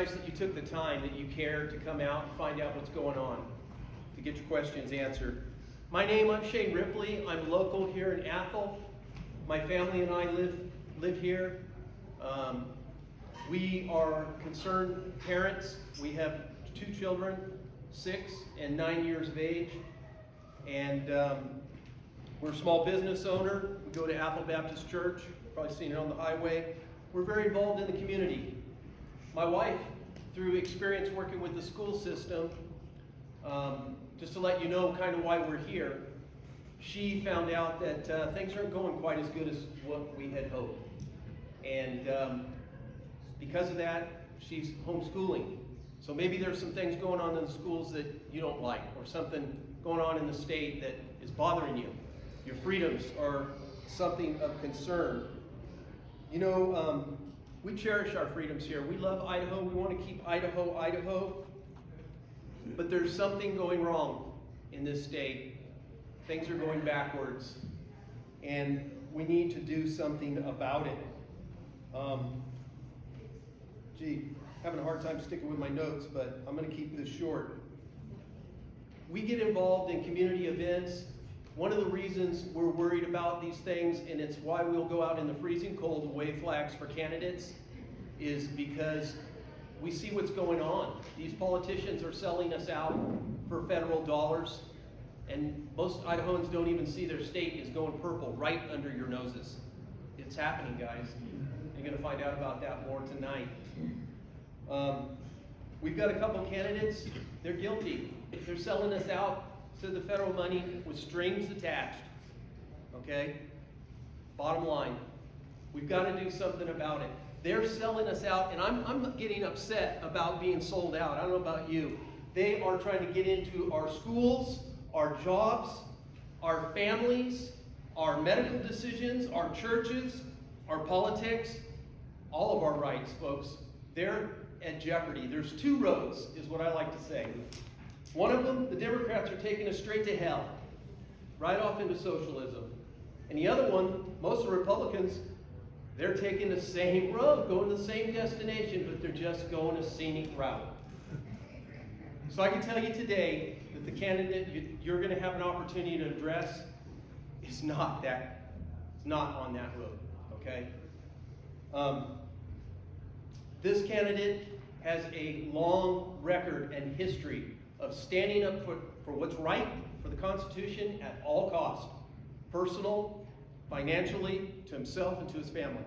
nice that you took the time, that you care to come out and find out what's going on, to get your questions answered. I'm Shane Ripley. I'm local here in Athol. My family and I live here. We are concerned parents. We have 2 children, 6 and 9 years of age. And we're a small business owner. We go to Athol Baptist Church. You've probably seen it on the highway. We're very involved in the community. My wife, through experience working with the school system, just to let you know kind of why we're here, she found out that things aren't going quite as good as what we had hoped. And because of that, she's homeschooling. So maybe there's some things going on in the schools that you don't like, or something going on in the state that is bothering you. Your freedoms are something of concern. You know, we cherish our freedoms here. We love Idaho. We want to keep Idaho, Idaho. But there's something going wrong in this state. Things are going backwards. And we need to do something about it. Having a hard time sticking with my notes, but I'm going to keep this short. We get involved in community events. One of the reasons we're worried about these things, and it's why we'll go out in the freezing cold to wave flags for candidates, is because we see what's going on. These politicians are selling us out for federal dollars, and most Idahoans don't even see their state is going purple right under your noses. It's happening, guys. You're going to find out about that more tonight. We've got a couple candidates. They're guilty. They're selling us out to the federal money with strings attached. Okay? Bottom line, we've got to do something about it. They're selling us out, and I'm getting upset about being sold out. I don't know about you. They are trying to get into our schools, our jobs, our families, our medical decisions, our churches, our politics, all of our rights, folks. They're at jeopardy. There's 2 roads, is what I like to say. One of them, the Democrats are taking us straight to hell, right off into socialism. And the other one, most of the Republicans, they're taking the same road, going to the same destination, but they're just going a scenic route. So I can tell you today that the candidate you're going to have an opportunity to address is not on that road, okay? This candidate has a long record and history of standing up for what's right for the Constitution at all costs, personal, financially, to himself and to his family.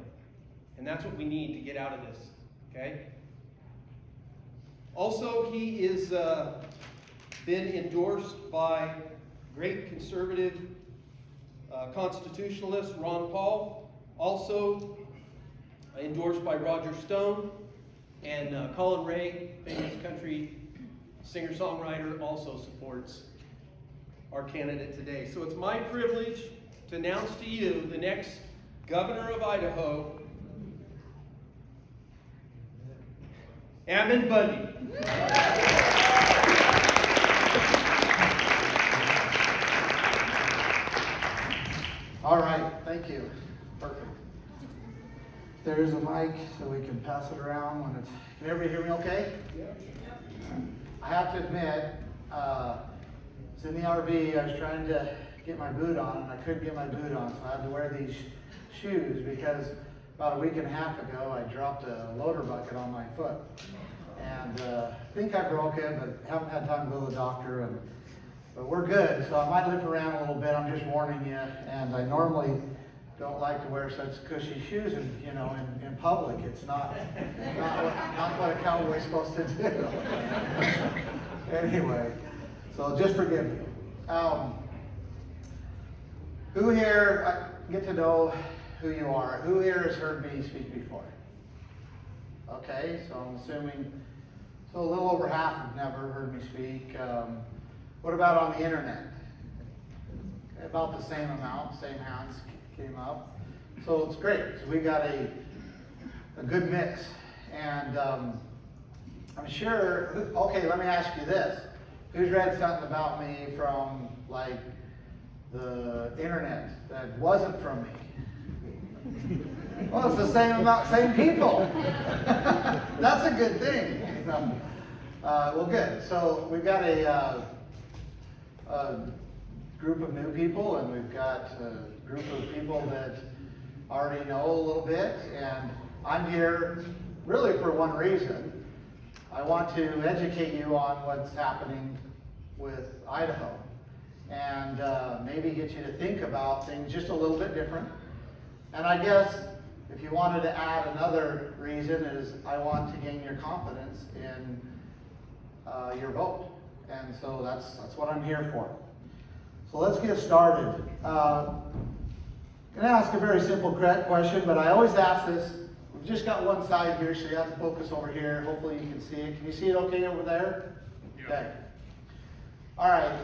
And that's what we need to get out of this, okay? Also, he is been endorsed by great conservative constitutionalist Ron Paul, also endorsed by Roger Stone, and Colin Ray, famous country singer-songwriter, also supports our candidate today. So it's my privilege to announce to you the next governor of Idaho, Ammon Bundy. All right, thank you. Perfect. There is a mic so we can pass it around when it's. Can everybody hear me okay? Yeah. I have to admit, it's in the RV. I was trying to get my boot on, and I couldn't get my boot on, so I had to wear these shoes because about a week and a half ago, I dropped a loader bucket on my foot. And I think I broke it, but haven't had time to go to the doctor. But we're good, so I might limp around a little bit. I'm just warning you. And I normally don't like to wear such cushy shoes in public. It's not what a cowboy's supposed to do. Anyway, so just forgive me. Who here, get to know who you are. Who here has heard me speak before? Okay, so I'm assuming, so a little over half have never heard me speak. What about on the internet? Okay, about the same amount, same hands came up. So it's great. So we got a good mix. And I'm sure, okay, let me ask you this. Who's read something about me from like the internet that wasn't from me? Well, it's the same people. That's a good thing. Well, good. So we've got a group of new people, and we've got a group of people that already know a little bit. And I'm here really for one reason. I want to educate you on what's happening with Idaho, and maybe get you to think about things just a little bit different. And I guess if you wanted to add another reason is I want to gain your confidence in your vote. And so that's what I'm here for. So let's get started. I'm going to ask a very simple question, but I always ask this. We've just got one side here, so you have to focus over here. Hopefully you can see it. Can you see it okay over there? Yeah. Okay. All right.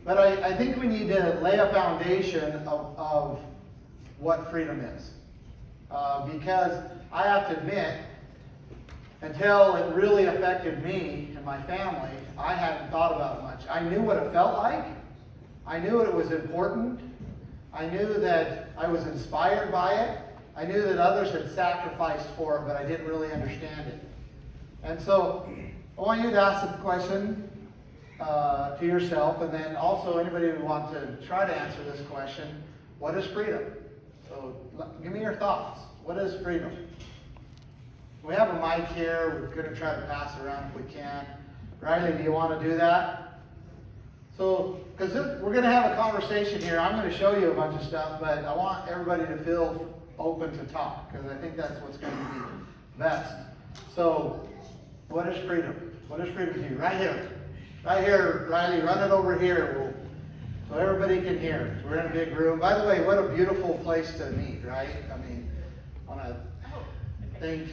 But I think we need to lay a foundation of what freedom is. Because I have to admit, until it really affected me and my family, I hadn't thought about it much. I knew what it felt like. I knew it was important. I knew that I was inspired by it. I knew that others had sacrificed for it, but I didn't really understand it. And so I want you to ask the question to yourself, and then also anybody who wants to try to answer this question, what is freedom? So give me your thoughts. What is freedom? We have a mic here. We're going to try to pass it around if we can. Riley, do you want to do that? So, because we're going to have a conversation here. I'm going to show you a bunch of stuff, but I want everybody to feel open to talk, because I think that's what's going to be best. So, what is freedom? What is freedom to you? Right here. Right here, Riley, run it over here so everybody can hear. We're in a big room. By the way, what a beautiful place to meet, right? I mean, I want to think.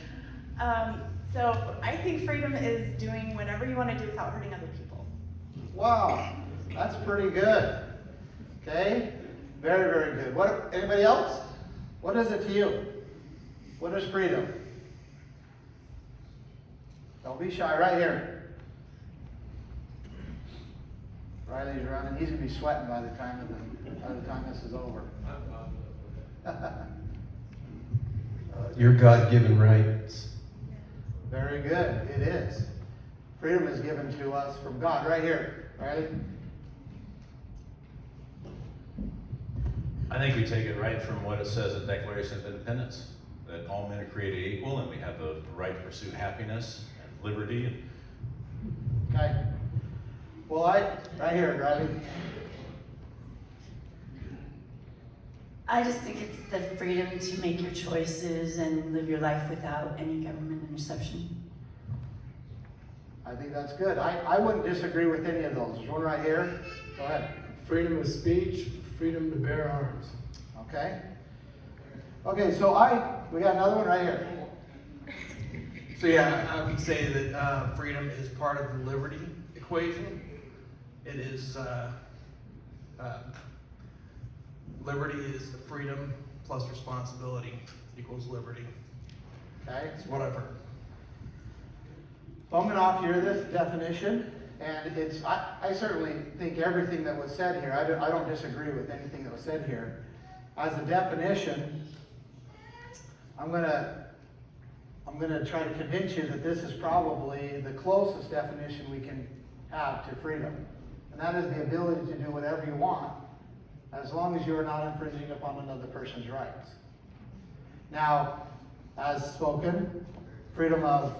So I think freedom is doing whatever you want to do without hurting other people. Wow, that's pretty good. Okay, very, very good. What? Anybody else? What is it to you? What is freedom? Don't be shy. Right here. Riley's running. He's gonna be sweating by the time this is over. Your God-given rights. Very good. It is. Freedom is given to us from God. Right here. Riley. I think we take it right from what it says in the Declaration of Independence, that all men are created equal and we have the right to pursue happiness and liberty. Okay. Well, right here, Riley. I just think it's the freedom to make your choices and live your life without any government interception. I think that's good. I wouldn't disagree with any of those. There's one right here. Go ahead. Freedom of speech, freedom to bear arms. Okay. Okay, so we got another one right here. So yeah, I would say that freedom is part of the liberty equation. It is, liberty is the freedom plus responsibility equals liberty. Okay. It's whatever. So I'm going to offer you this definition, and I certainly think everything that was said here, I don't disagree with anything that was said here. As a definition, I'm going to try to convince you that this is probably the closest definition we can have to freedom. And that is the ability to do whatever you want, as long as you are not infringing upon another person's rights. Now, as spoken, freedom of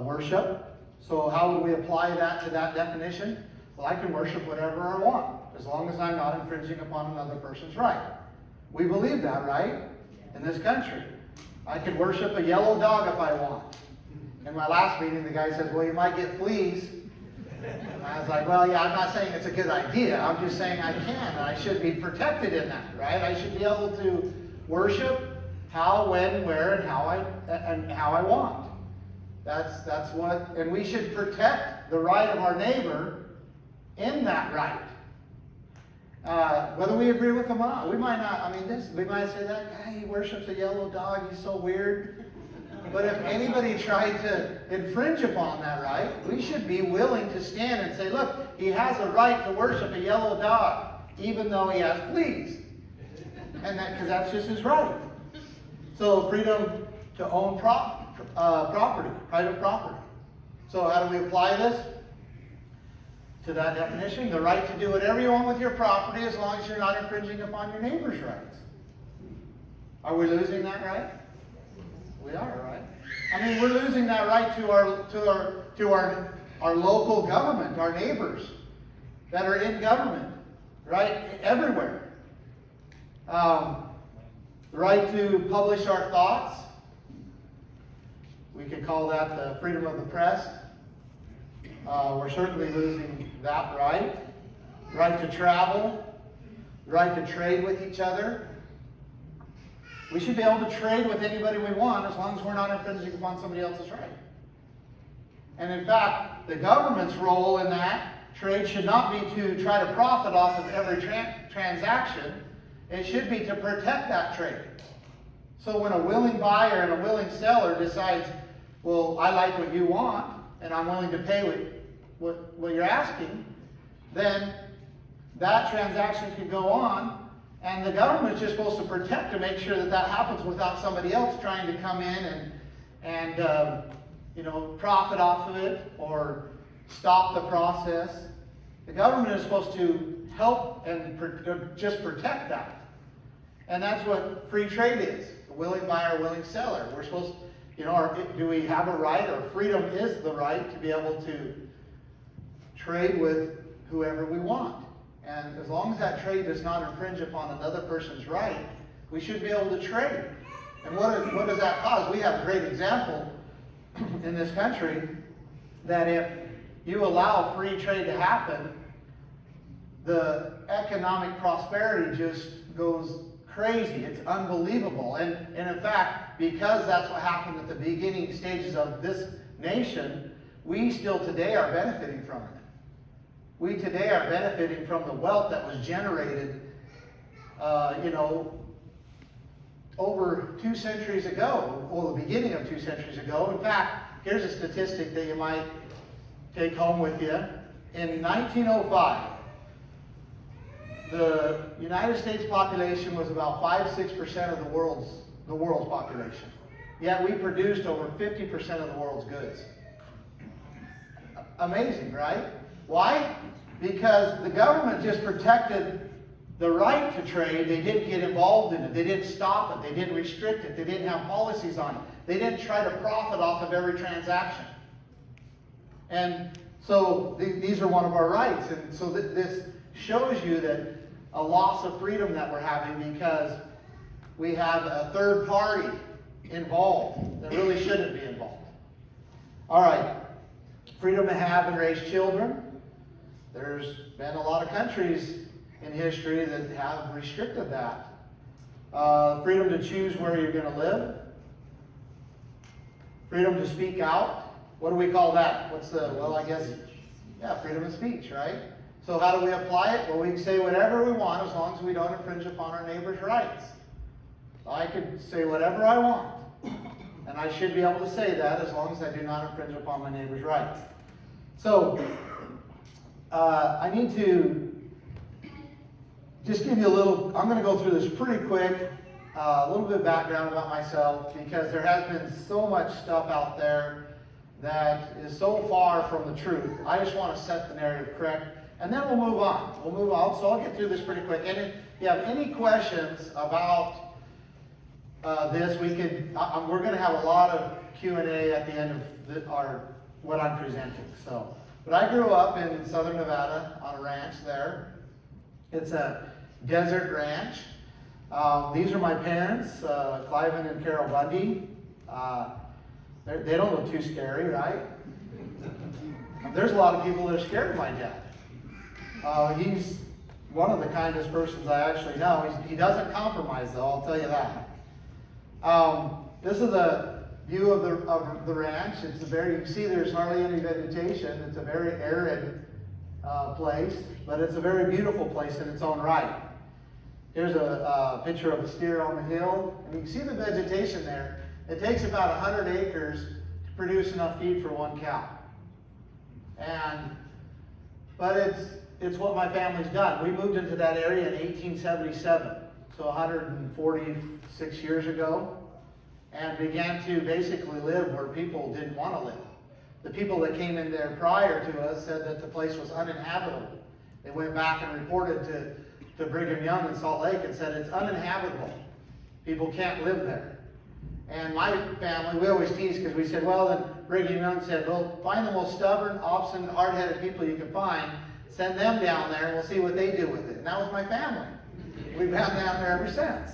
worship. So how would we apply that to that definition? Well, I can worship whatever I want, as long as I'm not infringing upon another person's right. We believe that, right? In this country. I can worship a yellow dog if I want. In my last meeting, the guy says, well, you might get fleas. And I was like, well, yeah, I'm not saying it's a good idea. I'm just saying I can, and I should be protected in that, right? I should be able to worship how, when, where, and how I want. That's what, and we should protect the right of our neighbor in that right. Whether we agree with them or not. We might not, we might say that guy, he worships a yellow dog, he's so weird. But if anybody tried to infringe upon that right, we should be willing to stand and say, look, he has a right to worship a yellow dog, even though he has fleas. And because that's just his right. So freedom to own property, private property. So how do we apply this to that definition? The right to do whatever you want with your property as long as you're not infringing upon your neighbor's rights. Are we losing that right? We are, right? I mean, we're losing that right to our local government, our neighbors that are in government, right? Everywhere. The right to publish our thoughts. We could call that the freedom of the press. We're certainly losing that right. Right to travel. Right to trade with each other. We should be able to trade with anybody we want as long as we're not infringing upon somebody else's right. And in fact, the government's role in that trade should not be to try to profit off of every transaction. It should be to protect that trade. So when a willing buyer and a willing seller decides, well, I like what you want, and I'm willing to pay what you're asking, then that transaction can go on. And the government is just supposed to protect to make sure that that happens without somebody else trying to come in and profit off of it or stop the process. The government is supposed to help and just protect that. And that's what free trade is. A willing buyer, willing seller. We're supposed to, do we have a right, or freedom is the right to be able to trade with whoever we want. And as long as that trade does not infringe upon another person's right, we should be able to trade. And what does that cause? We have a great example in this country that if you allow free trade to happen, the economic prosperity just goes crazy. It's unbelievable. And in fact, because that's what happened at the beginning stages of this nation, we still today are benefiting from it. We today are benefiting from the wealth that was generated, over 2 centuries ago, or the beginning of 2 centuries ago. In fact, here's a statistic that you might take home with you. In 1905, the United States population was about 5-6% of the world's population. Yet we produced over 50% of the world's goods. Amazing, right? Why? Because the government just protected the right to trade. They didn't get involved in it. They didn't stop it. They didn't restrict it. They didn't have policies on it. They didn't try to profit off of every transaction. And so these are one of our rights. And so this shows you that a loss of freedom that we're having because we have a third party involved that really shouldn't be involved. All right. Freedom to have and raise children. There's been a lot of countries in history that have restricted that. Freedom to choose where you're going to live. Freedom to speak out. What do we call that? Freedom of speech, right? So how do we apply it? Well, we can say whatever we want as long as we don't infringe upon our neighbor's rights. I could say whatever I want. And I should be able to say that as long as I do not infringe upon my neighbor's rights. So, I need to just give you a little, I'm going to go through this pretty quick, a little bit of background about myself, because there has been so much stuff out there that is so far from the truth. I just want to set the narrative correct, and then we'll move on. So I'll get through this pretty quick. And if you have any questions about this, we're going to have a lot of Q&A at the end of what I'm presenting. But I grew up in southern Nevada on a ranch there. It's a desert ranch. These are my parents, Cliven and Carol Bundy. They don't look too scary, right? There's a lot of people that are scared of my dad. He's one of the kindest persons I actually know. He doesn't compromise, though, I'll tell you that. This is a view of the ranch. You can see there's hardly any vegetation. It's a very arid place, but it's a very beautiful place in its own right. Here's a picture of a steer on the hill, and you can see the vegetation there. It takes about 100 acres to produce enough feed for one cow. But it's what my family's done. We moved into that area in 1877, so 146 years ago. and began to basically live where people didn't want to live. The people that came in there prior to us said that the place was uninhabitable. They went back and reported to Brigham Young in Salt Lake and said it's uninhabitable. People can't live there. And my family, we always tease because we said, well, then Brigham Young said, well, find the most stubborn, obstinate, hard-headed people you can find, send them down there and we'll see what they do with it. And that was my family. We've been down there ever since.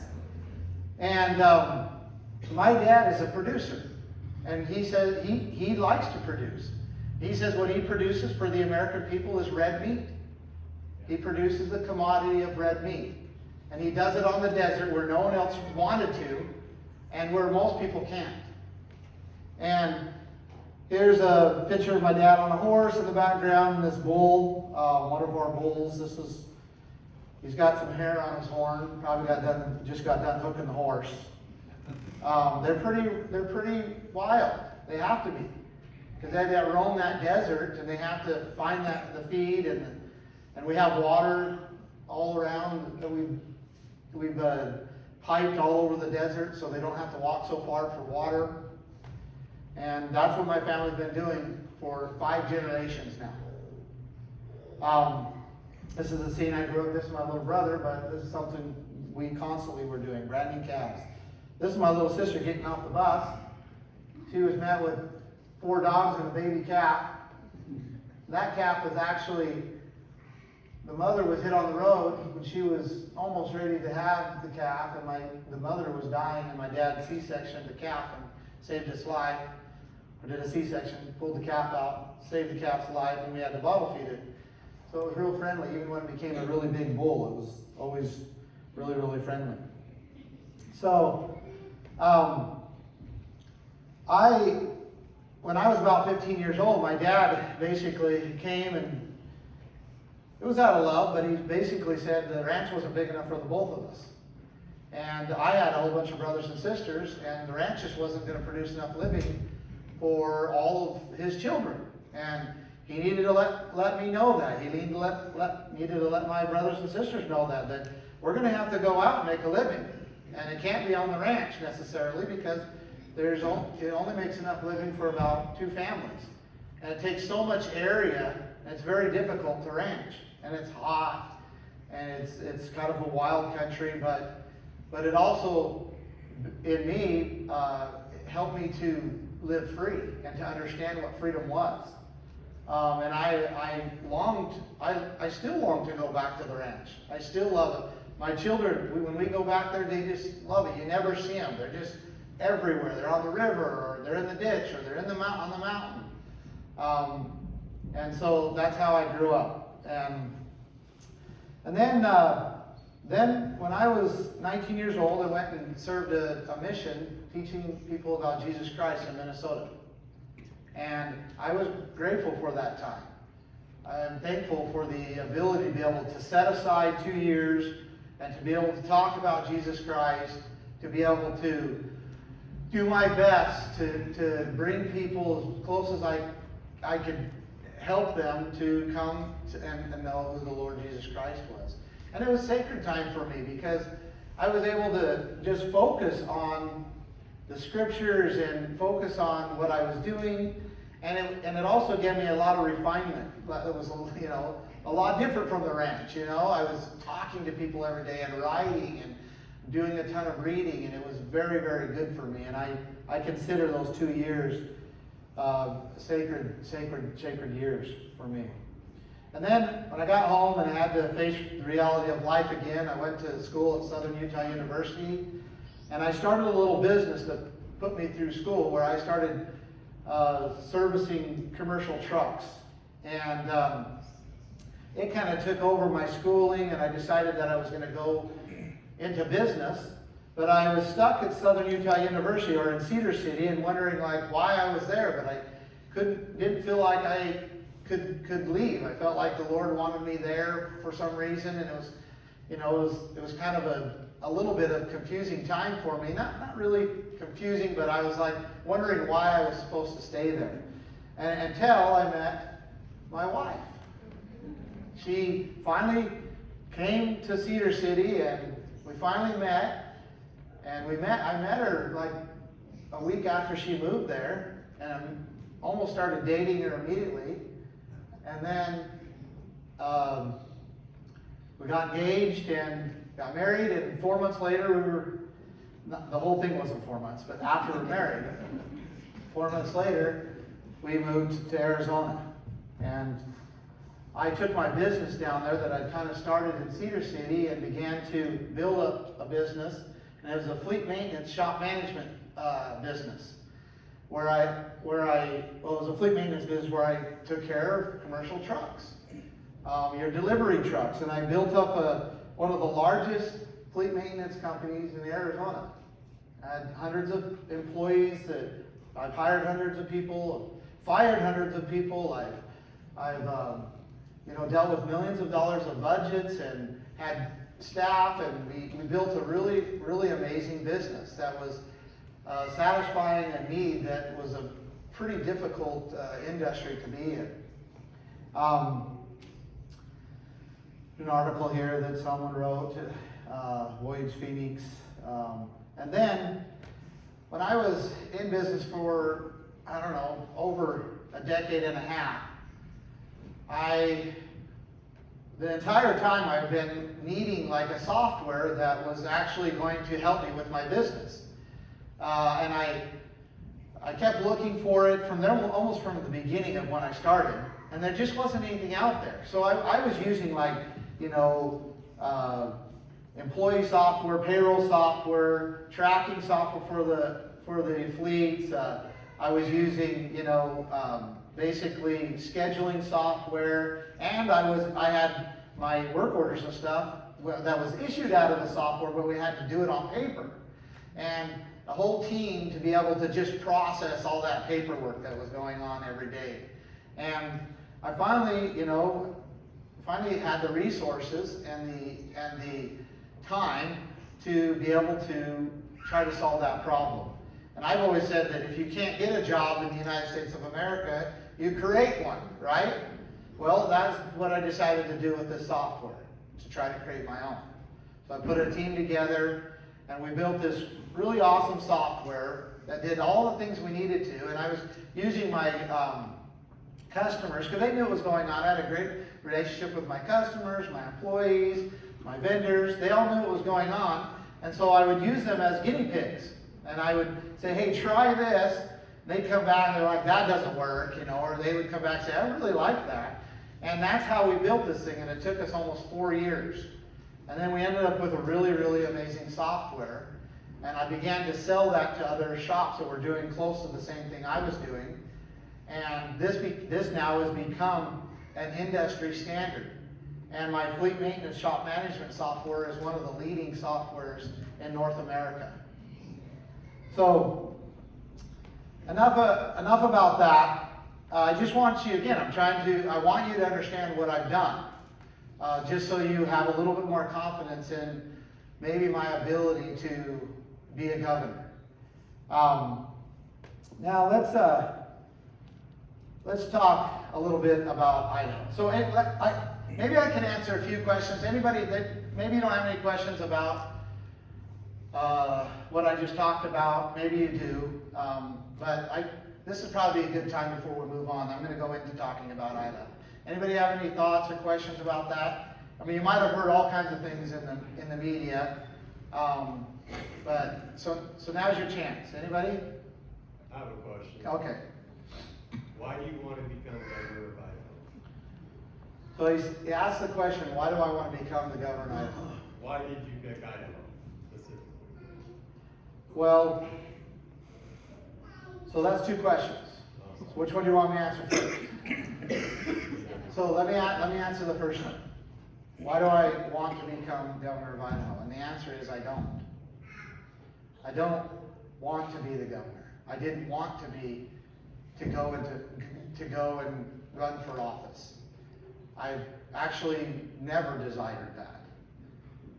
And my dad is a producer. And he says he likes to produce. He says what he produces for the American people is red meat. He produces the commodity of red meat. And he does it on the desert where no one else wanted to, and where most people can't. And here's a picture of my dad on a horse in the background, and this bull, one of our bulls. He's got some hair on his horn. Probably just got done hooking the horse. They're pretty wild. They have to be, because they have to roam that desert, and they have to find the feed, and we have water all around that we've piped all over the desert, so they don't have to walk so far for water. And that's what my family's been doing for 5 generations now. This is a scene I grew up. This is my little brother, but this is something we constantly were doing, branding calves. This is my little sister getting off the bus. She was met with 4 dogs and a baby calf. That calf was actually, the mother was hit on the road when she was almost ready to have the calf, and the mother was dying, and my dad C-sectioned the calf and saved its life. Or did a C-section, pulled the calf out, saved the calf's life, and we had to bottle feed it. So it was real friendly. Even when it became a really big bull, it was always really, really friendly. So, when I was about 15 years old, my dad basically came, and it was out of love, but he basically said the ranch wasn't big enough for the both of us. And I had a whole bunch of brothers and sisters, and the ranch just wasn't going to produce enough living for all of his children. And he needed to let me know that. He needed to let my brothers and sisters know that we're going to have to go out and make a living. And it can't be on the ranch necessarily, because it only makes enough living for about 2 families. And it takes so much area, and it's very difficult to ranch. And it's hot, and it's kind of a wild country, but it also, in me, helped me to live free and to understand what freedom was. And I still long to go back to the ranch. I still love it. My children, when we go back there, they just love it. You never see them. They're just everywhere. They're on the river, or they're in the ditch, or they're on the mountain. And so that's how I grew up. And then when I was 19 years old, I went and served a mission teaching people about Jesus Christ in Minnesota. And I was grateful for that time. I am thankful for the ability to be able to set aside 2 years and to be able to talk about Jesus Christ, to be able to do my best to bring people as close as I could help them to come and know who the Lord Jesus Christ was. And it was sacred time for me, because I was able to just focus on the scriptures and focus on what I was doing. And it also gave me a lot of refinement. It was, a lot different from the ranch. I was talking to people every day and writing and doing a ton of reading, and it was very, very good for me. And I consider those 2 years sacred years for me. And then when I got home and had to face the reality of life again, I went to school at Southern Utah University, and I started a little business that put me through school, where I started servicing commercial trucks. And it kind of took over my schooling, and I decided that I was going to go into business. But I was stuck at Southern Utah University, or in Cedar City, and wondering why I was there, but I didn't feel like I could leave. I felt like the Lord wanted me there for some reason, and it was kind of a little bit of confusing time for me. Not really confusing, but I was wondering why I was supposed to stay there. And until I met my wife. She finally came to Cedar City, and we finally met. And I met her a week after she moved there, and almost started dating her immediately. And then we got engaged and got married, and 4 months later the whole thing wasn't 4 months, but after we were married, 4 months later, we moved to Arizona. And I took my business down there that I'd kind of started in Cedar City and began to build up a business. And it was a fleet maintenance shop management business. It was a fleet maintenance business where I took care of commercial trucks, your delivery trucks. And I built up one of the largest fleet maintenance companies in Arizona. I had hundreds of employees that I've hired hundreds of people, fired hundreds of people. I've dealt with millions of dollars of budgets and had staff, and we built a really, really amazing business that was satisfying a need that was a pretty difficult industry to be in. An article here that someone wrote, Voyage Phoenix. And then, when I was in business for, over a decade and a half, the entire time I've been needing like a software that was actually going to help me with my business. And I kept looking for it from there, almost from the beginning of when I started, and there just wasn't anything out there. So I was using employee software, payroll software, tracking software for the fleets. I was using, basically scheduling software, and I had my work orders and stuff that was issued out of the software, but we had to do it on paper. And a whole team to be able to just process all that paperwork that was going on every day. And I finally had the resources and the time to be able to try to solve that problem. And I've always said that if you can't get a job in the United States of America, you create one, right? Well, that's what I decided to do with this software, to try to create my own. So I put a team together, and we built this really awesome software that did all the things we needed to. And I was using my customers, because they knew what was going on. I had a great relationship with my customers, my employees, my vendors. They all knew what was going on. And so I would use them as guinea pigs. And I would say, hey, try this. They'd come back and they're like, that doesn't work, or they would come back and say, I really like that. And that's how we built this thing, and it took us almost 4 years. And then we ended up with a really, really amazing software. And I began to sell that to other shops that were doing close to the same thing I was doing. And this now has become an industry standard. And my fleet maintenance shop management software is one of the leading softwares in North America. So, enough about that. I just want you, again, I want you to understand what I've done. Just so you have a little bit more confidence in maybe my ability to be a governor. Now let's talk a little bit about Idaho. So maybe I can answer a few questions. Anybody that maybe you don't have any questions about what I just talked about, maybe you do. But this is probably a good time before we move on. I'm going to go into talking about Idaho. Anybody have any thoughts or questions about that? I mean, you might have heard all kinds of things in the media. But so now's your chance. Anybody? I have a question. Okay. Why do you want to become governor of Idaho? So he asked the question, why do I want to become the governor of Idaho? Why did you pick Idaho specifically? Well, so that's two questions. So which one do you want me to answer first? So let me answer the first one. Why do I want to become governor of Idaho? And the answer is I don't. I don't want to be the governor. I didn't want to go and run for office. I've actually never desired that.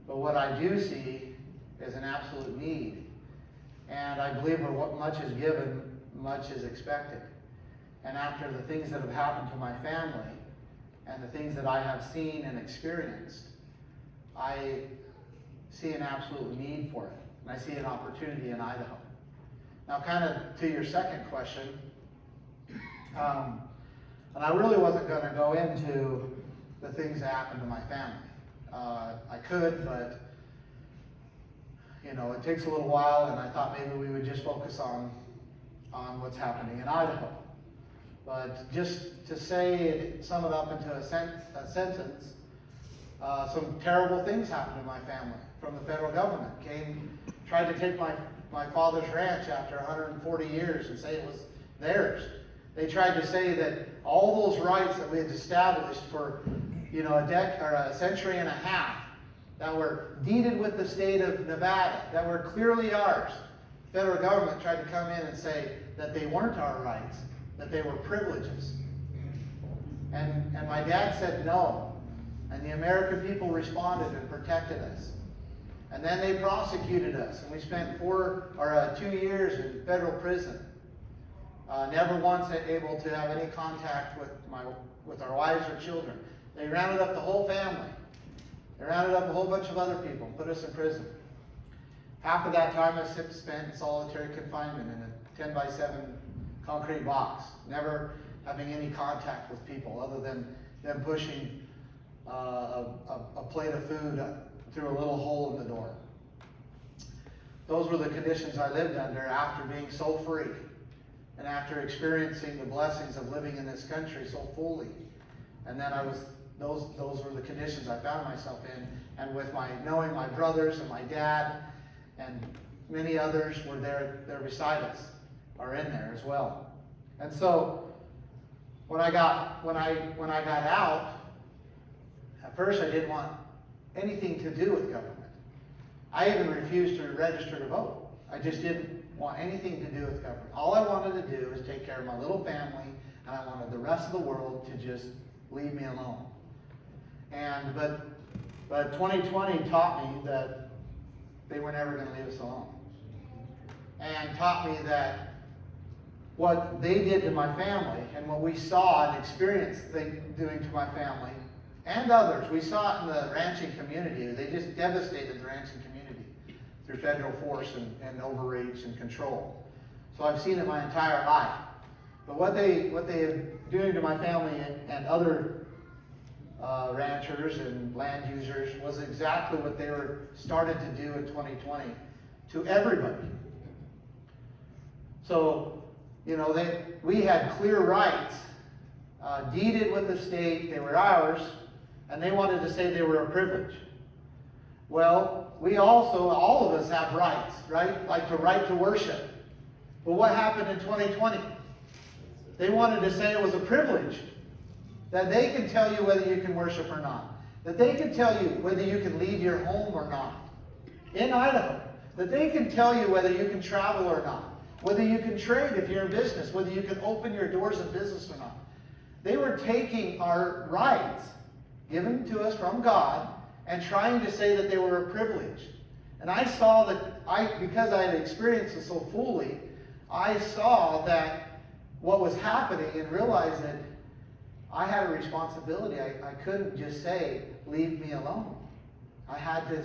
But what I do see is an absolute need. And I believe where what much is given, much is expected. And after the things that have happened to my family, and the things that I have seen and experienced, I see an absolute need for it. And I see an opportunity in Idaho. Now, kind of to your second question, and I really wasn't going to go into the things that happened to my family. I could, but you know, it takes a little while, and I thought maybe we would just focus on what's happening in Idaho. But just to sum it up into a sentence, some terrible things happened to my family from the federal government. Tried to take my father's ranch after 140 years and say it was theirs. They tried to say that all those rights that we had established for, you know, a century and a half, that were deeded with the state of Nevada, that were clearly ours. The federal government tried to come in and say that they weren't our rights, that they were privileges. And my dad said no. And the American people responded and protected us. And then they prosecuted us, and we spent 2 years in federal prison. Never once able to have any contact with our wives or children. They rounded up the whole family. They rounded up a whole bunch of other people and put us in prison. Half of that time I spent in solitary confinement in a 10-by-7 concrete box, never having any contact with people other than them pushing a plate of food through a little hole in the door. Those were the conditions I lived under after being so free and after experiencing the blessings of living in this country so fully. And then those were the conditions I found myself in, and with knowing my brothers and my dad and many others were there beside us, are in there as well. And so when I got out, at first I didn't want anything to do with government. I even refused to register to vote. I just didn't want anything to do with government. All I wanted to do was take care of my little family, and I wanted the rest of the world to just leave me alone. But 2020 taught me that they were never going to leave us alone, and taught me that what they did to my family and what we saw and experienced doing to my family and others, we saw it in the ranching community. They just devastated the ranching community through federal force and overreach and control. So I've seen it my entire life. But what they are doing to my family and other ranchers and land users was exactly what they were started to do in 2020 to everybody. So, you know, we had clear rights, deeded with the state, they were ours, and they wanted to say they were a privilege. Well, we also, all of us have rights, right? Like the right to worship. But what happened in 2020? They wanted to say it was a privilege. That they can tell you whether you can worship or not. That they can tell you whether you can leave your home or not. In Idaho. That they can tell you whether you can travel or not. Whether you can trade if you're in business. Whether you can open your doors in business or not. They were taking our rights given to us from God and trying to say that they were a privilege. And I saw that, because I had experienced it so fully, I saw that what was happening and realized that I had a responsibility. I couldn't just say, leave me alone. I had to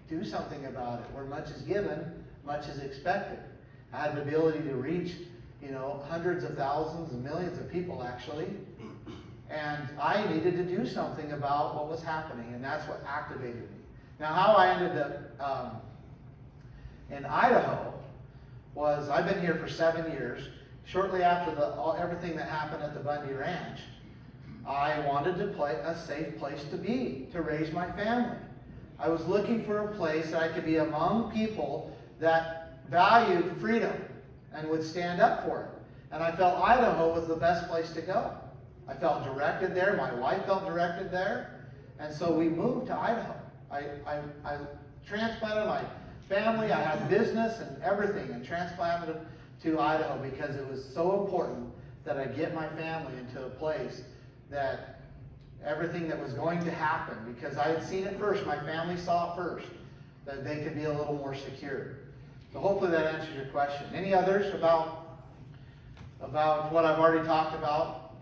do something about it. Where much is given, much is expected. I had the ability to reach, hundreds of thousands and millions of people actually. And I needed to do something about what was happening, and that's what activated me. Now, how I ended up in Idaho was, I've been here for 7 years. Shortly after everything that happened at the Bundy Ranch, I wanted to a safe place to be, to raise my family. I was looking for a place that I could be among people that valued freedom and would stand up for it. And I felt Idaho was the best place to go. I felt directed there. My wife felt directed there. And so we moved to Idaho. I transplanted my family. I had business and everything and transplanted them to Idaho because it was so important that I get my family into a place that everything that was going to happen, because I had seen it first, my family saw it first, that they could be a little more secure. So hopefully that answers your question. Any others about what I've already talked about?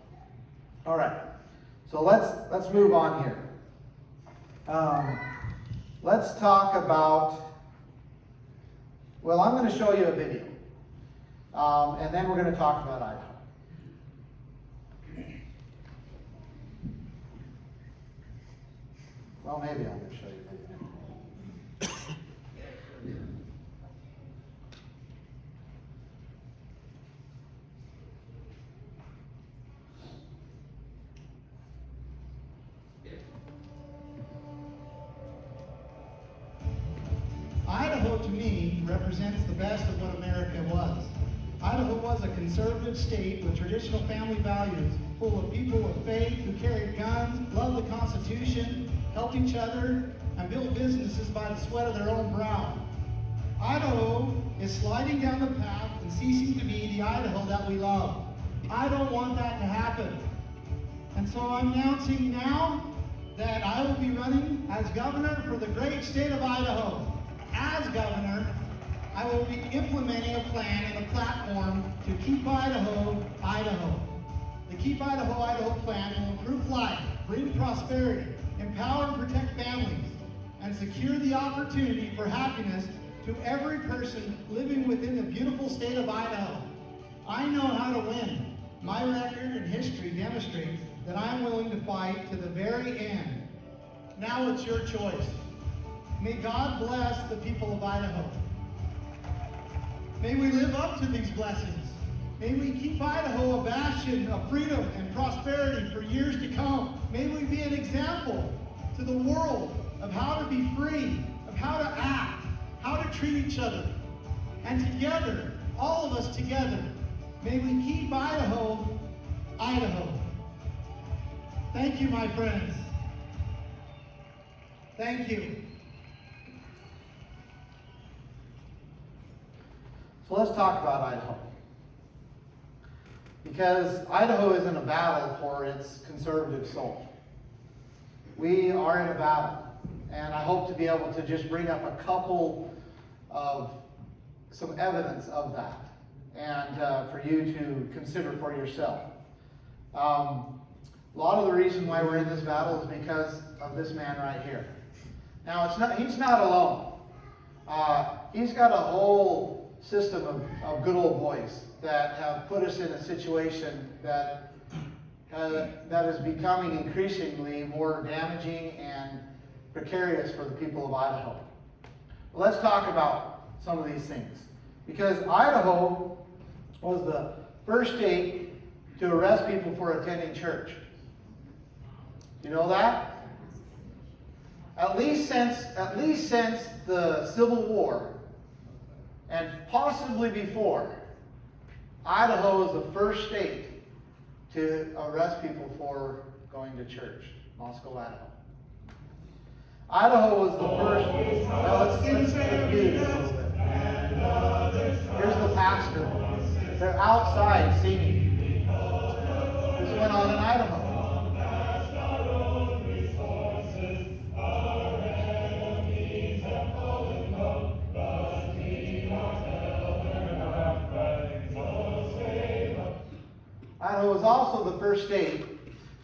All right, so let's move on here. Let's talk about, well, I'm going to show you a video. And then we're going to talk about Idaho. Well, maybe I'm going to show you. Idaho, to me, represents the best of what America was. Idaho was a conservative state with traditional family values, full of people of faith who carried guns, loved the Constitution, helped each other, and built businesses by the sweat of their own brow. Idaho is sliding down the path and ceasing to be the Idaho that we love. I don't want that to happen. And so I'm announcing now that I will be running as governor for the great state of Idaho. As governor, I will be implementing a plan and a platform to keep Idaho, Idaho. The Keep Idaho, Idaho plan will improve life, bring prosperity, empower and protect families, and secure the opportunity for happiness to every person living within the beautiful state of Idaho. I know how to win. My record and history demonstrates that I am willing to fight to the very end. Now it's your choice. May God bless the people of Idaho. May we live up to these blessings. May we keep Idaho a bastion of freedom and prosperity for years to come. May we be an example to the world of how to be free, of how to act, how to treat each other. And together, all of us together, may we keep Idaho, Idaho. Thank you, my friends. Thank you. So let's talk about Idaho. Because Idaho is in a battle for its conservative soul. We are in a battle. And I hope to be able to just bring up a couple of some evidence of that. And for you to consider for yourself. A lot of the reason why we're in this battle is because of this man right here. Now, he's not alone. He's got a whole system of good old boys that have put us in a situation that is becoming increasingly more damaging and precarious for the people of Idaho. Let's talk about some of these things. Because Idaho was the first state to arrest people for attending church. You know that? At least since the Civil War, and possibly before, Idaho was the first state to arrest people for going to church. Moscow, Idaho. Idaho was the first. Now let's do this a little bit. Here's the pastor. They're outside singing. This went on in Idaho. Idaho was also the first state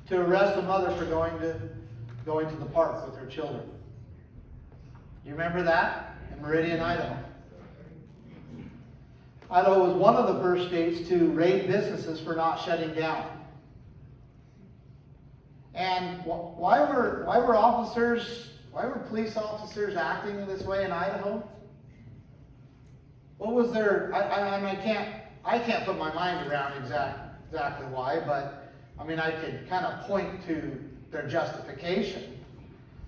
to arrest a mother for going to the park with her children. You remember that? In Meridian, Idaho. Idaho was one of the first states to raid businesses for not shutting down. And why were police officers acting in this way in Idaho? What was their? I can't put my mind around exactly why, but I mean I could kind of point to their justification.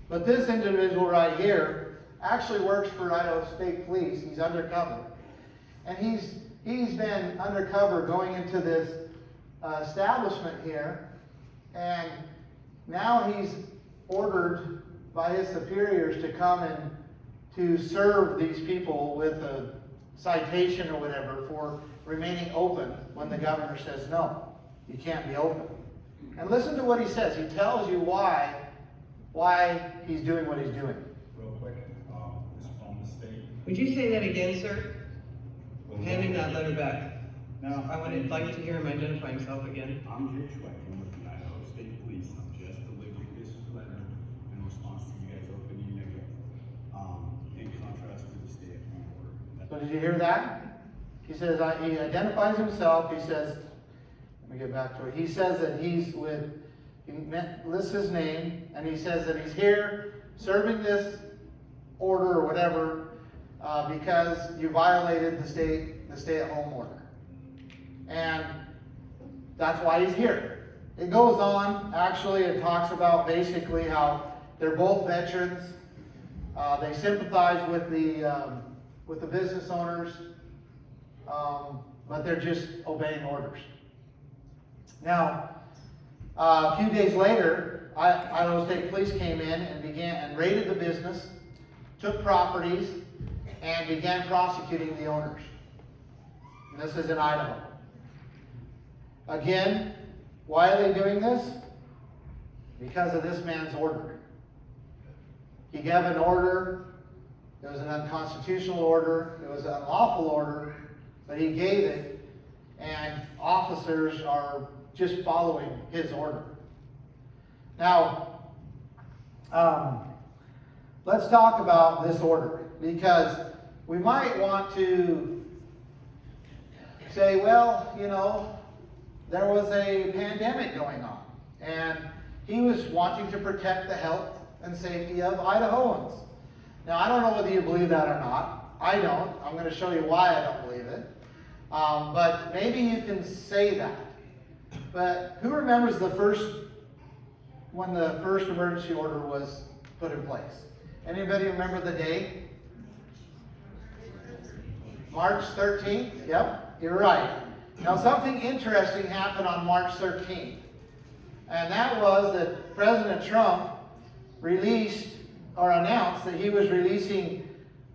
But this individual right here actually works for Idaho State Police. He's undercover. And he's been undercover going into this establishment here, and now he's ordered by his superiors to come and to serve these people with a citation or whatever for remaining open when the governor says no, you can't be open. And listen to what he says. He tells you why he's doing what he's doing. Real quick, this is from the state. Would you say that again, sir? Handing that letter back. Now, I would like to hear him identify himself again. I'm Jay Schweikman with the Idaho State Police. I'm just delivering this letter in response to you guys opening it, in contrast to the stay-at-home order. So did you hear that? he says, he identifies himself, he says, let me get back to it. He says that he lists his name, and he says that he's here serving this order or whatever because you violated the stay-at-home order. And that's why he's here. It goes on, actually, it talks about basically how they're both veterans. They sympathize with the business owners, but they're just obeying orders. Now, a few days later, Idaho State Police came in and raided the business, took properties, and began prosecuting the owners. And this is in Idaho. Again, why are they doing this? Because of this man's order. He gave an order. It was an unconstitutional order. It was an unlawful order, but he gave it, and officers are just following his order. Now, let's talk about this order, because we might want to say, well, you know, there was a pandemic going on, and he was wanting to protect the health and safety of Idahoans. Now, I don't know whether you believe that or not. I don't. I'm going to show you why I don't believe it. But maybe you can say that. But who remembers when the first emergency order was put in place? Anybody remember the date? March 13th? Yep, you're right. Now, something interesting happened on March 13th. And that was that President Trump released or announced that he was releasing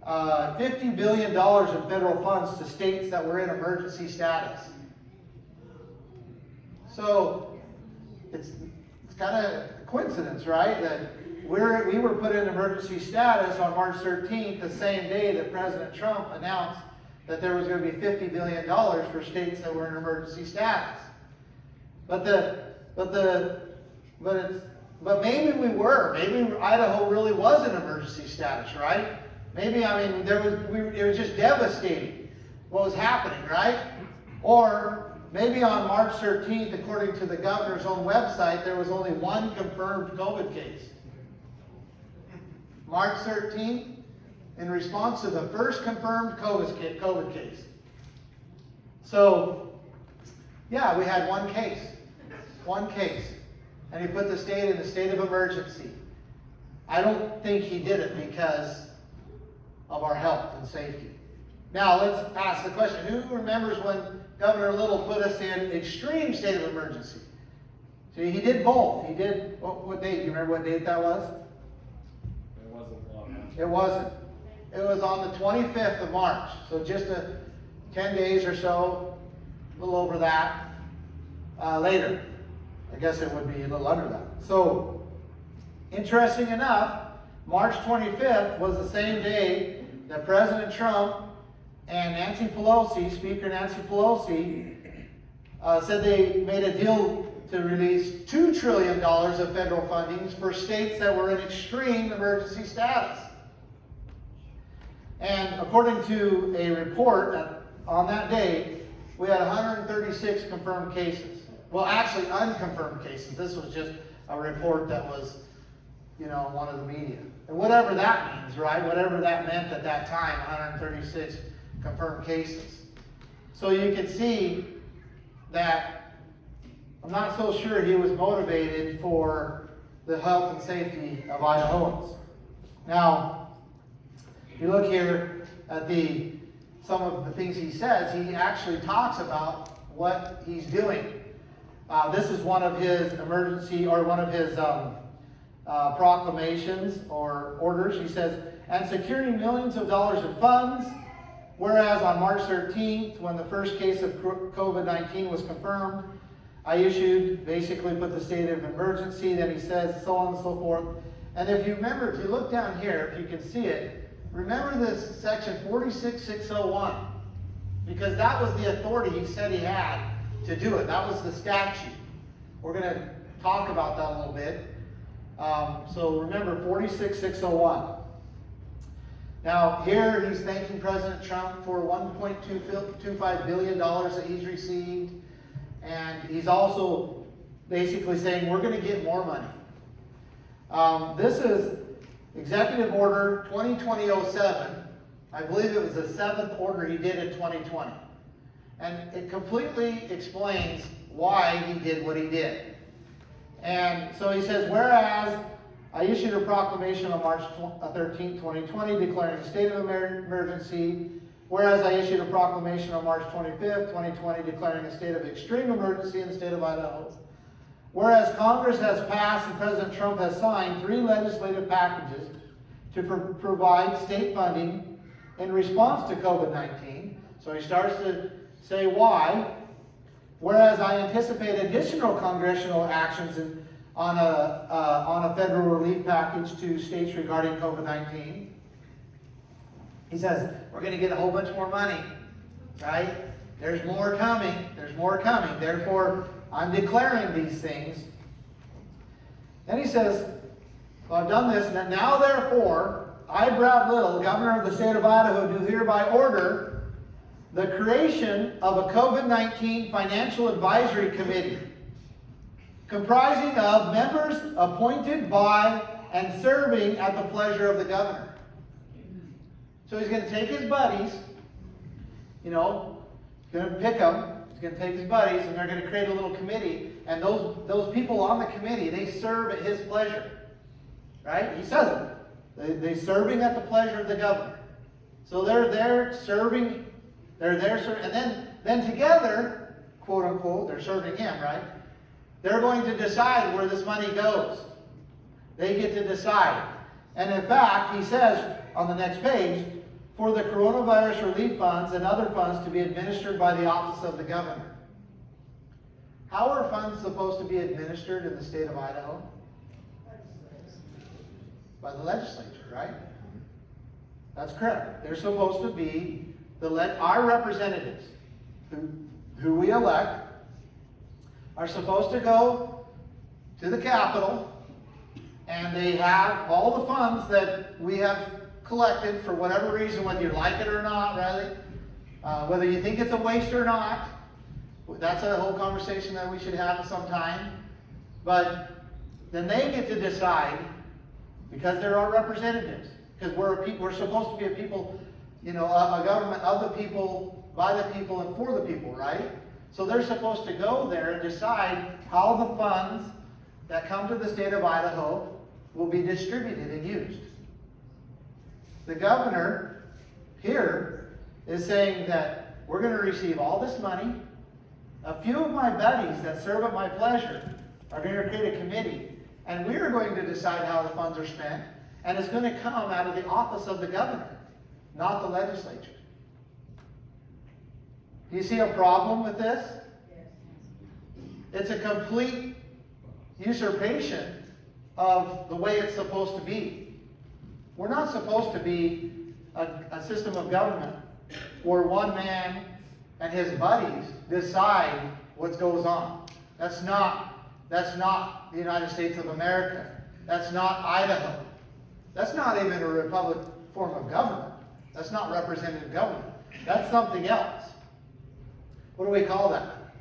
$50 billion in federal funds to states that were in emergency status. So it's kind of a coincidence, right? That we were put in emergency status on March 13th, the same day that President Trump announced that there was going to be $50 billion for states that were in emergency status. But maybe we were. Maybe Idaho really was in emergency status, right? Maybe, it was just devastating what was happening, right? Or maybe on March 13th, according to the governor's own website, there was only one confirmed COVID case. March 13th, in response to the first confirmed COVID case. So, yeah, we had one case. One case. And he put the state in a state of emergency. I don't think he did it because of our health and safety. Now, let's ask the question. Who remembers when Governor Little put us in extreme state of emergency? See, he did both. He did, what date? Do you remember what date that was? It wasn't long. It wasn't. It was on the 25th of March. So just 10 days or so, a little over that, later. I guess it would be a little under that. So, interesting enough, March 25th was the same day that President Trump and Nancy Pelosi, Speaker Nancy Pelosi, said they made a deal to release $2 trillion of federal fundings for states that were in extreme emergency status. And according to a report on that day, we had 136 confirmed cases. Well, actually, unconfirmed cases. This was just a report that was, one of the media. And whatever that means, right? Whatever that meant at that time, 136 confirmed cases. So you can see that I'm not so sure he was motivated for the health and safety of Idahoans. Now, if you look here at some of the things he says, he actually talks about what he's doing. This is one of his emergency, or one of his proclamations or orders. He says, and securing millions of dollars in funds, whereas on March 13th, when the first case of COVID-19 was confirmed, I issued, basically put the state of emergency, then he says so on and so forth. And if you remember, if you look down here, if you can see it, remember this section 46601, because that was the authority he said he had to do it. That was the statute. We're going to talk about that a little bit. So remember 46601. Now, here he's thanking President Trump for $1.25 billion that he's received. And he's also basically saying, we're going to get more money. This is Executive Order 2020-07. I believe it was the 7th order he did in 2020. And it completely explains why he did what he did. And so he says, whereas I issued a proclamation on March 13, 2020, declaring a state of emergency. Whereas I issued a proclamation on March 25, 2020, declaring a state of extreme emergency in the state of Idaho. Whereas Congress has passed and President Trump has signed 3 legislative packages to provide state funding in response to COVID-19. So he starts to say why. Whereas I anticipate additional congressional actions on a federal relief package to states regarding COVID-19. He says, we're going to get a whole bunch more money, right? There's more coming. There's more coming. Therefore, I'm declaring these things. Then he says, well, I've done this. Now, therefore, I, Brad Little, governor of the state of Idaho, do hereby order the creation of a COVID-19 Financial Advisory Committee comprising of members appointed by and serving at the pleasure of the governor. So he's going to take his buddies, he's going to pick them, he's going to take his buddies, and they're going to create a little committee, and those people on the committee, they serve at his pleasure. Right? He says it. They're serving at the pleasure of the governor. So they're there serving, and then together, quote unquote, they're serving him, right? They're going to decide where this money goes. They get to decide. And in fact, he says on the next page, for the coronavirus relief funds and other funds to be administered by the office of the governor. How are funds supposed to be administered in the state of Idaho? By the legislature, right? That's correct. They're supposed to be our representatives, who we elect, are supposed to go to the Capitol, and they have all the funds that we have collected for whatever reason, whether you like it or not, really, whether you think it's a waste or not. That's a whole conversation that we should have sometime. But then they get to decide, because they're our representatives, because we're supposed to be a people, a government of the people, by the people, and for the people, right? So they're supposed to go there and decide how the funds that come to the state of Idaho will be distributed and used. The governor here is saying that we're going to receive all this money. A few of my buddies that serve at my pleasure are going to create a committee, and we are going to decide how the funds are spent, and it's going to come out of the office of the governor, not the legislature. Do you see a problem with this? It's a complete usurpation of the way it's supposed to be. We're not supposed to be a system of government where one man and his buddies decide what goes on. That's not the United States of America. That's not Idaho. That's not even a republic form of government. That's not representative government. That's something else. What do we call that?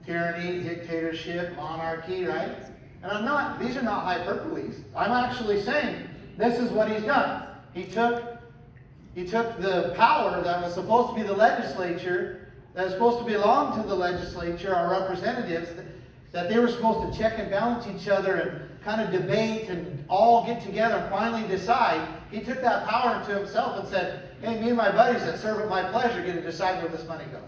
Tyranny, dictatorship, monarchy, right? And these are not hyperboles. I'm actually saying this is what he's done. He took the power that was supposed to be the legislature, that was supposed to belong to the legislature, our representatives, that they were supposed to check and balance each other and kind of debate and all get together and finally decide. He took that power into himself and said, hey, me and my buddies that serve at my pleasure get to decide where this money goes.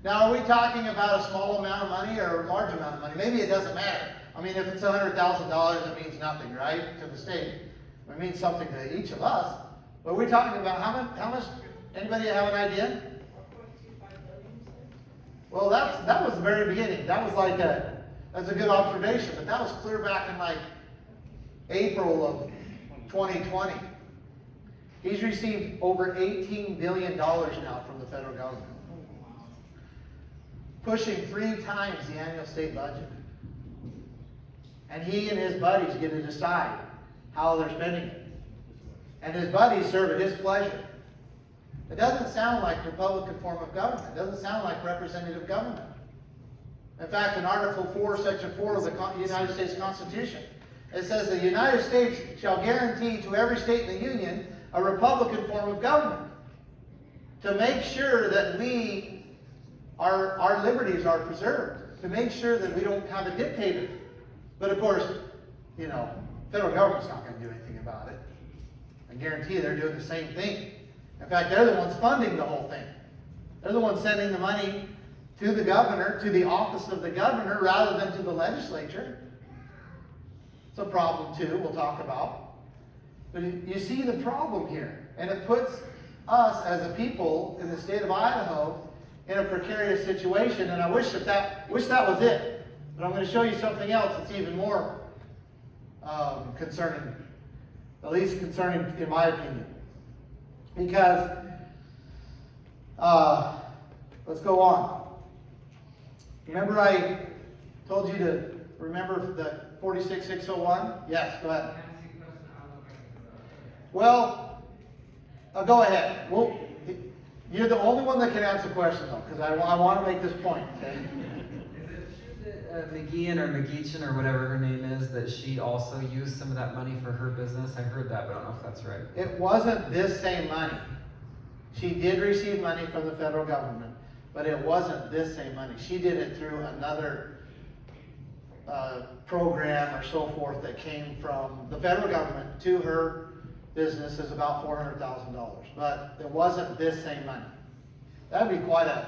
Now, are we talking about a small amount of money or a large amount of money? Maybe it doesn't matter. I mean, if it's $100,000, it means nothing, right, to the state. It means something to each of us. But we're talking about how much, anybody have an idea? Well, that was the very beginning. That was that's a good observation, but that was clear back in April of 2020. He's received over $18 billion now from the federal government, pushing 3 times the annual state budget. And he and his buddies get to decide how they're spending it. and his buddies serve at his pleasure. It doesn't sound like Republican form of government. It doesn't sound like representative government. In fact, in Article 4, Section 4 of the United States Constitution, it says the United States shall guarantee to every state in the Union a Republican form of government to make sure that our liberties are preserved, to make sure that we don't have a dictator. But of course, federal government's not going to do anything about it. I guarantee they're doing the same thing. In fact, they're the ones funding the whole thing. They're the ones sending the money to the governor, to the office of the governor, rather than to the legislature. It's a problem too, we'll talk about. But you see the problem here. And it puts us as a people in the state of Idaho in a precarious situation. And I wish that was it. But I'm going to show you something else that's even more concerning. At least concerning in my opinion. Because, let's go on. Remember I told you to remember the 46601? Yes, go ahead. Well, go ahead. Well, you're the only one that can answer the question though, because I want to make this point, okay? McGeehan or McGeechan or whatever her name is, that she also used some of that money for her business. I heard that, but I don't know if that's right. It wasn't this same money. She did receive money from the federal government, but it wasn't this same money. She did it through another program or so forth that came from the federal government to her business is about $400,000. But it wasn't this same money. That'd be quite a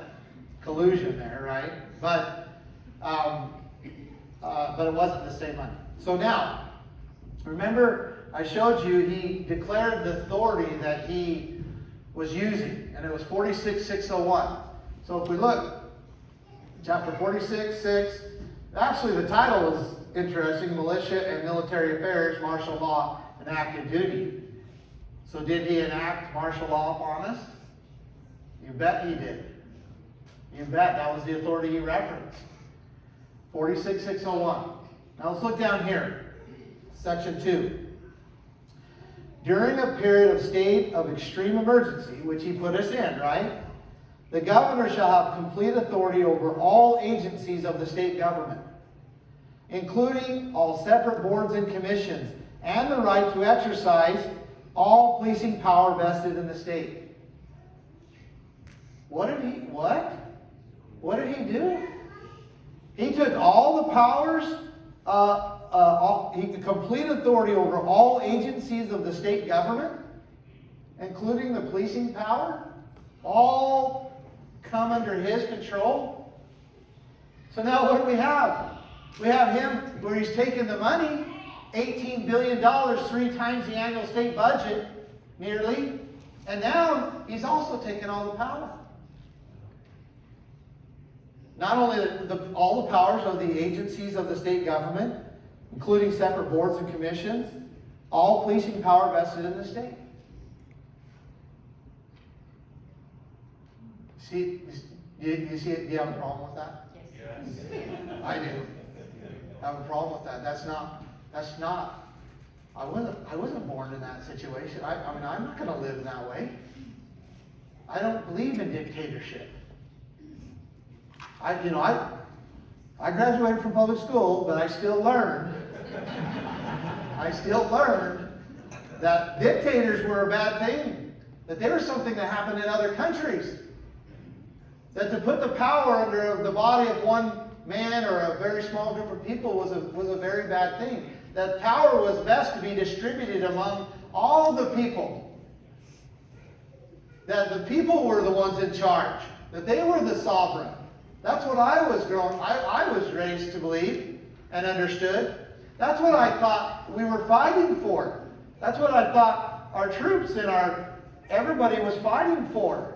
collusion there, right? But it wasn't the same money. So now, remember I showed you he declared the authority that he was using, and it was 46601. So if we look, chapter 46:6, actually the title is interesting, Militia and Military Affairs, Martial Law and Active Duty. So did he enact martial law upon us? You bet he did. You bet that was the authority he referenced. 46601. Now let's look down here. Section 2. During a period of state of extreme emergency, which he put us in, right? The governor shall have complete authority over all agencies of the state government, including all separate boards and commissions, and the right to exercise all policing power vested in the state. What did he do? He took all the powers, complete authority over all agencies of the state government, including the policing power, all come under his control. So now what do we have? We have him where he's taken the money, $18 billion, 3 times the annual state budget, nearly, and now he's also taken all the power. Not only all the powers of the agencies of the state government, including separate boards and commissions, all policing power vested in the state. See, you see it? Do you have a problem with that? Yes. I do. I have a problem with that. That's not. I wasn't born in that situation. I mean, I'm not going to live that way. I don't believe in dictatorship. I graduated from public school, but I still learned. That dictators were a bad thing. That they were something that happened in other countries. That to put the power under the body of one man or a very small group of people was a very bad thing. That power was best to be distributed among all the people. That the people were the ones in charge. That they were the sovereign. That's what I was raised to believe and understood. That's what I thought we were fighting for. That's what I thought our troops and everybody was fighting for.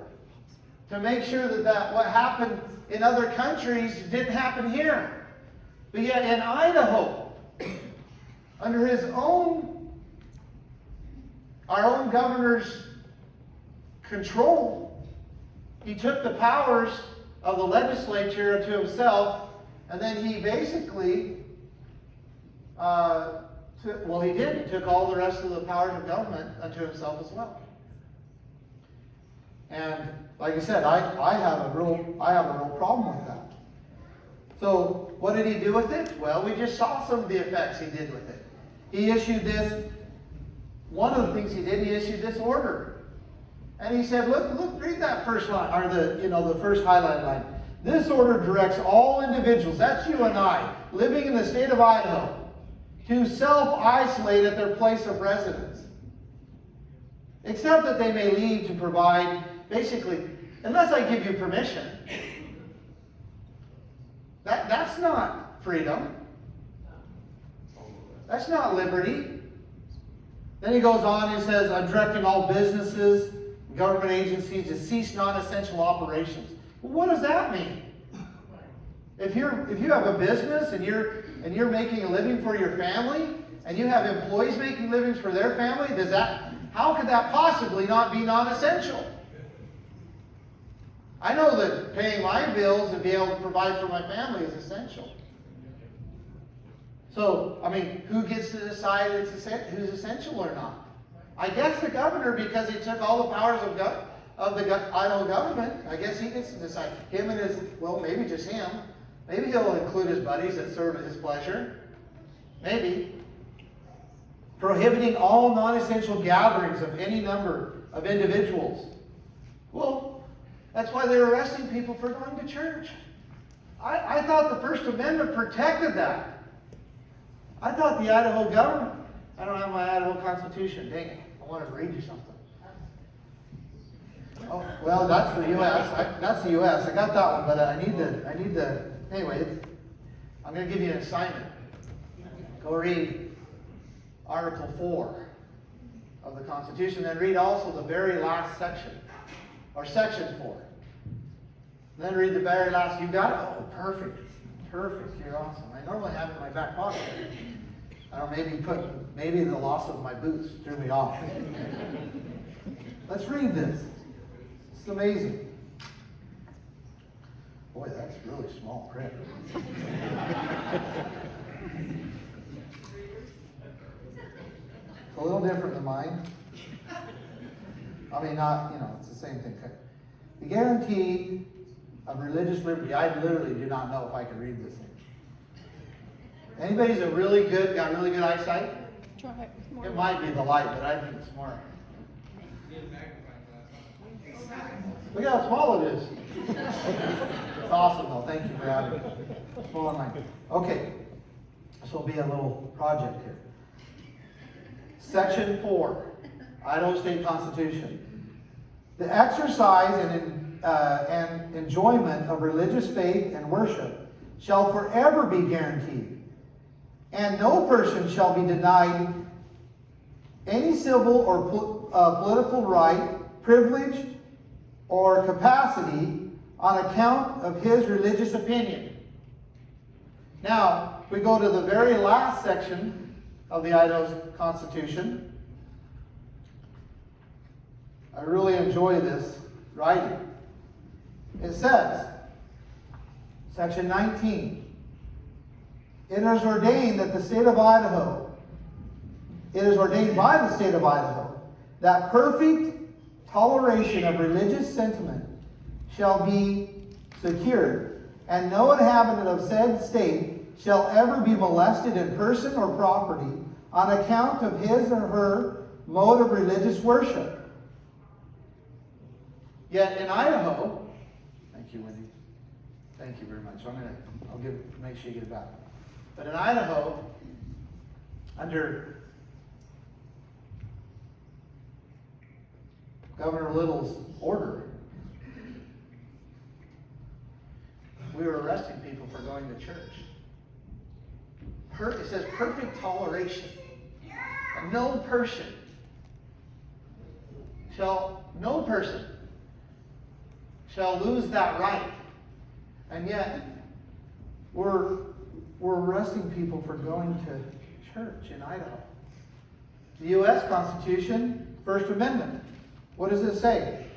To make sure that what happened in other countries didn't happen here. But yet in Idaho, under our own governor's control, he took the powers of the legislature to himself, and then he basically Well, he did. He took all the rest of the powers of government unto himself as well. And like I said, I have a real problem with that. So what did he do with it? Well, we just saw some of the effects he did with it. He issued this. One of the things he did, he issued this order. And he said, look, read that first line, or the first highlighted line. This order directs all individuals, that's you and I, living in the state of Idaho, to self-isolate at their place of residence, except that they may leave to provide, basically, unless I give you permission. That's not freedom. That's not liberty. Then he goes on and says, I'm directing all businesses, government agencies to cease non-essential operations. Well, what does that mean? If you have a business and you're making a living for your family, and you have employees making livings for their family, how could that possibly not be non-essential? I know that paying my bills and being able to provide for my family is essential. So, I mean, who gets to decide who's essential or not? I guess the governor, because he took all the powers of the Idaho government. I guess he gets to decide. Him and his, well, maybe just him. Maybe he'll include his buddies that serve at his pleasure. Maybe. Prohibiting all non-essential gatherings of any number of individuals. Well, that's why they're arresting people for going to church. I thought the First Amendment protected that. I thought the Idaho government, I don't have my Idaho Constitution, dang it, I wanted to read you something. Oh, well, that's the U.S. That's the U.S. I got that one, but I need the, anyway, I'm going to give you an assignment. Go read Article 4 of the Constitution, then read also the very last section, or Section 4. Then read the very last, you got it? Oh, perfect. Perfect, you're awesome. I normally have it in my back pocket. I don't know, maybe the loss of my boots threw me off. Let's read this. It's amazing. Boy, that's really small print. It's a little different than mine. I mean, not, it's the same thing. The guarantee of religious liberty. I literally do not know if I can read this thing. Anybody's got really good eyesight? Try it. It might be the light, but I think it's more. Look how small it is. It's awesome though. Thank you for having me. Smaller line. Okay. This will be a little project here. Section 4, Idaho State Constitution. The exercise and enjoyment of religious faith and worship shall forever be guaranteed, and no person shall be denied any civil or political right, privilege, or capacity on account of his religious opinion. Now, we go to the very last section of the Idaho Constitution. I really enjoy this writing. It says, Section 19, it is ordained that the state of Idaho, it is ordained by the state of Idaho, that perfect toleration of religious sentiment shall be secured, and no inhabitant of said state shall ever be molested in person or property on account of his or her mode of religious worship. Yet in Idaho, thank you, Wendy. Thank you very much. I'll make sure you get it back. But in Idaho, under Governor Little's order, we were arresting people for going to church. It says perfect toleration. And no person shall lose that right. And yet, we're arresting people for going to church in Idaho. The U.S. Constitution, First Amendment. What does it say?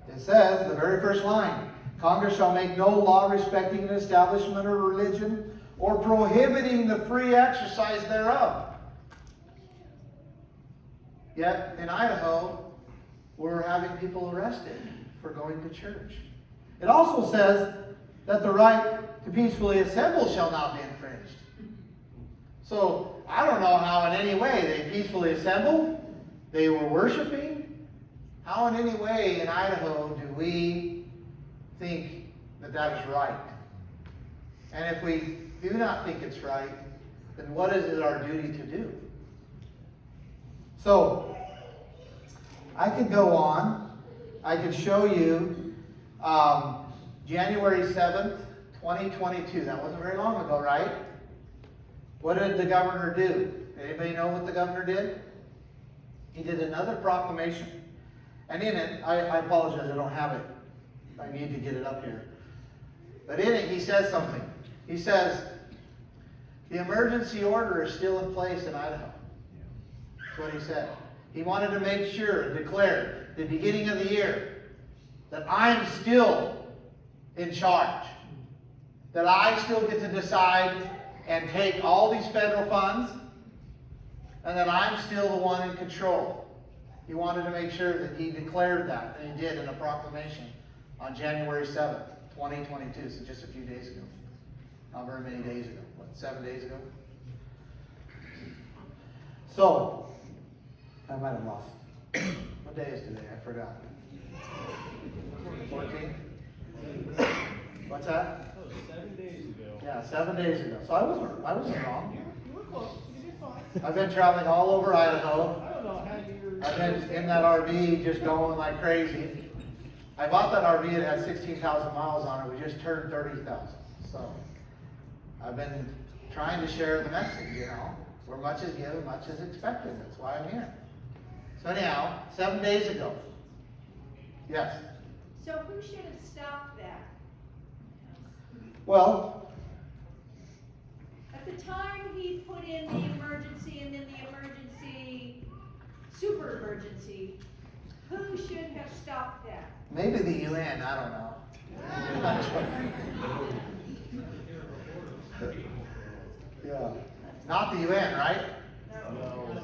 It says, the very first line, Congress shall make no law respecting an establishment or religion or prohibiting the free exercise thereof. Yet in Idaho, we're having people arrested for going to church. It also says that the right to peacefully assemble shall not be infringed. So I don't know how in any way they peacefully assembled, they were worshiping. How in any way in Idaho do we think that that is right? And if we do not think it's right, then what is it our duty to do? So, I could go on. I could show you January 7th, 2022. That wasn't very long ago, right? What did the governor do? Anybody know what the governor did? He did another proclamation. And in it, I apologize, I don't have it. I need to get it up here. But in it, he says something. He says, the emergency order is still in place in Idaho. That's what he said. He wanted to make sure, declare, at the beginning of the year, that I'm still in charge. That I still get to decide and take all these federal funds, and that I'm still the one in control. He wanted to make sure that he declared that, and he did in a proclamation on January 7th, 2022, so just a few days ago. Not very many days ago. What, 7 days ago? So, I might have lost. What day is today? I forgot. 14? What's that? Oh, 7 days ago. Yeah, 7 days ago. So I wasn't wrong. You were close. You did fine. I've been traveling all over Idaho. I don't know how you're. I've been in that RV just going like crazy. I bought that RV, it had 16,000 miles on it. We just turned 30,000. So I've been trying to share the message, you know. Where much is given, much is expected. That's why I'm here. So anyhow, 7 days ago. Yes. So who should have stopped that? Well, At the time he put in the emergency and then the emergency, super emergency, who should have stopped that? maybe the UN, I don't know. Yeah. Not the UN, right? No.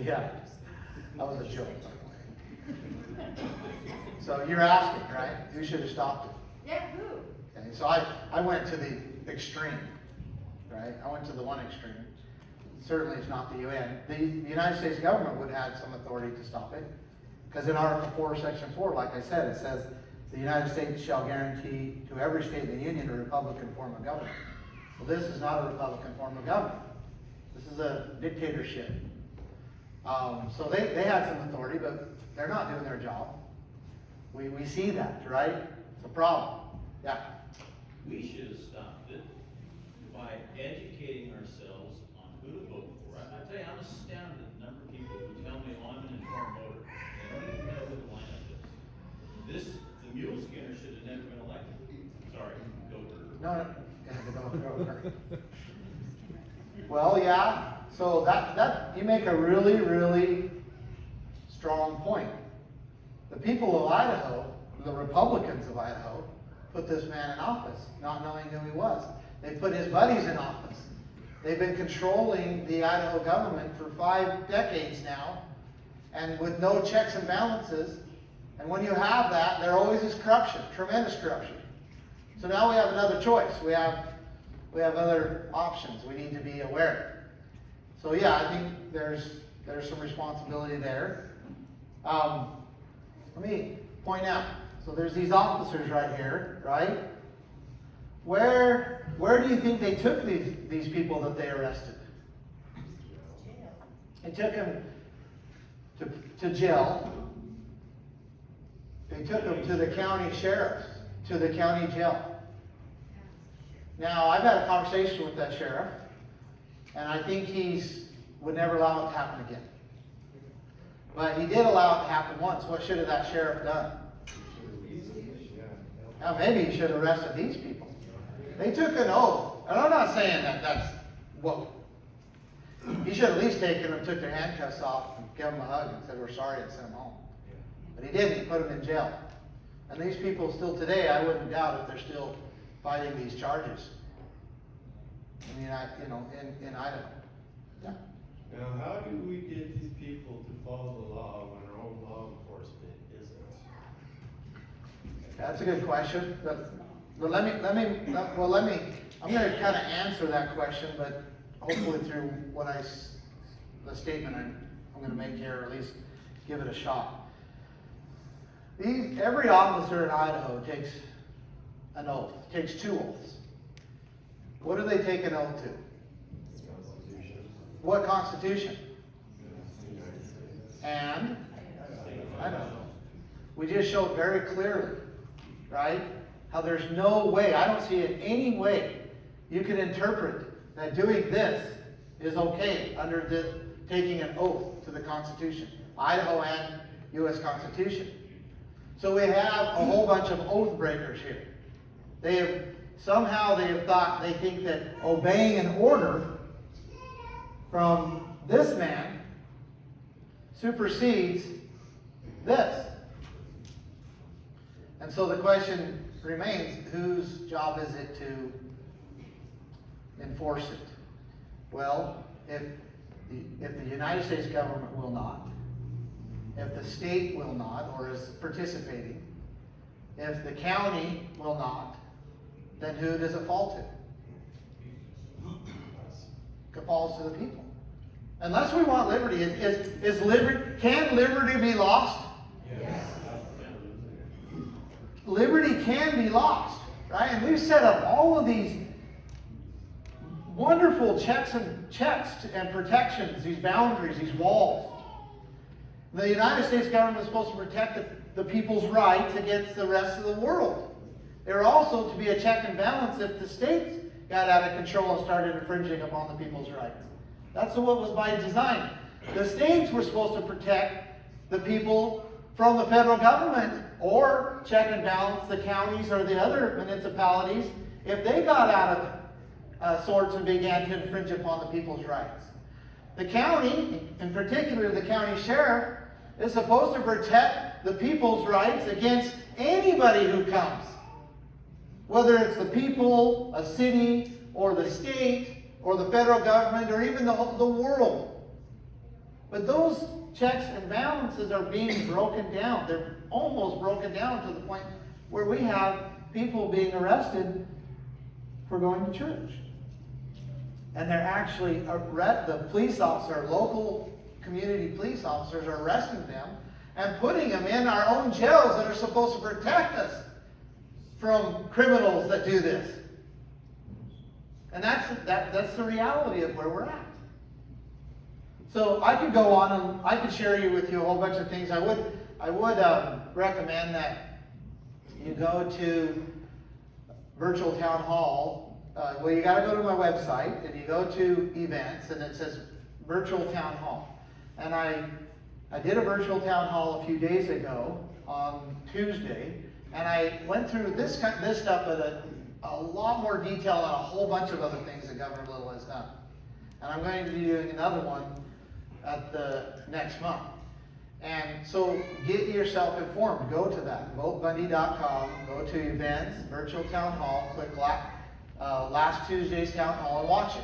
Yeah. That was a joke, by the way. So you're asking, right? Who should have stopped it? Yeah, who? Okay, so I went to the extreme, right? I went to the one extreme. Certainly it's not the UN. The United States government would have had some authority to stop it. Because in Article 4, Section 4, like I said, it says, the United States shall guarantee to every state in the Union a Republican form of government. Well, this is not a Republican form of government. This is a dictatorship. So they had some authority, but they're not doing their job. We see that, right? It's a problem. Yeah. We should have stopped it by educating ourselves on who to vote for. I tell you, I'm astounded at the number of people who tell me, oh, I'm an informed voter. They don't even know who the lineup is. The mule skinner should have never been elected. Sorry, No. Well, yeah. So that you make a really, really strong point. The people of Idaho, the Republicans of Idaho, put this man in office, not knowing who he was. They put his buddies in office. They've been controlling the Idaho government for 5 decades now, and with no checks and balances. And when you have that, there always is corruption, tremendous corruption. So now we have another choice. We have other options. We need to be aware. So yeah, I think there's some responsibility there. Let me point out. So there's these officers right here, right? Where do you think they took these people that they arrested? They took them to jail. They took them to the county sheriff, to the county jail. Now, I've had a conversation with that sheriff, and I think would never allow it to happen again. But he did allow it to happen once. What should have that sheriff done? Now, maybe he should have arrested these people. They took an oath. And I'm not saying that's what. He should have at least taken them, took their handcuffs off, and gave them a hug and said, we're sorry, and sent them home. But he didn't. He put them in jail. And these people still today, I wouldn't doubt if they're still fighting these charges. in Idaho. Yeah. Now, how do we get these people to follow the law when our own law enforcement isn't? That's a good question, but let me, I'm gonna kind of answer that question, but hopefully through the statement I'm gonna make here, or at least give it a shot. Every officer in Idaho takes an oath, takes 2 oaths. What do they take an oath to? What Constitution? And Idaho. We just showed very clearly, right, how there's no way, I don't see it any way you can interpret that doing this is okay under taking an oath to the Constitution, Idaho and U.S. Constitution. So we have a whole bunch of oath breakers here. They have they think that obeying an order from this man supersedes this. And so the question remains, whose job is it to enforce it? Well, if the United States government will not, if the state will not, or is participating, if the county will not, then who does it fall to? It falls to the people. Unless we want liberty, can liberty be lost? Yes. Liberty can be lost, right? And we've set up all of these wonderful checks and protections, these boundaries, these walls. The United States government is supposed to protect the people's rights against the rest of the world. They're also to be a check and balance if the states got out of control and started infringing upon the people's rights. That's what was by design. The states were supposed to protect the people from the federal government, or check and balance the counties or the other municipalities if they got out of sorts and began to infringe upon the people's rights. The county, in particular the county sheriff, is supposed to protect the people's rights against anybody who comes. Whether it's the people, a city, or the state, or the federal government, or even the world. But those checks and balances are being broken down. They're almost broken down to the point where we have people being arrested for going to church. And they're actually, the police officer, local community police officers are arresting them and putting them in our own jails that are supposed to protect us from criminals that do this. And that's the reality of where we're at. So I could go on and I could share with you a whole bunch of things. I would recommend that you go to Virtual Town Hall. Well, you got to go to my website and you go to events and it says Virtual Town Hall. And I did a Virtual Town Hall a few days ago on Tuesday, and I went through this stuff at a lot more detail and a whole bunch of other things that Governor Little has done. And I'm going to be doing another one at the next month. And so get yourself informed. Go to that, votebundy.com, go to events, Virtual Town Hall, click last Tuesday's Town Hall and watch it.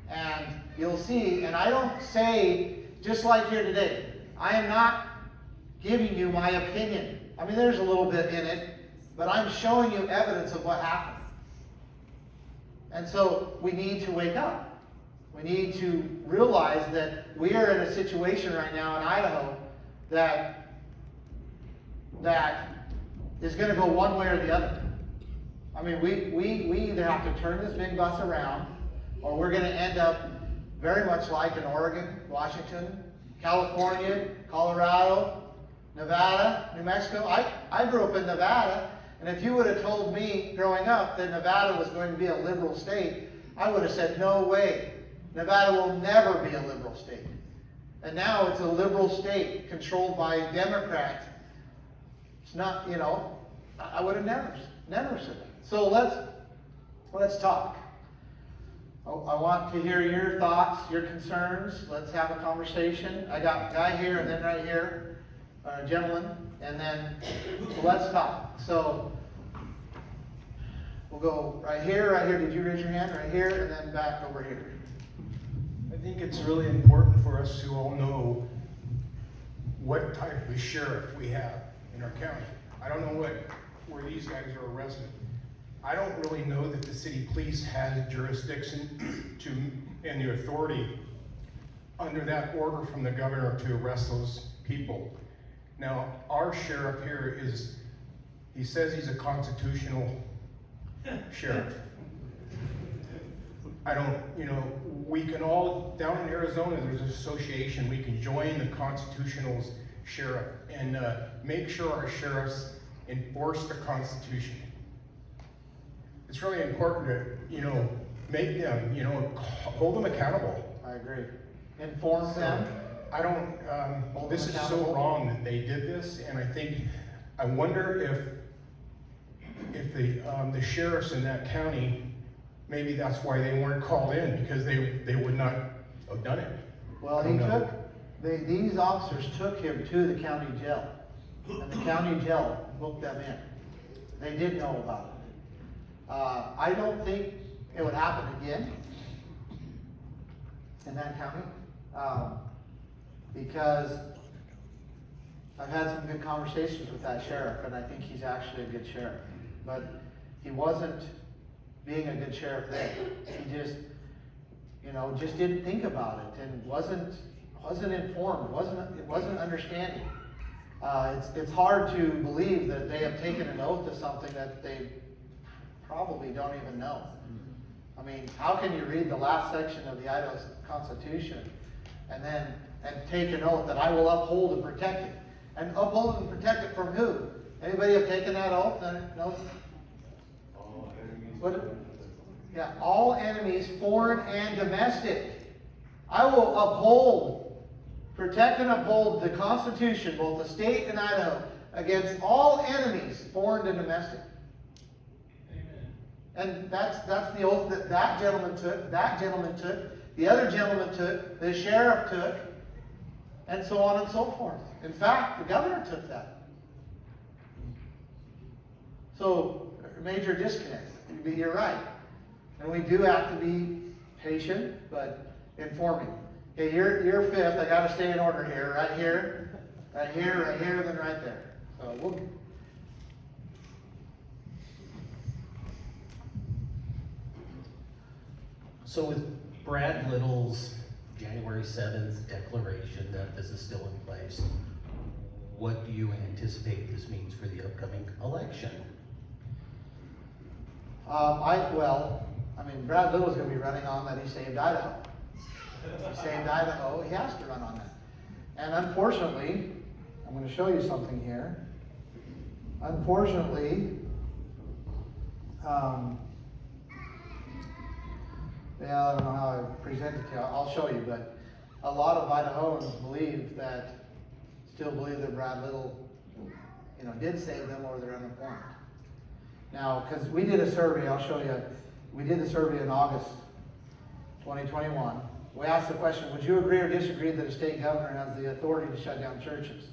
And you'll see, and I don't say, just like here today, I am not giving you my opinion. I mean, there's a little bit in it, but I'm showing you evidence of what happened. And so we need to wake up. We need to realize that we are in a situation right now in Idaho that is going to go one way or the other. I mean, we either have to turn this big bus around, or we're going to end up very much like in Oregon, Washington, California, Colorado, Nevada, New Mexico. I grew up in Nevada, and if you would have told me growing up that Nevada was going to be a liberal state, I would have said, no way. Nevada will never be a liberal state. And now it's a liberal state controlled by Democrats. It's not, I would have never said that. So let's talk. I want to hear your thoughts, your concerns. Let's have a conversation. I got a guy here and then right here, a gentleman, and then let's talk. So we'll go right here, did you raise your hand? Right here, and then back over here. I think it's really important for us to all know what type of sheriff we have in our county. I don't know where these guys are arrested. I don't really know that the city police has jurisdiction and the authority under that order from the governor to arrest those people. Now, our sheriff here he says he's a constitutional sheriff. I don't, we can all, down in Arizona, there's an association, we can join the constitutional sheriff and make sure our sheriffs enforce the Constitution. It's really important to, make them, hold them accountable. I agree. Inform them. I don't, this is so wrong that they did this, and I wonder if the sheriffs in that county, maybe that's why they weren't called in, because they would not have done it. Well, these officers took him to the county jail, and the county jail booked them in. They did know about it. I don't think it would happen again in that county, because I've had some good conversations with that sheriff, and I think he's actually a good sheriff. But he wasn't being a good sheriff there. He just didn't think about it and wasn't informed, wasn't understanding. It's hard to believe that they have taken an oath to something that they probably don't even know. I mean, how can you read the last section of the Idaho Constitution and take an oath that I will uphold and protect it? And uphold and protect it from who? Anybody have taken that oath? No? What? Yeah, all enemies, foreign and domestic. I will uphold, protect and uphold the Constitution, both the state and Idaho, against all enemies, foreign and domestic. And that's the oath that gentleman took, the other gentleman took, the sheriff took, and so on and so forth. In fact, the governor took that. So, major disconnect. You're right. And we do have to be patient, but informing. Okay, you're fifth. I got to stay in order here. Right here, and then right there. So So with Brad Little's January 7th declaration that this is still in place, what do you anticipate this means for the upcoming election? Brad Little's going to be running on that he saved Idaho. He saved Idaho. He has to run on that. And unfortunately, I'm going to show you something here. Unfortunately, I don't know how I present it to you. I'll show you, but a lot of Idahoans still believe that Brad Little, did save them, or they're uninformed. Now, because we did a survey, I'll show you. We did the survey in August 2021. We asked the question, would you agree or disagree that a state governor has the authority to shut down churches?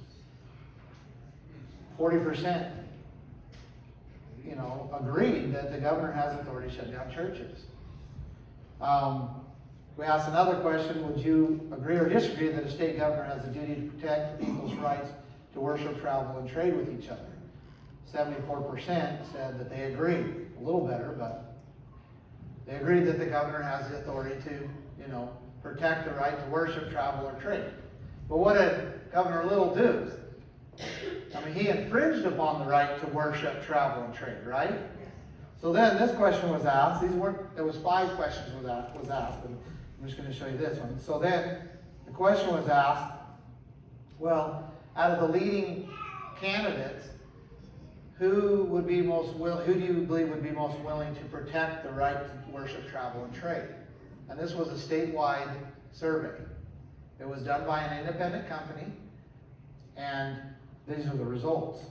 40%, agreed that the governor has authority to shut down churches. We asked another question, would you agree or disagree that a state governor has the duty to protect people's rights to worship, travel, and trade with each other? 74% said that they agreed. A little better, but they agreed that the governor has the authority to, protect the right to worship, travel, or trade. But what did Governor Little do? He infringed upon the right to worship, travel, and trade, right? So then this question was asked. There was 5 questions was asked, and I'm just going to show you this one. So then the question was asked, well, out of the leading candidates, who do you believe would be most willing to protect the right to worship, travel, and trade? And this was a statewide survey. It was done by an independent company, and these are the results.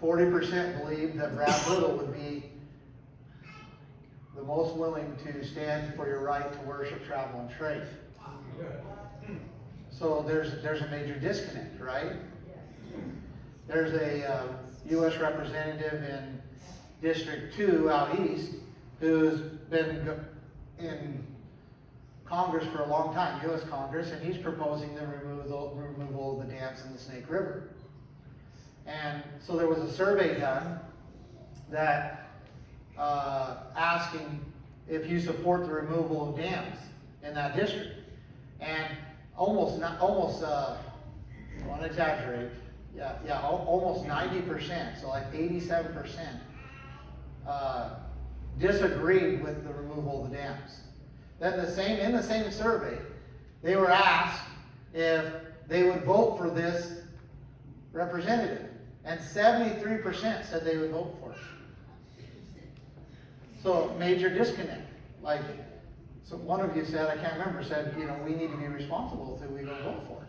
40% believe that Brad Little would be the most willing to stand for your right to worship, travel, and trade. So there's a major disconnect, right? There's U.S. representative in District 2 out east, who's been in Congress for a long time, U.S. Congress, and he's proposing the removal of the dams in the Snake River. And so there was a survey done that asking if you support the removal of dams in that district. And almost, I want to exaggerate, almost 90%, so like 87%, disagreed with the removal of the dams. Then in the same survey, they were asked if they would vote for this representative, and 73% said they would vote for it. So major disconnect. Like, so one of you said, I can't remember, said, you know, we need to be responsible if we go vote for it.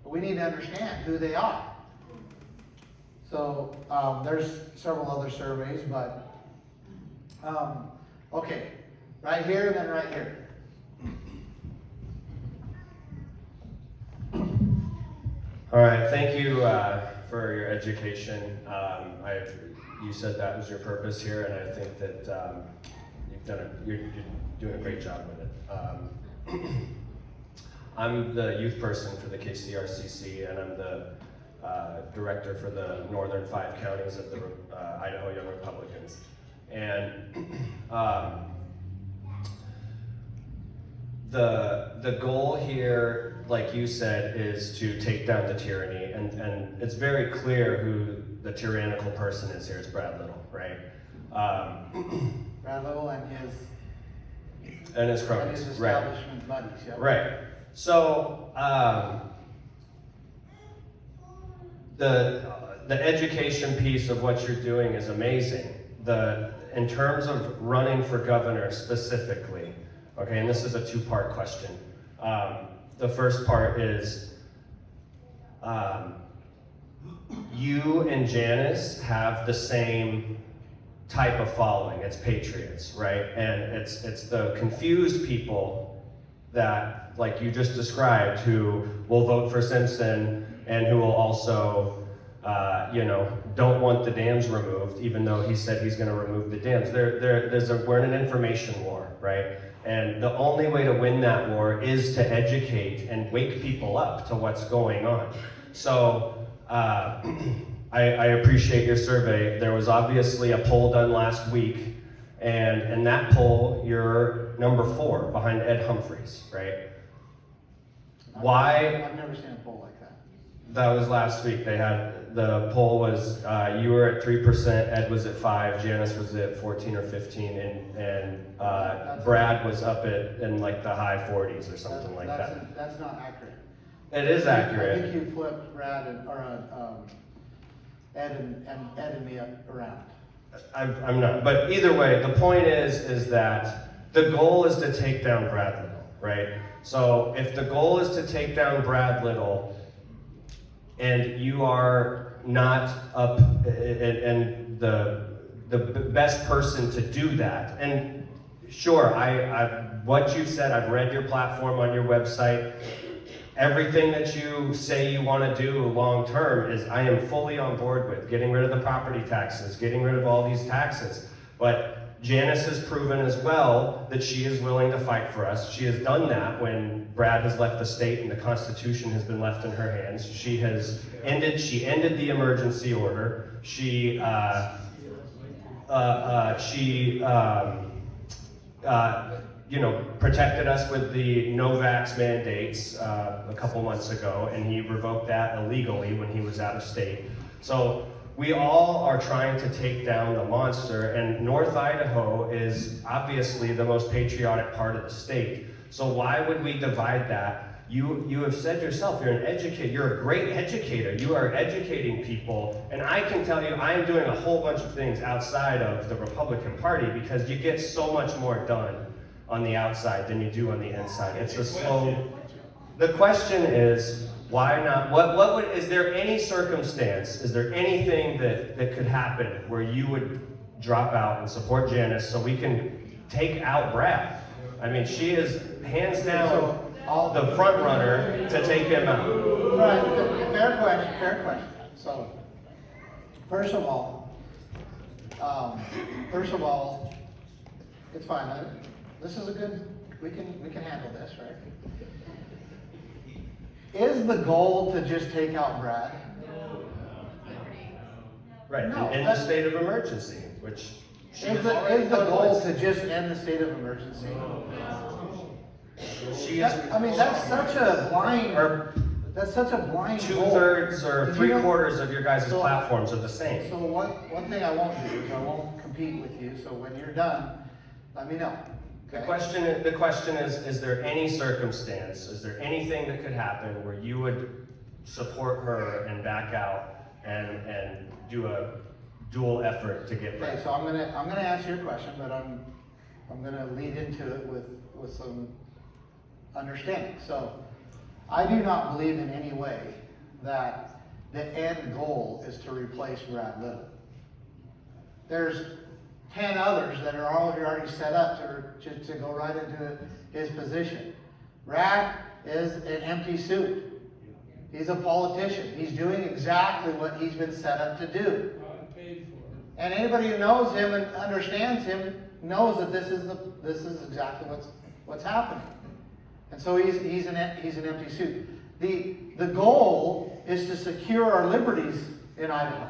But we need to understand who they are. So there's several other surveys, but okay, right here, then right here. All right, thank you for your education. You said that was your purpose here, and I think that you're doing a great job with it. I'm the youth person for the KCRCC, and I'm the director for the northern 5 counties of the Idaho Young Republicans. And the goal here, like you said, is to take down the tyranny, and it's very clear who the tyrannical person is here. It's Brad Little, right? Brad Little and his cronies, and his right? establishment buddies, yeah. Right. So the education piece of what you're doing is amazing. In terms of running for governor specifically, okay, and this is a 2-part question. The first part is you and Janice have the same type of following. It's patriots, right? And it's the confused people that, like you just described, who will vote for Simpson and who will also, don't want the dams removed, even though he said he's going to remove the dams. We're in an information war, right? And the only way to win that war is to educate and wake people up to what's going on. So I appreciate your survey. There was obviously a poll done last week, and in that poll, you're number 4 behind Ed Humphreys, right? Why? I've never seen a poll like that. That was last week. The poll was, you were at 3%, Ed was at 5%, Janice was at 14 or 15, and Brad was up in like the high 40s or something like that. That's not accurate. It is accurate. I think you flipped Brad Ed and me around. I'm not, but either way, the point is that the goal is to take down Brad Little, right? So if the goal is to take down Brad Little, and you are not up and the best person to do that, and sure, what you said, I've read your platform on your website. Everything that you say you want to do long term is I am fully on board with getting rid of the property taxes, getting rid of all these taxes. But Janice has proven as well that she is willing to fight for us. She has done that when Brad has left the state and the Constitution has been left in her hands. She ended the emergency order. She protected us with the no-vax mandates a couple months ago, and he revoked that illegally when he was out of state. So we all are trying to take down the monster, and North Idaho is obviously the most patriotic part of the state. So why would we divide that? You have said yourself, you're an educator, you're a great educator, you are educating people, and I can tell you I am doing a whole bunch of things outside of the Republican Party because you get so much more done on the outside than you do on the inside. It's a slow. The question is, why not? Is there any circumstance, is there anything that could happen where you would drop out and support Janice so we can take out Brad? I mean, she is hands down the front runner to take him out. Right, fair question. So, First of all, it's fine. This is a good, we can handle this, right? Is the goal to just take out Brad? Right, No, in the state of emergency, which she has Is already the done goal once. to just end the state of emergency? She is. I mean, that's such a blind, that's such a blind goal. 2/3 or Did you know- 3/4 of your guys' So- platforms are the same. So one thing I won't do is I won't compete with you, so when you're done, let me know. The Okay? question is there any circumstance, is there anything that could happen where you would support her and back out and do a dual effort to get Okay, right? so I'm gonna answer your question, but I'm gonna lead into it with some understanding. So, I do not believe in any way that the end goal is to replace Brad Little. There's 10 others that are already set up to go right into his position. Brad is an empty suit. He's a politician. He's doing exactly what he's been set up to do. And anybody who knows him and understands him knows that this is exactly what's happening. And so he's an empty suit. The goal is to secure our liberties in Idaho.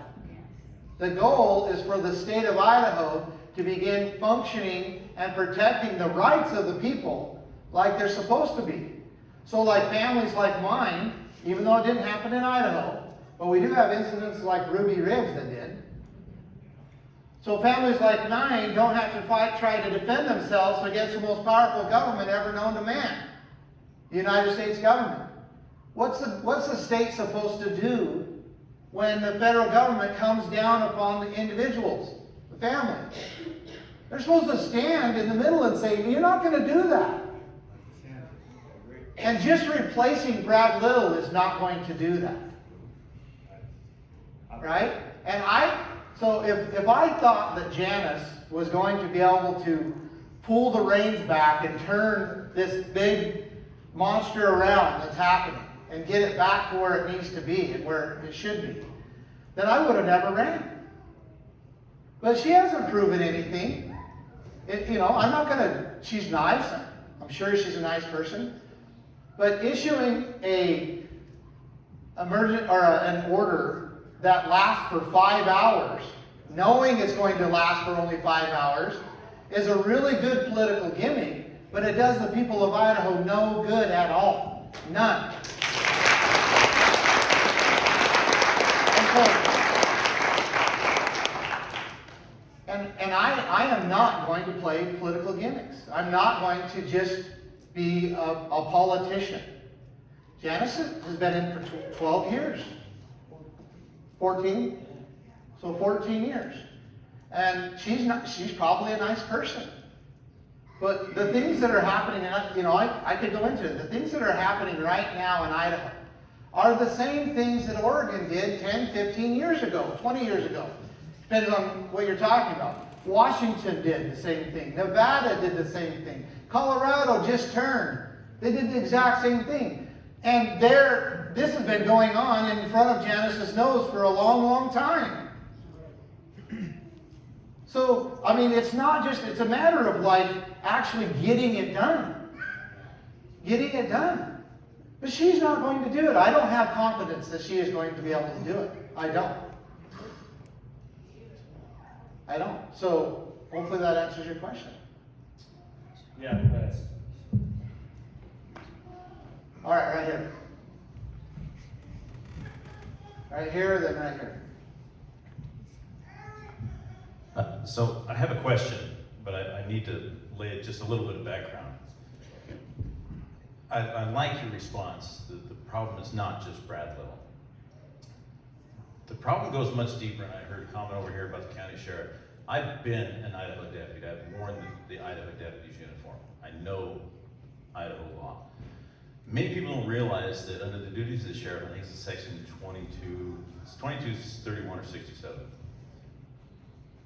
The goal is for the state of Idaho to begin functioning and protecting the rights of the people like they're supposed to be. So like families like mine, even though it didn't happen in Idaho, but we do have incidents like Ruby Riggs that did. So families like mine don't have to try to defend themselves against the most powerful government ever known to man, the United States government. What's the state supposed to do when the federal government comes down upon the individuals, the family? They're supposed to stand in the middle and say, you're not going to do that. And just replacing Brad Little is not going to do that. Right? And so if I thought that Janice was going to be able to pull the reins back and turn this big monster around that's happening and get it back to where it needs to be and where it should be, then I would have never ran. But she hasn't proven anything. I'm not going to, she's nice. I'm sure she's a nice person. But issuing an order that lasts for 5 hours, knowing it's going to last for only 5 hours, is a really good political gimmick, but it does the people of Idaho no good at all. None. And I am not going to play political gimmicks. I'm not going to just be a politician. Janice has been in for 12 years. 14? So 14 years. And she's probably a nice person. But the things that are happening, I could go into it. The things that are happening right now in Idaho are the same things that Oregon did 10, 15 years ago, 20 years ago. Depends on what you're talking about. Washington did the same thing. Nevada did the same thing. Colorado just turned. They did the exact same thing. And this has been going on in front of Janice's nose for a long, long time. So, it's not just, it's a matter of actually getting it done. Getting it done. But she's not going to do it. I don't have confidence that she is going to be able to do it. I don't. So, hopefully that answers your question. Yeah, that's. All right, right here. Right here, then right here. So I have a question, but I need to lay just a little bit of background. I like your response. The problem is not just Brad Little. The problem goes much deeper, and I heard a comment over here about the county sheriff. I've been an Idaho deputy. I've worn the Idaho deputy's uniform. I know Idaho law. Many people don't realize that under the duties of the sheriff, I think it's section 2231 or 67.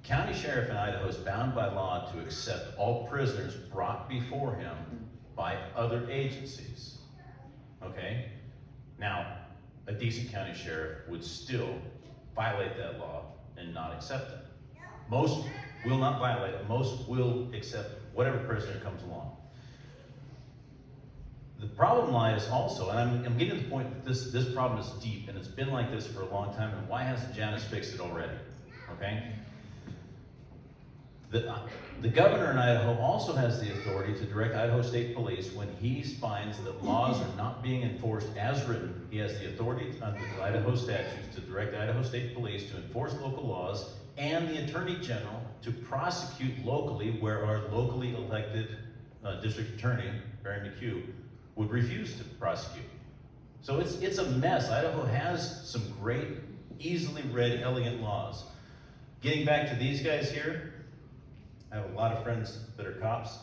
County sheriff in Idaho is bound by law to accept all prisoners brought before him by other agencies. Okay? Now, a decent county sheriff would still violate that law accept them. Most will not violate it. Most will accept whatever prisoner comes along. The problem lies also, and I'm getting to the point that this problem is deep, and it's been like this for a long time, and why hasn't Janice fixed it already? Okay? The governor in Idaho also has the authority to direct Idaho State Police when he finds that laws are not being enforced as written. He has the authority under the Idaho statutes to direct Idaho State Police to enforce local laws and the Attorney General to prosecute locally where our locally elected district attorney, Barry McHugh, would refuse to prosecute. So it's a mess. Idaho has some great, easily read, elegant laws. Getting back to these guys here, I have a lot of friends that are cops.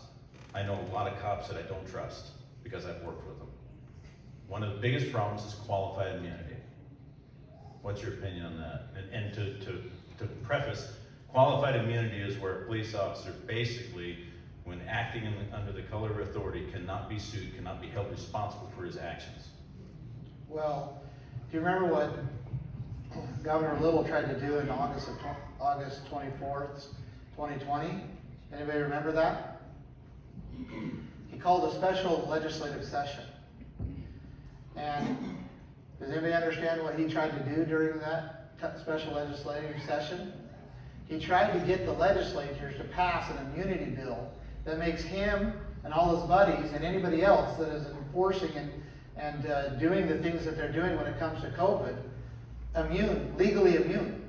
I know a lot of cops that I don't trust because I've worked with them. One of the biggest problems is qualified immunity. What's your opinion on that? And to preface, qualified immunity is where a police officer basically, when acting under the color of authority, cannot be sued, cannot be held responsible for his actions. Well, do you remember what Governor Little tried to do in August 24th, 2020? Anybody remember that? He called a special legislative session. And does anybody understand what he tried to do during that special legislative session? He tried to get the legislators to pass an immunity bill that makes him and all his buddies and anybody else that is enforcing and doing the things that they're doing when it comes to COVID immune, legally immune.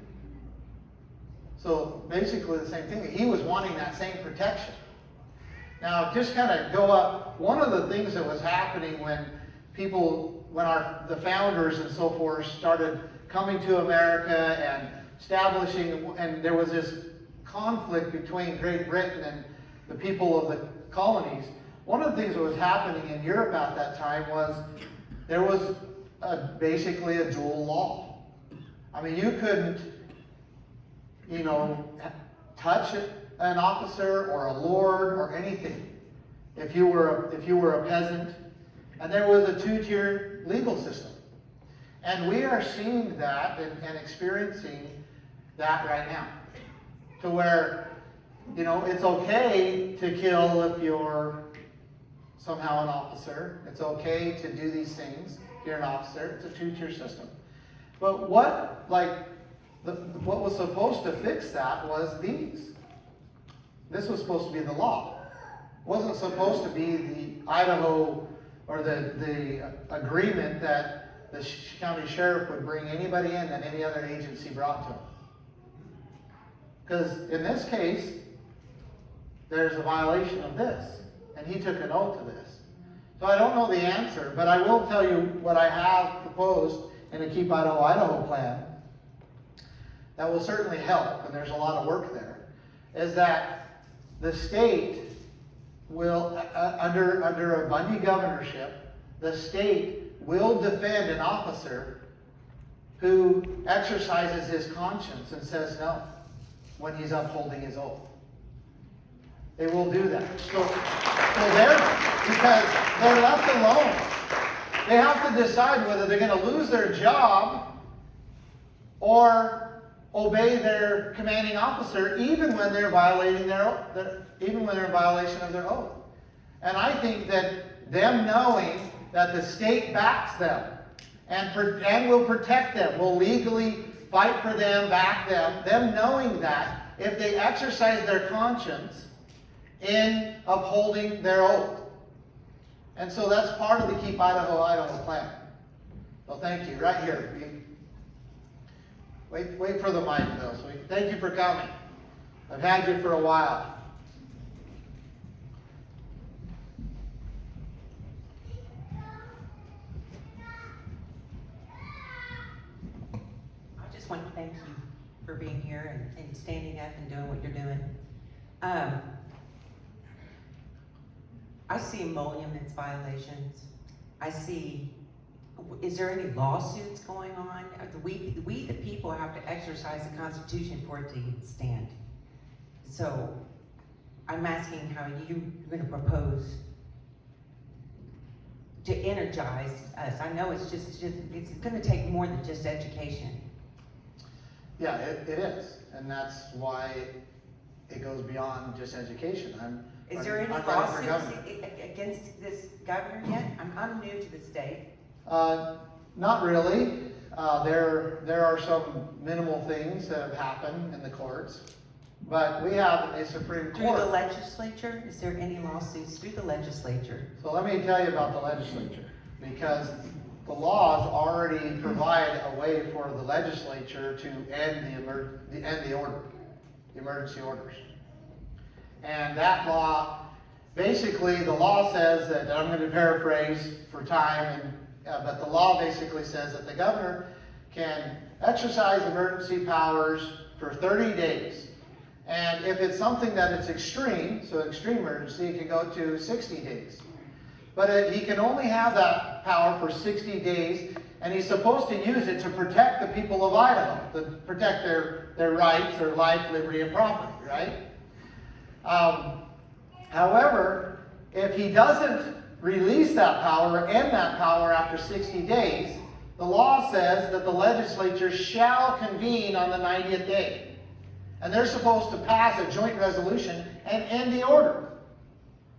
So basically the same thing. He was wanting that same protection. Now just kind of go up. One of the things that was happening when the founders and so forth started coming to America and establishing, and there was this conflict between Great Britain and the people of the colonies. One of the things that was happening in Europe at that time was there was basically a dual law. I mean, you couldn't, touch an officer or a lord or anything if you were a peasant, and there was a two-tier legal system. And we are seeing that and experiencing that right now, to where it's okay to kill if you're somehow an officer. It's okay to do these things if you're an officer. It's a two-tier system. But what was supposed to fix that was these. This was supposed to be the law. It wasn't supposed to be the Idaho or the agreement that the county sheriff would bring anybody in that any other agency brought to him. Because in this case, there's a violation of this, and he took an oath to this. So I don't know the answer, but I will tell you what I have proposed in the Keep Idaho, Idaho plan that will certainly help, and there's a lot of work there, is that the state will, under a Bundy governorship, the state will defend an officer who exercises his conscience and says no when he's upholding his oath. They will do that. So because they're left alone. They have to decide whether they're going to lose their job or obey their commanding officer, even when they're violating even when they're in violation of their oath. And I think that them knowing that the state backs them and will protect them, will legally fight for them, back them knowing that if they exercise their conscience in upholding their oath. And so that's part of the Keep Idaho, Idaho plan. So thank you. Right here. Wait for the mic though. So thank you for coming. I've had you for a while. I just want to thank you for being here and standing up and doing what you're doing. I see emoluments violations. I see, is there any lawsuits going on? We the people have to exercise the Constitution for it to stand. So I'm asking how you're going to propose to energize us. I know it's going to take more than just education. Yeah, it is, and that's why it goes beyond just education. Is there any I'm running for lawsuits governor. against this governor yet? I'm new to the state. Not really. There are some minimal things that have happened in the courts, but we have a Supreme Through Court. the legislature, is there any lawsuits through the legislature? So let me tell you about the legislature, because the laws already provide a way for the legislature to end the order, the emergency orders. And that law, basically, the law says that, I'm going to paraphrase for time, but the law basically says that the governor can exercise emergency powers for 30 days. And if it's something that it's extreme, so extreme emergency, it can go to 60 days. But he can only have that power for 60 days, and he's supposed to use it to protect the people of Idaho, to protect their rights, their life, liberty, and property, right? However, if he doesn't release that power or end that power after 60 days, the law says that the legislature shall convene on the 90th day. And they're supposed to pass a joint resolution and end the order.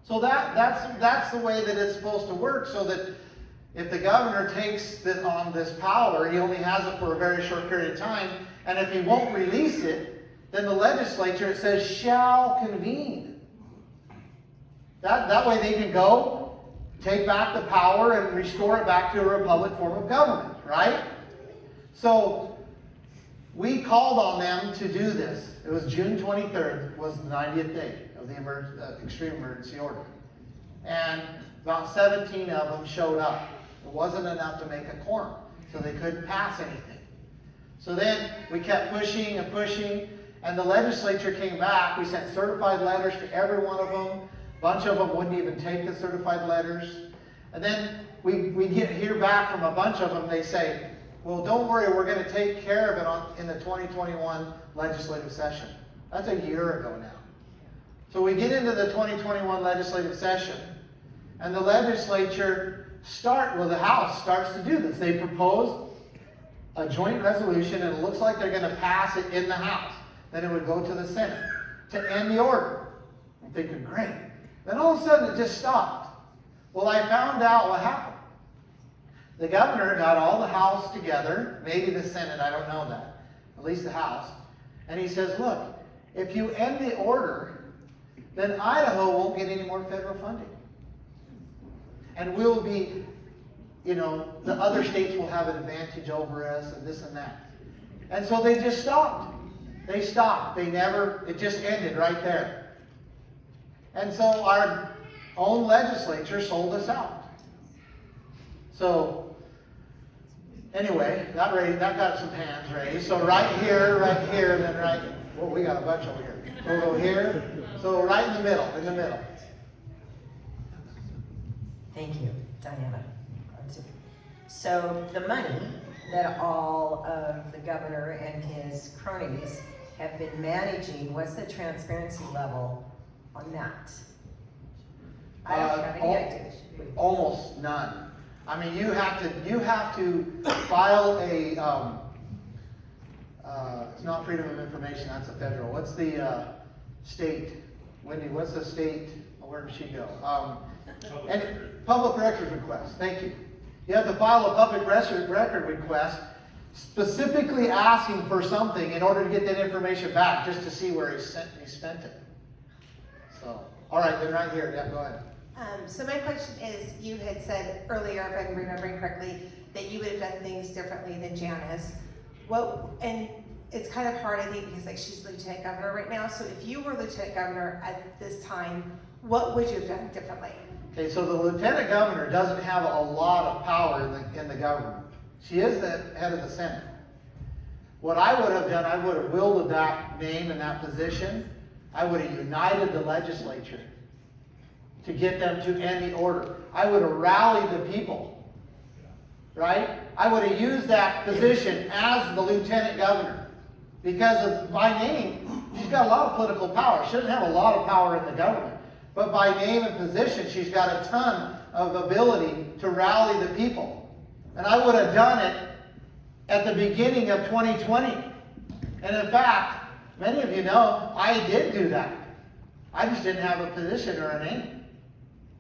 So that's the way that it's supposed to work, so that if the governor takes on this power, he only has it for a very short period of time, and if he won't release it, then the legislature, it says, shall convene. That way they can go, take back the power, and restore it back to a republic form of government, right? So we called on them to do this. It was June 23rd, was the 90th day of the extreme emergency order. And about 17 of them showed up. It wasn't enough to make a quorum, so they couldn't pass anything. So then we kept pushing and pushing, and the legislature came back. We sent certified letters to every one of them. A bunch of them wouldn't even take the certified letters. And then we hear back from a bunch of them. They say, well, don't worry, we're going to take care of it in the 2021 legislative session. That's a year ago now. So we get into the 2021 legislative session, and the legislature the House starts to do this. They propose a joint resolution, and it looks like they're going to pass it in the House. Then it would go to the Senate to end the order. I'm thinking, great. Then all of a sudden it just stopped. Well, I found out what happened. The governor got all the House together, maybe the Senate, I don't know that, at least the House, and he says, look, if you end the order, then Idaho won't get any more federal funding. And we'll be, the other states will have an advantage over us and this and that. And so they just stopped. They stopped. It just ended right there. And so our own legislature sold us out. So, anyway, that got some hands raised. So right here, and then we got a bunch over here. We'll go here. So right in the middle. Thank you, Diana. So the money that all of the governor and his cronies have been managing, what's the transparency level on that? I don't have any idea. Almost none. I mean, you have to file a, it's not Freedom of Information, that's a federal. What's the state? Wendy, what's the state? Where did she go? Public records request. Thank you. You have to file a public record request specifically asking for something in order to get that information back, just to see where he spent it. So, all right, then right here. Yeah, go ahead. So my question is, you had said earlier, if I'm remembering correctly, that you would have done things differently than Janice. And it's kind of hard, I think, because she's lieutenant governor right now. So if you were lieutenant governor at this time, what would you have done differently? Okay, so the lieutenant governor doesn't have a lot of power in the government. She is the head of the Senate. What I would have done, I would have wielded that name and that position. I would have united the legislature to get them to end the order. I would have rallied the people, right? I would have used that position as the lieutenant governor. Because by name, she's got a lot of political power. She doesn't have a lot of power in the government. But by name and position, she's got a ton of ability to rally the people. And I would have done it at the beginning of 2020. And in fact, many of you know, I did do that. I just didn't have a position or a name.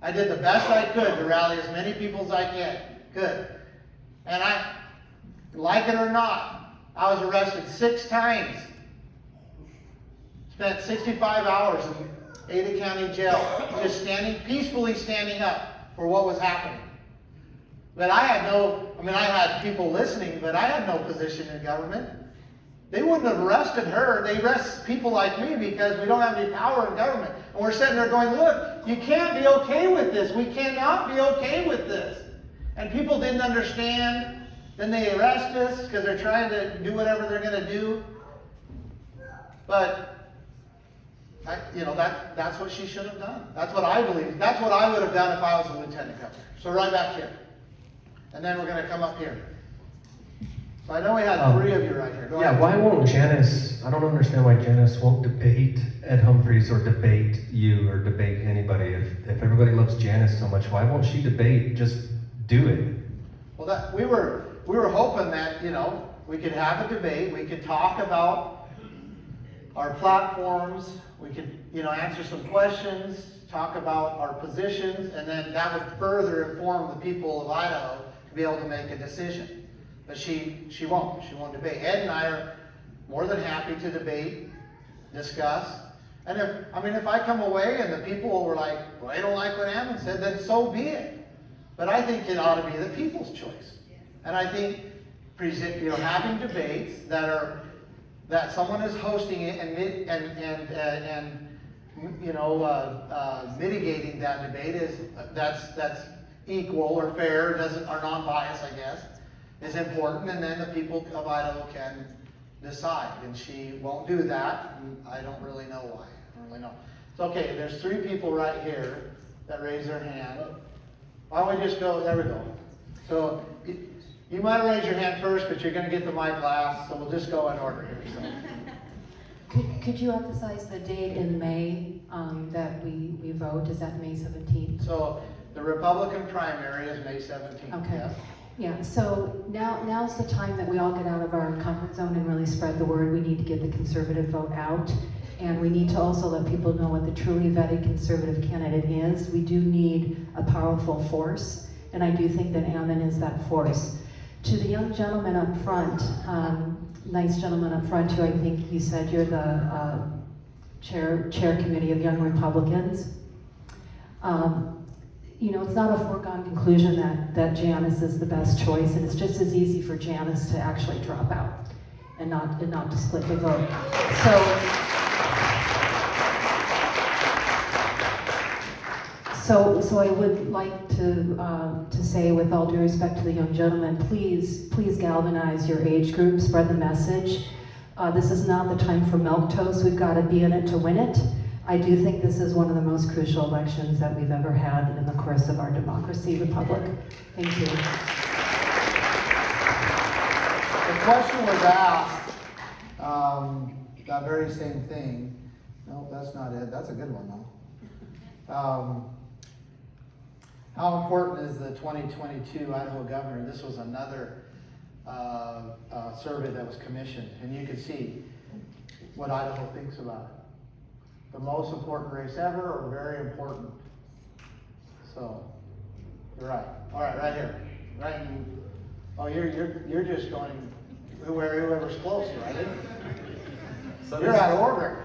I did the best I could to rally as many people as I could. And I, like it or not, I was arrested 6 times. Spent 65 hours in Ada County Jail, just peacefully standing up for what was happening. But I had people listening, but I had no position in government. They wouldn't have arrested her. They arrest people like me because we don't have any power in government. And we're sitting there going, look, you can't be okay with this. We cannot be okay with this. And people didn't understand. Then they arrest us because they're trying to do whatever they're going to do. But, that's what she should have done. That's what I believe. That's what I would have done if I was a lieutenant governor. So right back here. And then we're going to come up here. So I know we had 3 of you right here. Go ahead. Why won't Janice, I don't understand why Janice won't debate Ed Humphreys or debate you or debate anybody. If everybody loves Janice so much, why won't she debate? Just do it. Well, we were hoping that, we could have a debate. We could talk about our platforms. We could, answer some questions, talk about our positions, and then that would further inform the people of Idaho to be able to make a decision. But she won't. She won't debate. Ed and I are more than happy to debate, discuss. And if I come away and the people were like, well, I don't like what Ammon said, then so be it. But I think it ought to be the people's choice. And I think having debates that someone is hosting it and mitigating that debate that's equal or fair, or non-biased, I guess, is important, and then the people of Idaho can decide. And she won't do that, and I don't really know why. I don't really know. It's okay, there's 3 people right here that raise their hand. Why don't we just go, there we go. So, you might raise your hand first, but you're going to get the mic last, so we'll just go in order here. So. Could you emphasize the date in May that we vote? Is that May 17th? So the Republican primary is May 17th. Okay. Yes. Yeah, so now's the time that we all get out of our comfort zone and really spread the word. We need to get the conservative vote out. And we need to also let people know what the truly vetted conservative candidate is. We do need a powerful force. And I do think that Ammon is that force. To the young gentleman up front, nice gentleman up front who I think you said you're the chair committee of Young Republicans. It's not a foregone conclusion that Janice is the best choice, and it's just as easy for Janice to actually drop out and not to split the vote. So I would like to say, with all due respect to the young gentleman, please galvanize your age group, spread the message. This is not the time for milquetoast. We've got to be in it to win it. I do think this is one of the most crucial elections that we've ever had in the course of our democracy republic. Thank you. The question was asked, that very same thing. No, that's not it. That's a good one though. How important is the 2022 Idaho governor? This was another survey that was commissioned, and you can see what Idaho thinks about it. The most important race ever, or very important? So, you're right. All right, right here, right. You're just going whoever's close, right? So you're out of order.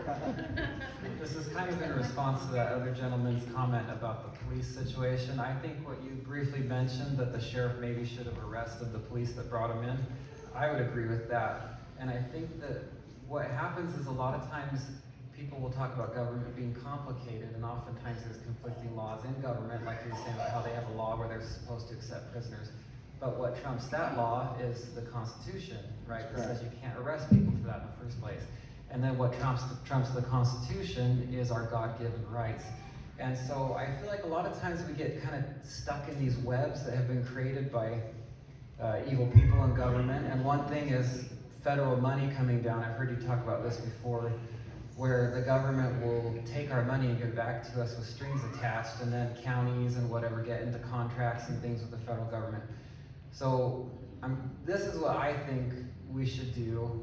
This is kind of in response to that other gentleman's comment about the police situation. I think what you briefly mentioned, that the sheriff maybe should have arrested the police that brought him in, I would agree with that. And I think that what happens is a lot of times people will talk about government being complicated, and oftentimes there's conflicting laws in government, like you were saying about how they have a law where they're supposed to accept prisoners. But what trumps that law is the Constitution, right? That says you can't arrest people for that in the first place. And then what trumps the Constitution is our God-given rights. And so I feel like a lot of times we get kind of stuck in these webs that have been created by evil people in government. And one thing is federal money coming down. I've heard you talk about this before, where the government will take our money and give it back to us with strings attached, and then counties and whatever get into contracts and things with the federal government. So this is what I think we should do.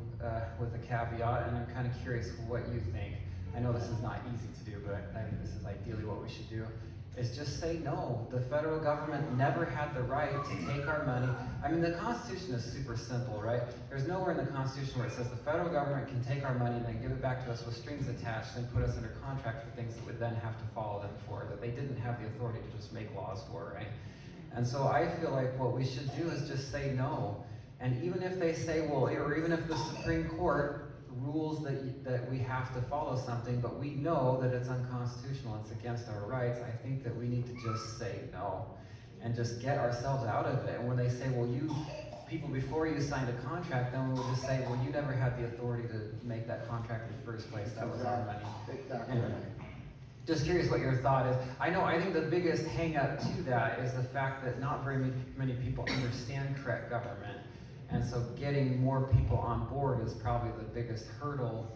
with a caveat, and I'm kind of curious what you think. I know this is not easy to do, but I think this is ideally what we should do, is just say no. The federal government never had the right to take our money. I mean, the Constitution is super simple, right? There's nowhere in the Constitution where it says the federal government can take our money and then give it back to us with strings attached and put us under contract for things that would then have to follow them for, that they didn't have the authority to just make laws for, right? And so I feel like what we should do is just say no. And even if they say, well, or even if the Supreme Court rules that we have to follow something, but we know that it's unconstitutional, it's against our rights, I think that we need to just say no and just get ourselves out of it. And when they say, well, you people before you signed a contract, then we'll just say, well, you never had the authority to make that contract in the first place. That was our money. Exactly. Anyway, just curious what your thought is. I think the biggest hang up to that is the fact that not very many people understand correct government. And so getting more people on board is probably the biggest hurdle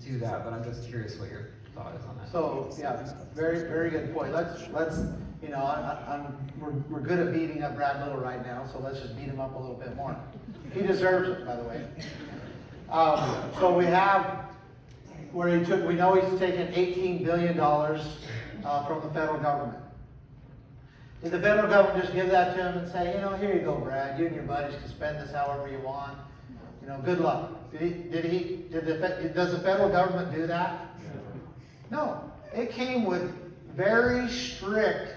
to that, but I'm just curious what your thought is on that. So, yeah, very, very good point. Let's you know, we're good at beating up Brad Little right now, so let's just beat him up a little bit more. He deserves it, by the way. So we have where we know he's taken $18 billion from the federal government. Did the federal government just give that to him and say, you know, here you go, Brad, you and your buddies can spend this however you want. You know, good luck. Does the federal government do that? No. It came with very strict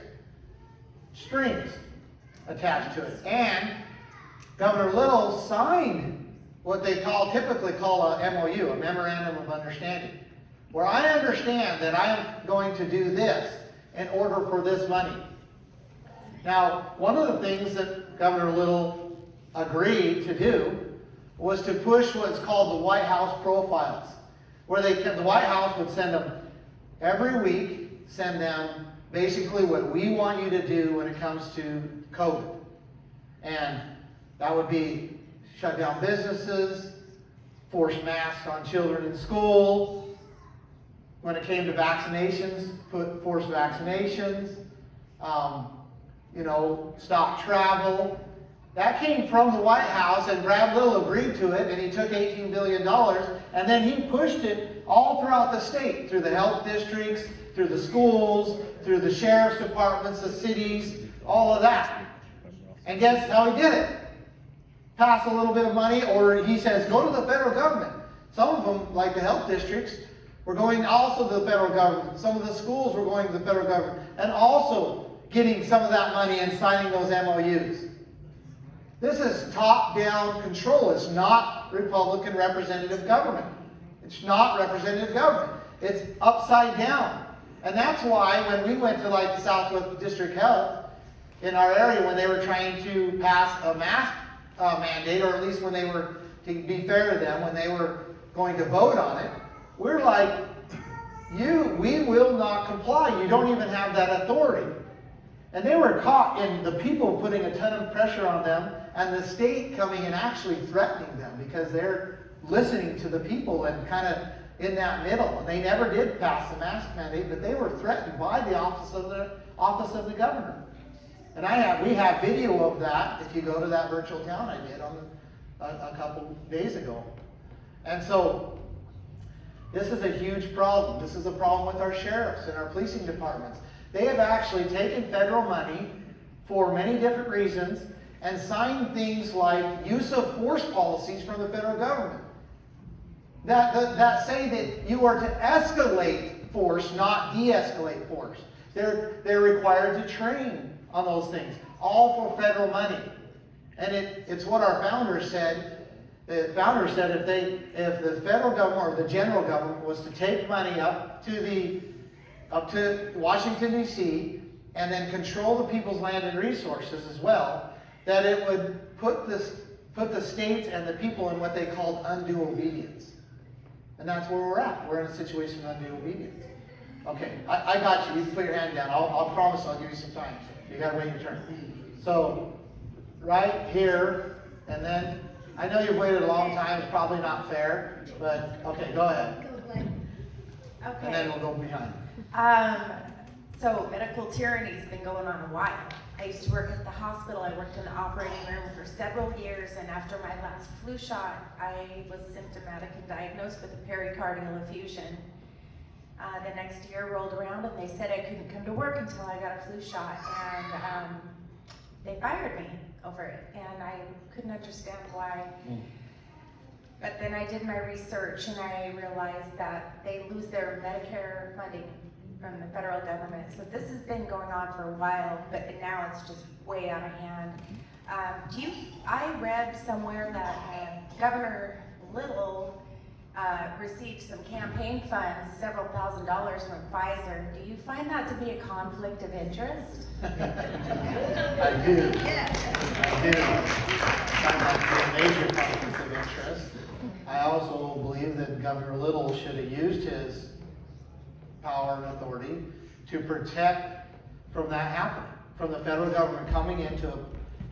strings attached to it. And Governor Little signed what they typically call a MOU, a Memorandum of Understanding, where I understand that I am going to do this in order for this money. Now, one of the things that Governor Little agreed to do was to push what's called the White House profiles, where the White House would send them every week, send them basically what we want you to do when it comes to COVID. And that would be shut down businesses, force masks on children in school. When it came to vaccinations, force vaccinations. You know, stop travel. That came from the White House, and Brad Little agreed to it, and he took $18 billion, and then he pushed it all throughout the state, through the health districts, through the schools, through the sheriff's departments, the cities, all of that. And guess how he did it? Pass a little bit of money, or he says, go to the federal government. Some of them, like the health districts, were going also to the federal government. Some of the schools were going to the federal government, and also getting some of that money and signing those MOUs. This is top-down control. It's not Republican representative government. It's not representative government. It's upside down. And that's why when we went to like the Southwest District Health in our area, when they were trying to pass a mask mandate, or at least when they were, to be fair to them, when they were going to vote on it, we're like, we will not comply. You don't even have that authority. And they were caught in the people putting a ton of pressure on them, and the state coming and actually threatening them because they're listening to the people and kind of in that middle. And they never did pass the mask mandate, but they were threatened by the office of the governor. And we have video of that. If you go to that virtual town I did on a couple days ago. And so this is a huge problem. This is a problem with our sheriffs and our policing departments. They have actually taken federal money for many different reasons and signed things like use of force policies from the federal government that say that you are to escalate force, not de-escalate force. They're required to train on those things, all for federal money. And it's what our founders said. The founders said if the federal government or the general government was to take money up to Washington, D.C., and then control the people's land and resources as well, that it would put the states and the people in what they called undue obedience. And that's where we're at. We're in a situation of undue obedience. Okay, I got you. You can put your hand down. I'll promise I'll give you some time. You got to wait your turn. So, right here, and then, I know you've waited a long time. It's probably not fair, but okay, go ahead. Okay. And then we'll go behind. So medical tyranny's been going on a while. I used to work at the hospital. I worked in the operating room for several years, and after my last flu shot, I was symptomatic and diagnosed with a pericardial effusion. The next year rolled around and they said I couldn't come to work until I got a flu shot, and they fired me over it, and I couldn't understand why. But then I did my research and I realized that they lose their Medicare funding from the federal government. So this has been going on for a while, but now it's just way out of hand. I read somewhere that Governor Little received some campaign funds, several $1,000s from Pfizer. Do you find that to be a conflict of interest? I do. I do. I find that to be a major conflict of interest. I also believe that Governor Little should have used his power and authority to protect from that happening, from the federal government coming into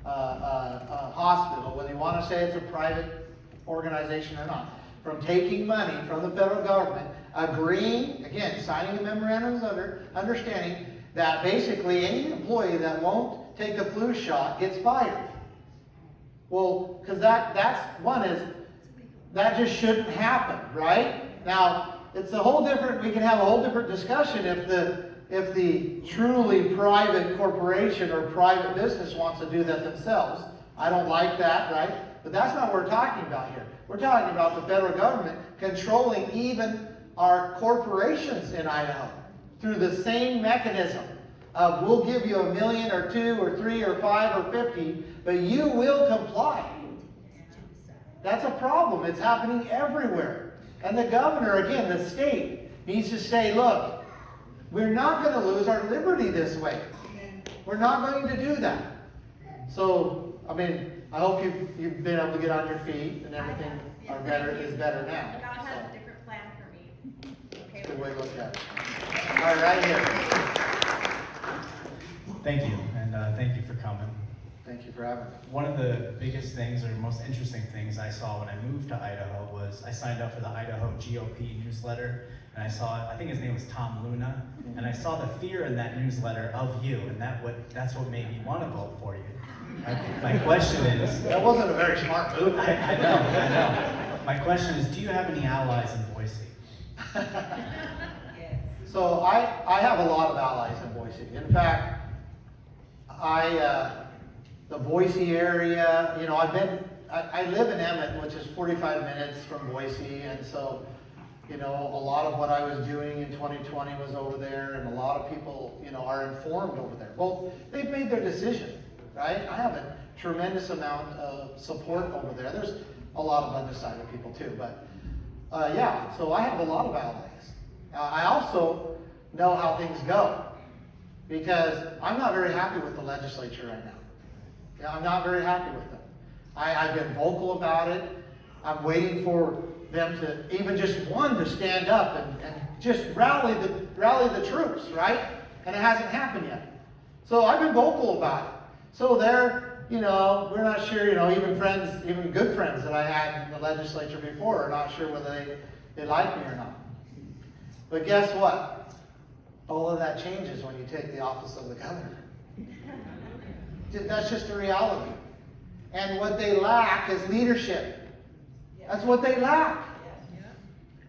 a hospital, whether you want to say it's a private organization or not, from taking money from the federal government, agreeing, again, signing a memorandum of understanding that basically any employee that won't take a flu shot gets fired. Well, because that just shouldn't happen, right? Now, it's a whole different, we can have a whole different discussion if the truly private corporation or private business wants to do that themselves. I don't like that, right? But that's not what we're talking about here. We're talking about the federal government controlling even our corporations in Idaho through the same mechanism of we'll give you $1 million or $2 million or $3 million or $5 million or $50 million, but you will comply. That's a problem. It's happening everywhere. And the governor, again, the state, needs to say, look, we're not going to lose our liberty this way. We're not going to do that. So, I mean, I hope you've been able to get on your feet and everything is better now. God has a different plan for me. Okay. Good way to look at it. All right, right here. Thank you, and thank you for coming. Thank you for having me. One of the biggest things or most interesting things I saw when I moved to Idaho was I signed up for the Idaho GOP newsletter, and I saw, I think his name was Tom Luna, and I saw the fear in that newsletter of you, and that's what made me want to vote for you. My question is... That wasn't a very smart move. I know. My question is, do you have any allies in Boise? So I have a lot of allies in Boise. In fact, the Boise area, you know, I live in Ammon, which is 45 minutes from Boise, and so, you know, a lot of what I was doing in 2020 was over there, and a lot of people, you know, are informed over there. Well, they've made their decision, right? I have a tremendous amount of support over there. There's a lot of undecided people too, but yeah, so I have a lot of allies. I also know how things go, because I'm not very happy with the legislature right now. Yeah, I'm not very happy with them. I've been vocal about it. I'm waiting for them to even just to stand up and just rally the troops, right? And it hasn't happened yet. So I've been vocal about it. So they're, you know, we're not sure, you know, even friends, even good friends that I had in the legislature before are not sure whether they like me or not. But guess what? All of that changes when you take the office of the governor. That's just a reality. And what they lack is leadership. That's what they lack.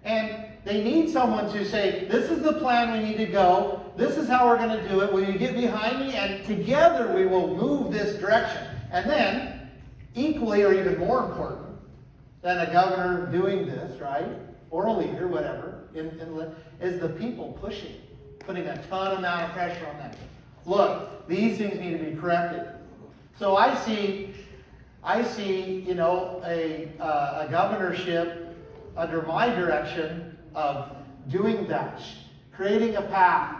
And they need someone to say, this is the plan we need to go. This is how we're going to do it. Will you get behind me? And together we will move this direction. And then, equally or even more important than a governor doing this, right? Or a leader, whatever, is the people pushing, putting a ton amount of pressure on them. Look, these things need to be corrected. So I see, you know, a governorship under my direction of doing that, creating a path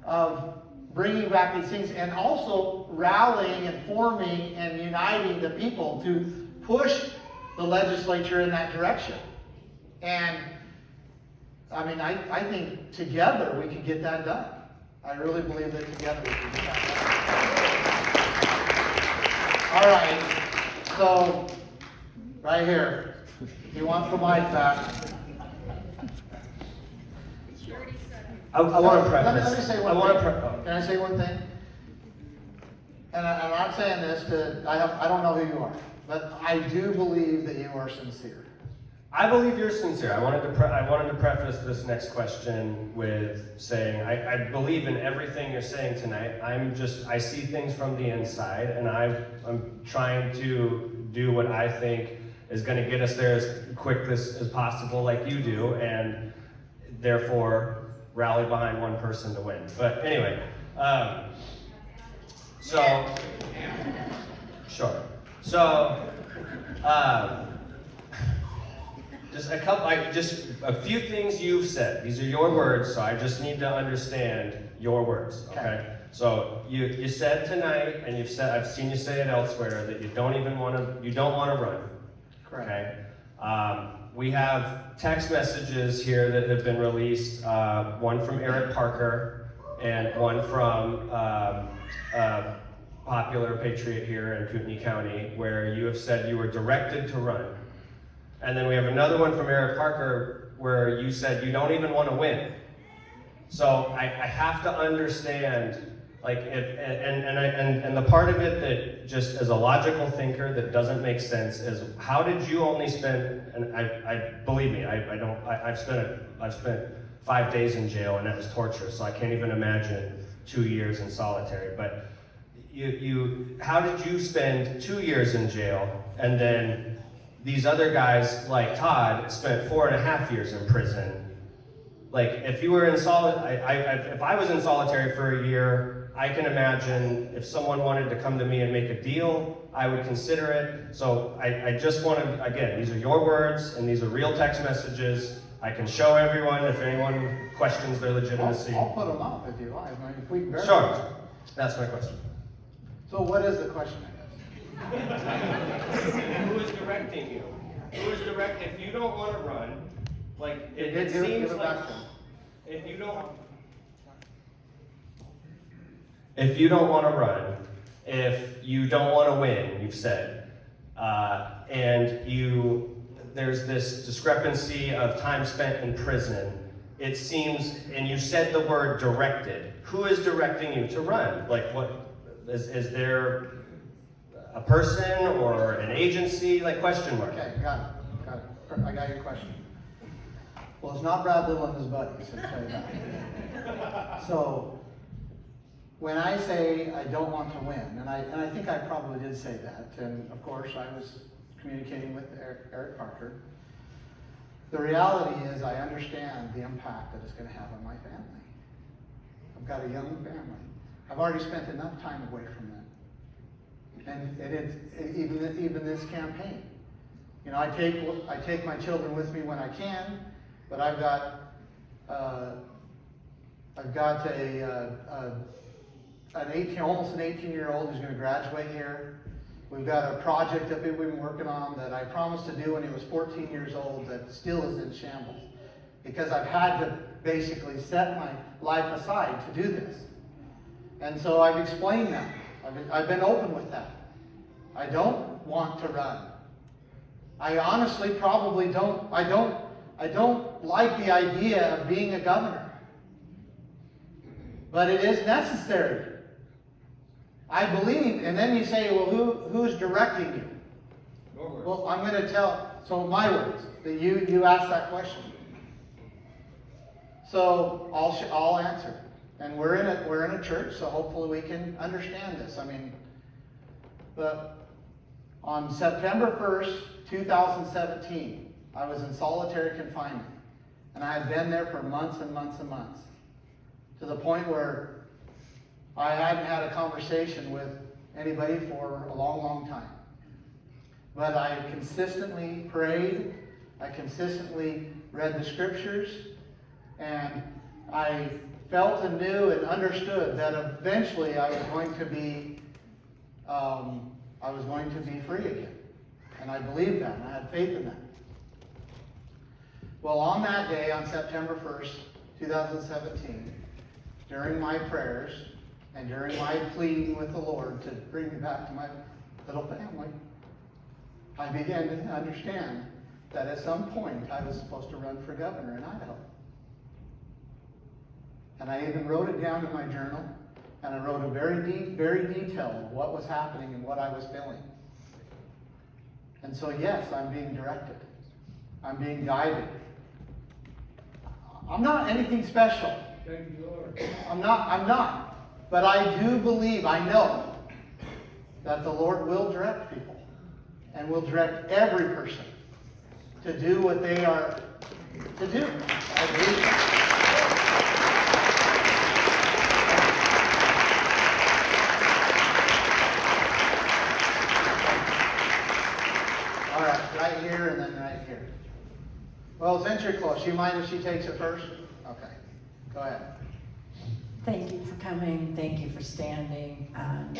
of bringing back these things, and also rallying and forming and uniting the people to push the legislature in that direction. And I mean, I think together we can get that done. I really believe that together we can get that done. All right, so right here, he wants the mic back. I want to preface. Let me say one thing. Can I say one thing? and I'm not saying this I don't know who you are, but I do believe that you are sincere. I believe you're sincere. I wanted to preface this next question with saying I believe in everything you're saying tonight. I see things from the inside, and I'm trying to do what I think is going to get us there as quick as possible, like you do, and therefore rally behind one person to win. But anyway, sure. So. Just a few things you've said. These are your words, so I just need to understand your words. Okay. So you said tonight, and I've seen you say it elsewhere, that you don't want to run. Correct. Okay. We have text messages here that have been released. One from Eric Parker, and one from popular patriot here in Kootenai County, where you have said you were directed to run. And then we have another one from Eric Parker where you said you don't even want to win. So I have to understand, like, and the part of it that just as a logical thinker that doesn't make sense is, how did you only spend? And I believe me, I've spent 5 days in jail, and that was torture. So I can't even imagine 2 years in solitary. But how did you spend 2 years in jail, and then these other guys, like Todd, spent 4.5 years in prison? Like, if you were in if I was in solitary for a year, I can imagine if someone wanted to come to me and make a deal, I would consider it. So I just want to, again, these are your words, and these are real text messages. I can show everyone if anyone questions their legitimacy. I'll put them up if you like. If we can verify. Sure. That's my question. So what is the question? Who is directing you? If you don't want to run, like, it seems like, if you don't want to run, if you don't want to win, you've said, and there's this discrepancy of time spent in prison, it seems, and you said the word directed. Who is directing you to run? Like, what, is there a person or an agency? Like, question mark. Okay, got it. I got your question. Well, it's not Brad Little and his buddies, I'll tell you that. So, when I say I don't want to win, and I think I probably did say that, and of course I was communicating with Eric Parker, the reality is I understand the impact that it's going to have on my family. I've got a young family. I've already spent enough time away from them. And even this campaign, you know, I take my children with me when I can, but I've got almost an 18-year-old who's going to graduate here. We've got a project that we've been working on that I promised to do when he was 14 years old that still is in shambles, because I've had to basically set my life aside to do this. And so I've explained that. I've been open with that. I don't want to run. I honestly probably don't. I don't like the idea of being a governor. But it is necessary. I believe, and then you say, well, who's directing you? Your words. Well, I'm going to tell, so my words, that you asked that question. So I'll answer. And we're in a church, so hopefully we can understand this. I mean, but on September 1st, 2017, I was in solitary confinement. And I had been there for months and months and months, to the point where I hadn't had a conversation with anybody for a long, long time. But I consistently prayed, I consistently read the scriptures, and I felt and knew and understood that eventually I was going to be free again. And I believed that, and I had faith in that. Well, on that day, on September 1st, 2017, during my prayers and during my pleading with the Lord to bring me back to my little family, I began to understand that at some point I was supposed to run for governor in Idaho. And I even wrote it down in my journal, And I wrote a very detailed of what was happening and what I was feeling. And so yes, I'm being directed. I'm being guided. I'm not anything special. Thank you, Lord. I'm not. But I do believe, I know, that the Lord will direct people. And will direct every person to do what they are to do. I believe that. All right, right here and then right here. Well, since you're close, you mind if she takes it first? Okay, go ahead. Thank you for coming. Thank you for standing. And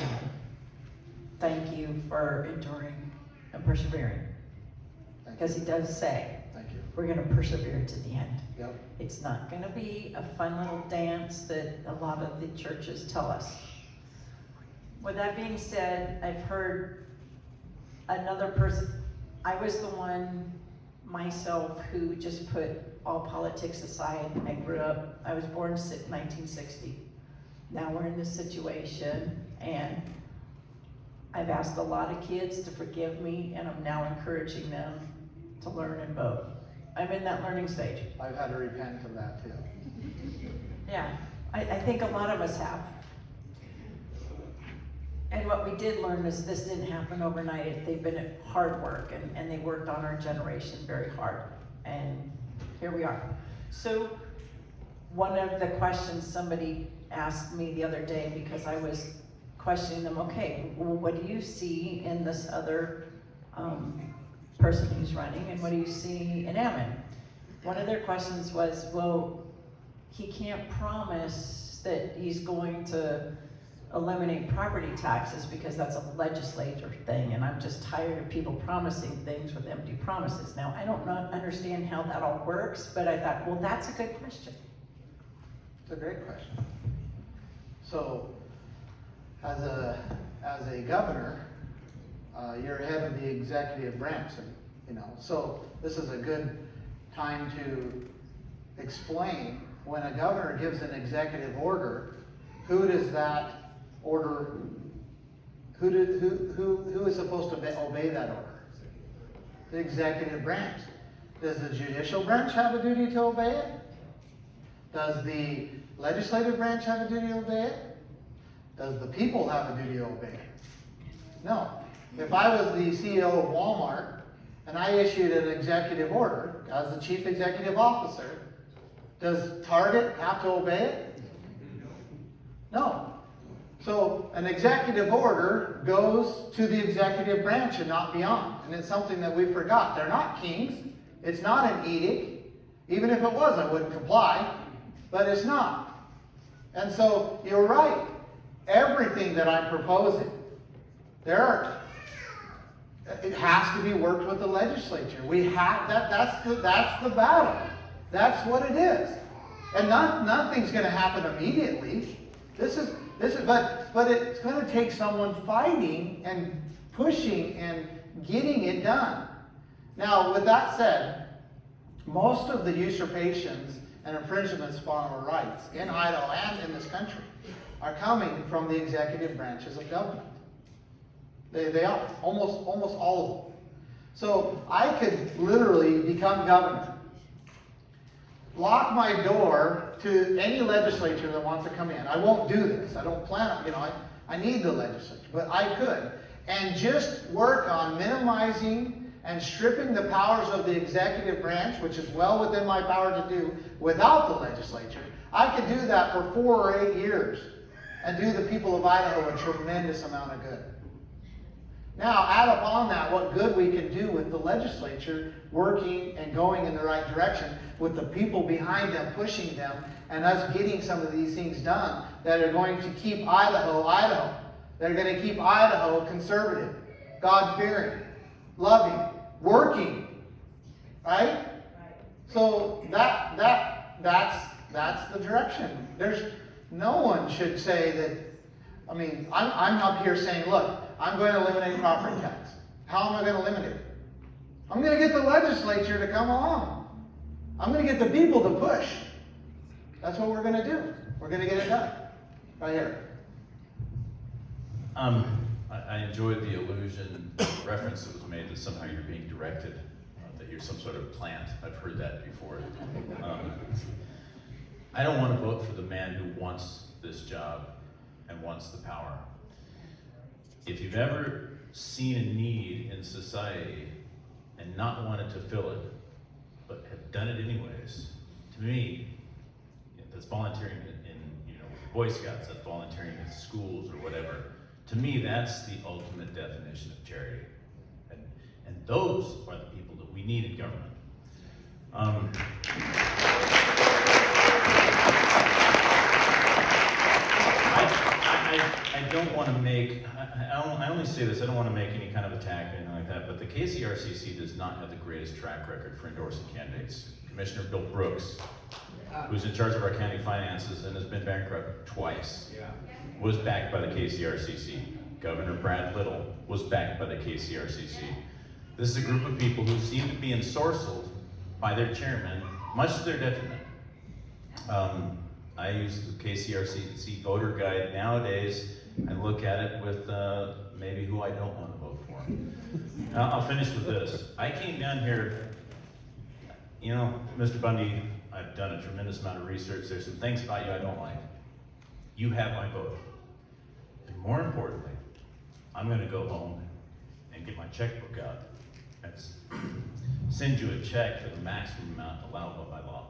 thank you for enduring and persevering. Because he does say, Thank you. we're going to persevere to the end. Yep. It's not going to be a fun little dance that a lot of the churches tell us. With that being said, I've heard another person, I was the one myself who just put all politics aside. I was born in 1960. Now we're in this situation, and I've asked a lot of kids to forgive me, and I'm now encouraging them to learn and vote. I'm in that learning stage. I've had to repent of that too. Yeah, I think a lot of us have. And what we did learn is this didn't happen overnight. They've been at hard work, and they worked on our generation very hard. And here we are. So one of the questions somebody asked me the other day, because I was questioning them, okay, well, what do you see in this other person who's running, and what do you see in Ammon? One of their questions was, well, he can't promise that he's going to eliminate property taxes because that's a legislature thing, and I'm just tired of people promising things with empty promises. Now, I don't understand how that all works, but I thought, well, that's a good question. It's a great question. So, as a governor, you're head of the executive branch, and so this is a good time to explain when a governor gives an executive order, who does that order, who is supposed to obey that order? The executive branch. Does the judicial branch have a duty to obey it? Does the legislative branch have a duty to obey it? Does the people have a duty to obey it? No. If I was the CEO of Walmart and I issued an executive order as the chief executive officer, does Target have to obey it? No. So an executive order goes to the executive branch and not beyond. And it's something that we forgot. They're not kings. It's not an edict. Even if it was, I wouldn't comply. But it's not. And so you're right. Everything that I'm proposing, it has to be worked with the legislature. We have that's the battle. That's what it is. And nothing's going to happen immediately. But it's going to take someone fighting and pushing and getting it done. Now, with that said, most of the usurpations and infringements upon our rights in Idaho and in this country are coming from the executive branches of government. They are, almost all of them. So I could literally become governor, lock my door to any legislature that wants to come in. I won't do this. I don't plan on, I need the legislature, but I could. And just work on minimizing and stripping the powers of the executive branch, which is well within my power to do without the legislature. I could do that for 4 or 8 years and do the people of Idaho a tremendous amount of good. Now, add upon that what good we can do with the legislature working and going in the right direction, with the people behind them pushing them, and us getting some of these things done that are going to keep Idaho, Idaho. That are going to keep Idaho conservative, God-fearing, loving, working. Right? So that's the direction. No one should say that. I mean, I'm up here saying, look, I'm going to eliminate property tax. How am I going to eliminate it? I'm going to get the legislature to come along. I'm going to get the people to push. That's what we're going to do. We're going to get it done. Right here. I enjoyed the allusion, reference that was made that somehow you're being directed, that you're some sort of plant. I've heard that before. I don't want to vote for the man who wants this job and wants the power. If you've ever seen a need in society and not wanted to fill it, but have done it anyways, to me, that's volunteering in Boy Scouts, that's volunteering in schools or whatever. To me, that's the ultimate definition of charity. And those are the people that we need in government. I don't want to make, I only say this, I don't want to make any kind of attack or anything like that, but the KCRCC does not have the greatest track record for endorsing candidates. Commissioner Bill Brooks, who's in charge of our county finances and has been bankrupt twice, was backed by the KCRCC. Governor Brad Little was backed by the KCRCC. This is a group of people who seem to be ensorcelled by their chairman, much to their detriment. I use the KCRCC voter guide nowadays and look at it with maybe who I don't want to vote for. I'll finish with this. I came down here, you know, Mr. Bundy, I've done a tremendous amount of research. There's some things about you I don't like. You have my vote. And more importantly, I'm gonna go home and get my checkbook out and send you a check for the maximum amount allowable by law.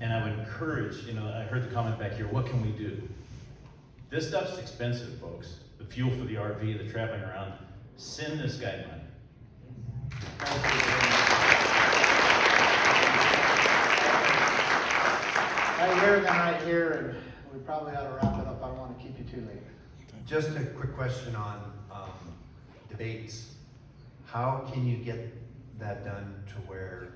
And I would encourage, you know, I heard the comment back here, what can we do? This stuff's expensive, folks. The fuel for the RV, the traveling around. Send this guy money. Right here, then right here, and we probably ought to wrap it up. I don't want to keep you too late. Just a quick question on debates. How can you get that done to where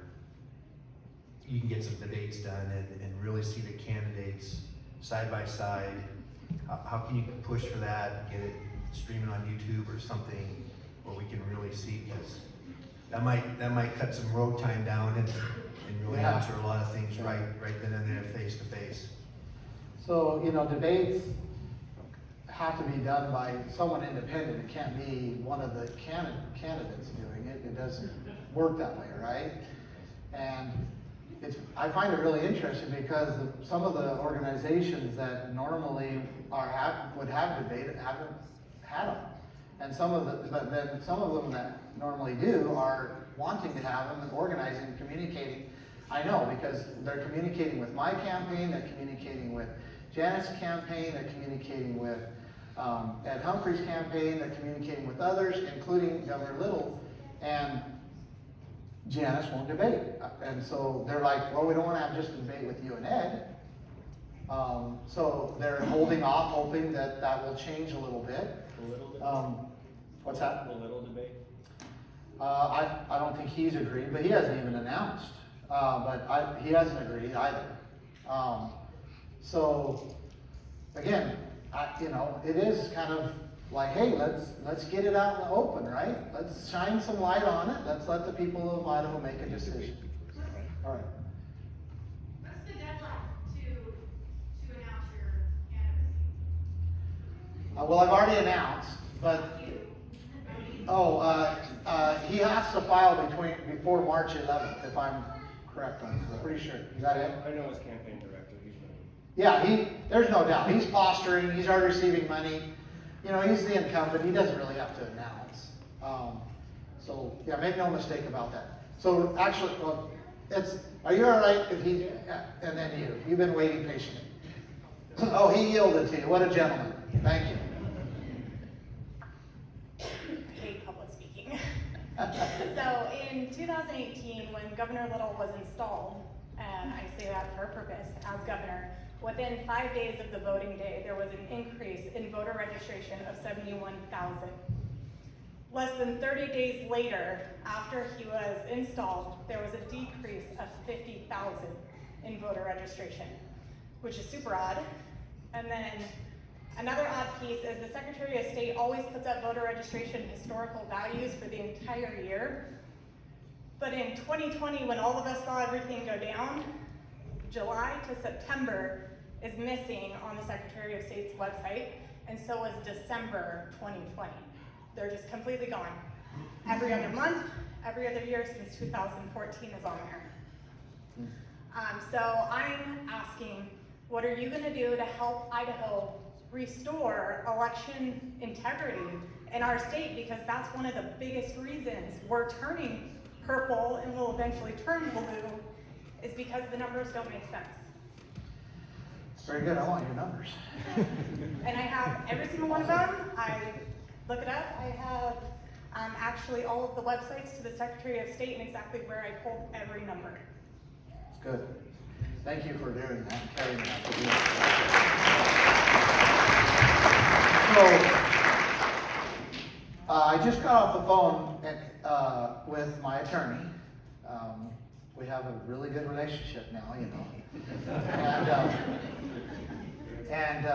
you can get some debates done and really see the candidates side by side? How can you push for that, get it streaming on YouTube or something where we can really see, because that might cut some road time down and really answer a lot of things right then and there, face to face. So, you know, debates have to be done by someone independent. It can't be one of the candidates doing it. It doesn't work that way, right? And I find it really interesting because some of the organizations that normally would have debate haven't had them. And but then some of them that normally do are wanting to have them and organizing and communicating. I know, because they're communicating with my campaign, they're communicating with Janet's campaign, they're communicating with Ed Humphrey's campaign, they're communicating with others, including Governor Little, and Janice won't debate. And so they're like, well, we don't want to have just a debate with you and Ed. So they're holding off, hoping that will change a little bit. A little debate? What's that? A little debate? I don't think he's agreed, but he hasn't even announced. He hasn't agreed either. So again, you know, it is kind of like, hey, let's get it out in the open, right? Let's shine some light on it. Let's let the people of Idaho make a decision. All right. What's the deadline to announce your candidacy? Well, I've already announced, but he has to file before March 11th, if I'm correct on this. I'm pretty sure. Is that it? I know his campaign director. He's ready. Yeah, there's no doubt. He's posturing. He's already receiving money. You know, he's the incumbent. He doesn't really have to announce. So yeah, make no mistake about that. So actually, well, are you all right if he, and then you've been waiting patiently. Oh, he yielded to you. What a gentleman. Thank you. I hate public speaking. So in 2018, when Governor Little was installed, and I say that for a purpose, as governor, within 5 days of the voting day, there was an increase in voter registration of 71,000. Less than 30 days later, after he was installed, there was a decrease of 50,000 in voter registration, which is super odd. And then another odd piece is the Secretary of State always puts up voter registration historical values for the entire year. But in 2020, when all of us saw everything go down, July to September is missing on the Secretary of State's website. and so was December 2020. They're just completely gone. Every other month, every other year since 2014 is on there. So I'm asking, what are you going to do to help Idaho restore election integrity in our state? Because that's one of the biggest reasons we're turning purple and will eventually turn blue, is because the numbers don't make sense. Very good, I want your numbers. And I have every single one of them. I look it up. I have actually all of the websites to the Secretary of State and exactly where I pulled every number. Good. Thank you for doing that, and carrying that. So, I just got off the phone with my attorney. We have a really good relationship now, you know. And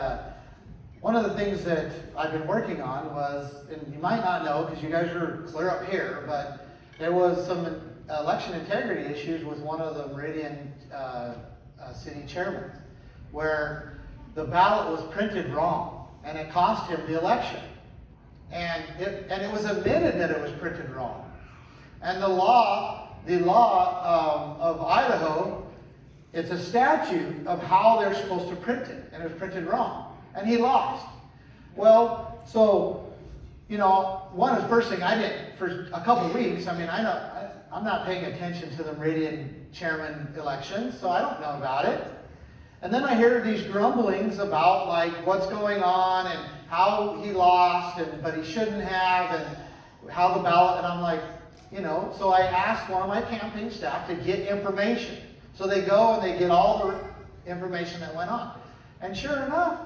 one of the things that I've been working on was, and you might not know because you guys are clear up here, but there was some election integrity issues with one of the Meridian city chairmen, where the ballot was printed wrong, and it cost him the election. And it was admitted that it was printed wrong. And the law of Idaho, it's a statute of how they're supposed to print it, and it was printed wrong, and he lost. Well, so, you know, one of the first thing I did for a couple of weeks, I mean, I'm not paying attention to the Meridian chairman elections, so I don't know about it. And then I hear these grumblings about like what's going on and how he lost, but he shouldn't have, and how the ballot, and I'm like, you know, so I asked one of my campaign staff to get information. So they go and they get all the information that went on. And sure enough,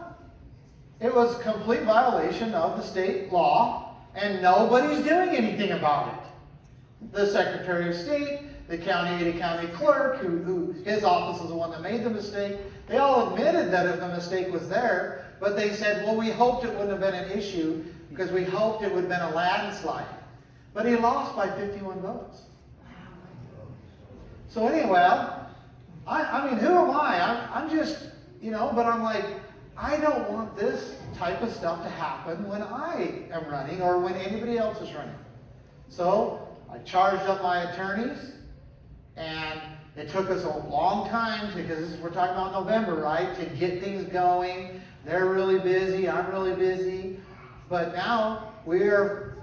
it was a complete violation of the state law, and nobody's doing anything about it. The Secretary of State, the Ada County Clerk, who his office is the one that made the mistake, they all admitted that the mistake was there, but they said, well, we hoped it wouldn't have been an issue because we hoped it would have been a landslide. But he lost by 51 votes. So anyway, I mean, who am I? I'm just, you know, but I'm like, I don't want this type of stuff to happen when I am running or when anybody else is running. So I charged up my attorneys, and it took us a long time because we're talking about November, right, to get things going. They're really busy, I'm really busy, but now I've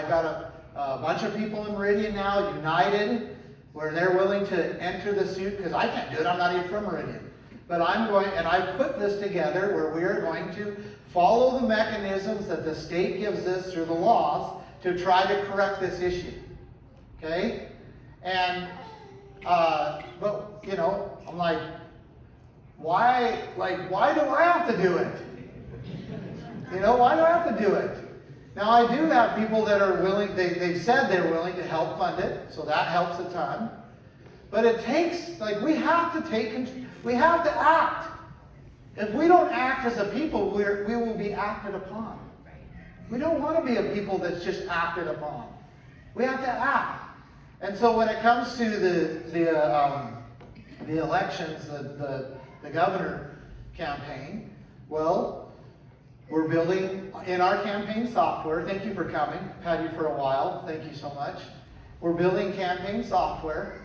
got a bunch of people in Meridian now, united, where they're willing to enter the suit, because I can't do it, I'm not even from Meridian. But I've put this together where we are going to follow the mechanisms that the state gives us through the laws to try to correct this issue. Okay? And, but, you know, I'm like, why do I have to do it? You know, why do I have to do it? Now, I do have people that are willing, they've said they're willing to help fund it, so that helps a ton. But it takes, like, we have to act. If we don't act as a people, we will be acted upon. We don't want to be a people that's just acted upon. We have to act. And so when it comes to the elections, the governor campaign, well, we're building in our campaign software. Thank you for coming. I've had you for a while. Thank you so much. We're building campaign software.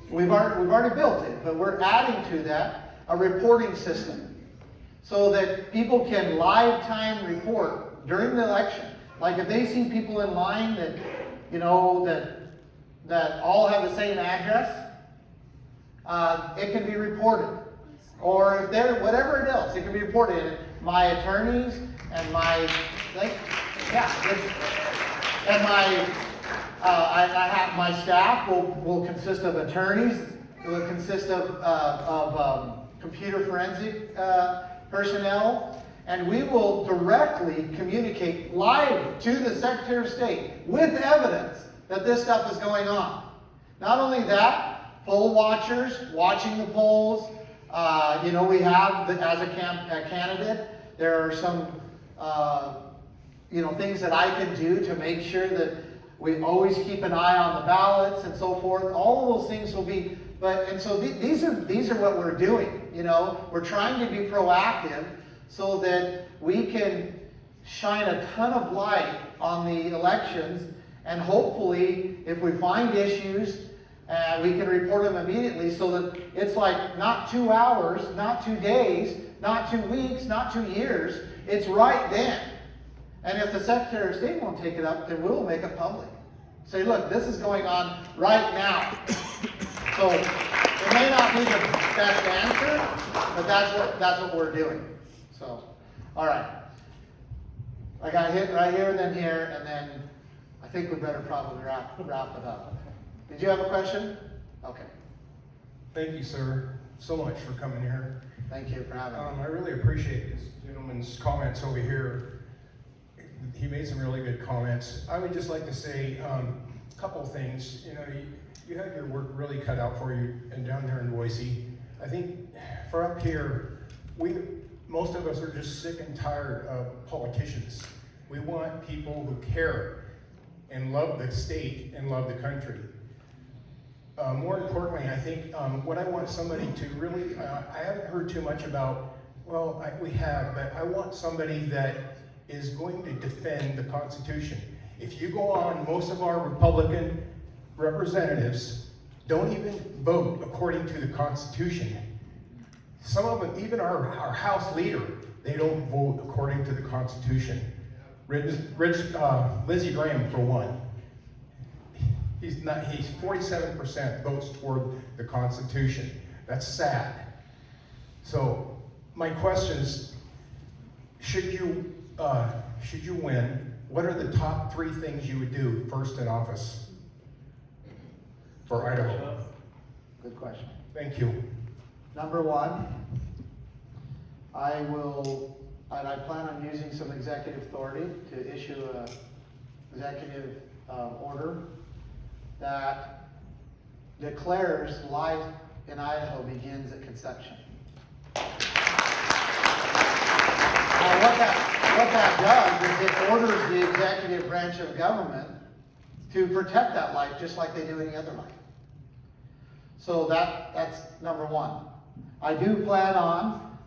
We've already built it, but we're adding to that a reporting system so that people can live time report during the election. Like if they see people in line that, you know, that all have the same address, it can be reported. Or if they're, whatever else, it can be reported. And my attorneys and my, I have my staff will consist of attorneys. It will consist of computer forensic personnel, and we will directly communicate live to the Secretary of State with evidence that this stuff is going on. Not only that, poll watchers watching the polls. You know, we have, as a candidate, there are some, you know, things that I can do to make sure that we always keep an eye on the ballots and so forth. All of those things will be, and so these are what we're doing. You know, we're trying to be proactive so that we can shine a ton of light on the elections, and hopefully, if we find issues, we can report them immediately, so that it's like not 2 hours, not 2 days, not 2 weeks, not 2 years. It's right then. And if the Secretary of State won't take it up, then we'll make it public. Say, look, this is going on right now. So it may not be the best answer, but that's what we're doing. So, all right. I got hit right here and then I think we better probably wrap it up. Did you have a question? Okay. Thank you, sir, so much for coming here. Thank you for having me. I really appreciate this gentleman's comments over here. He made some really good comments. I would just like to say a couple of things. You know, you had your work really cut out for you and down there in Boise. I think for up here, most of us are just sick and tired of politicians. We want people who care and love the state and love the country. More importantly, I think what I want somebody to really, I haven't heard too much about, well, we have, but I want somebody that is going to defend the Constitution. If you go on, most of our Republican representatives don't even vote according to the Constitution. Some of them, even our House leader, they don't vote according to the Constitution. Lindsey Graham, for one. He's 47% votes toward the Constitution. That's sad. So my question is, should you win, what are the top 3 things you would do first in office for Idaho? Good question. Thank you. Number 1, I plan on using some executive authority to issue an executive order that declares life in Idaho begins at conception. Now what that does is it orders the executive branch of government to protect that life just like they do any other life. So that's number 1. I do plan on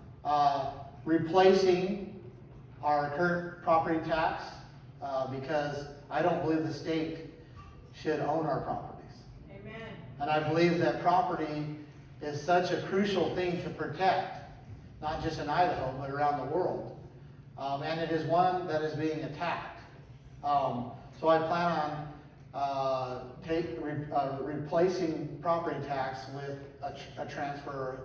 replacing our current property tax because I don't believe the state should own our properties. Amen. And I believe that property is such a crucial thing to protect, not just in Idaho, but around the world. And it is one that is being attacked. So I plan on replacing property tax with a transfer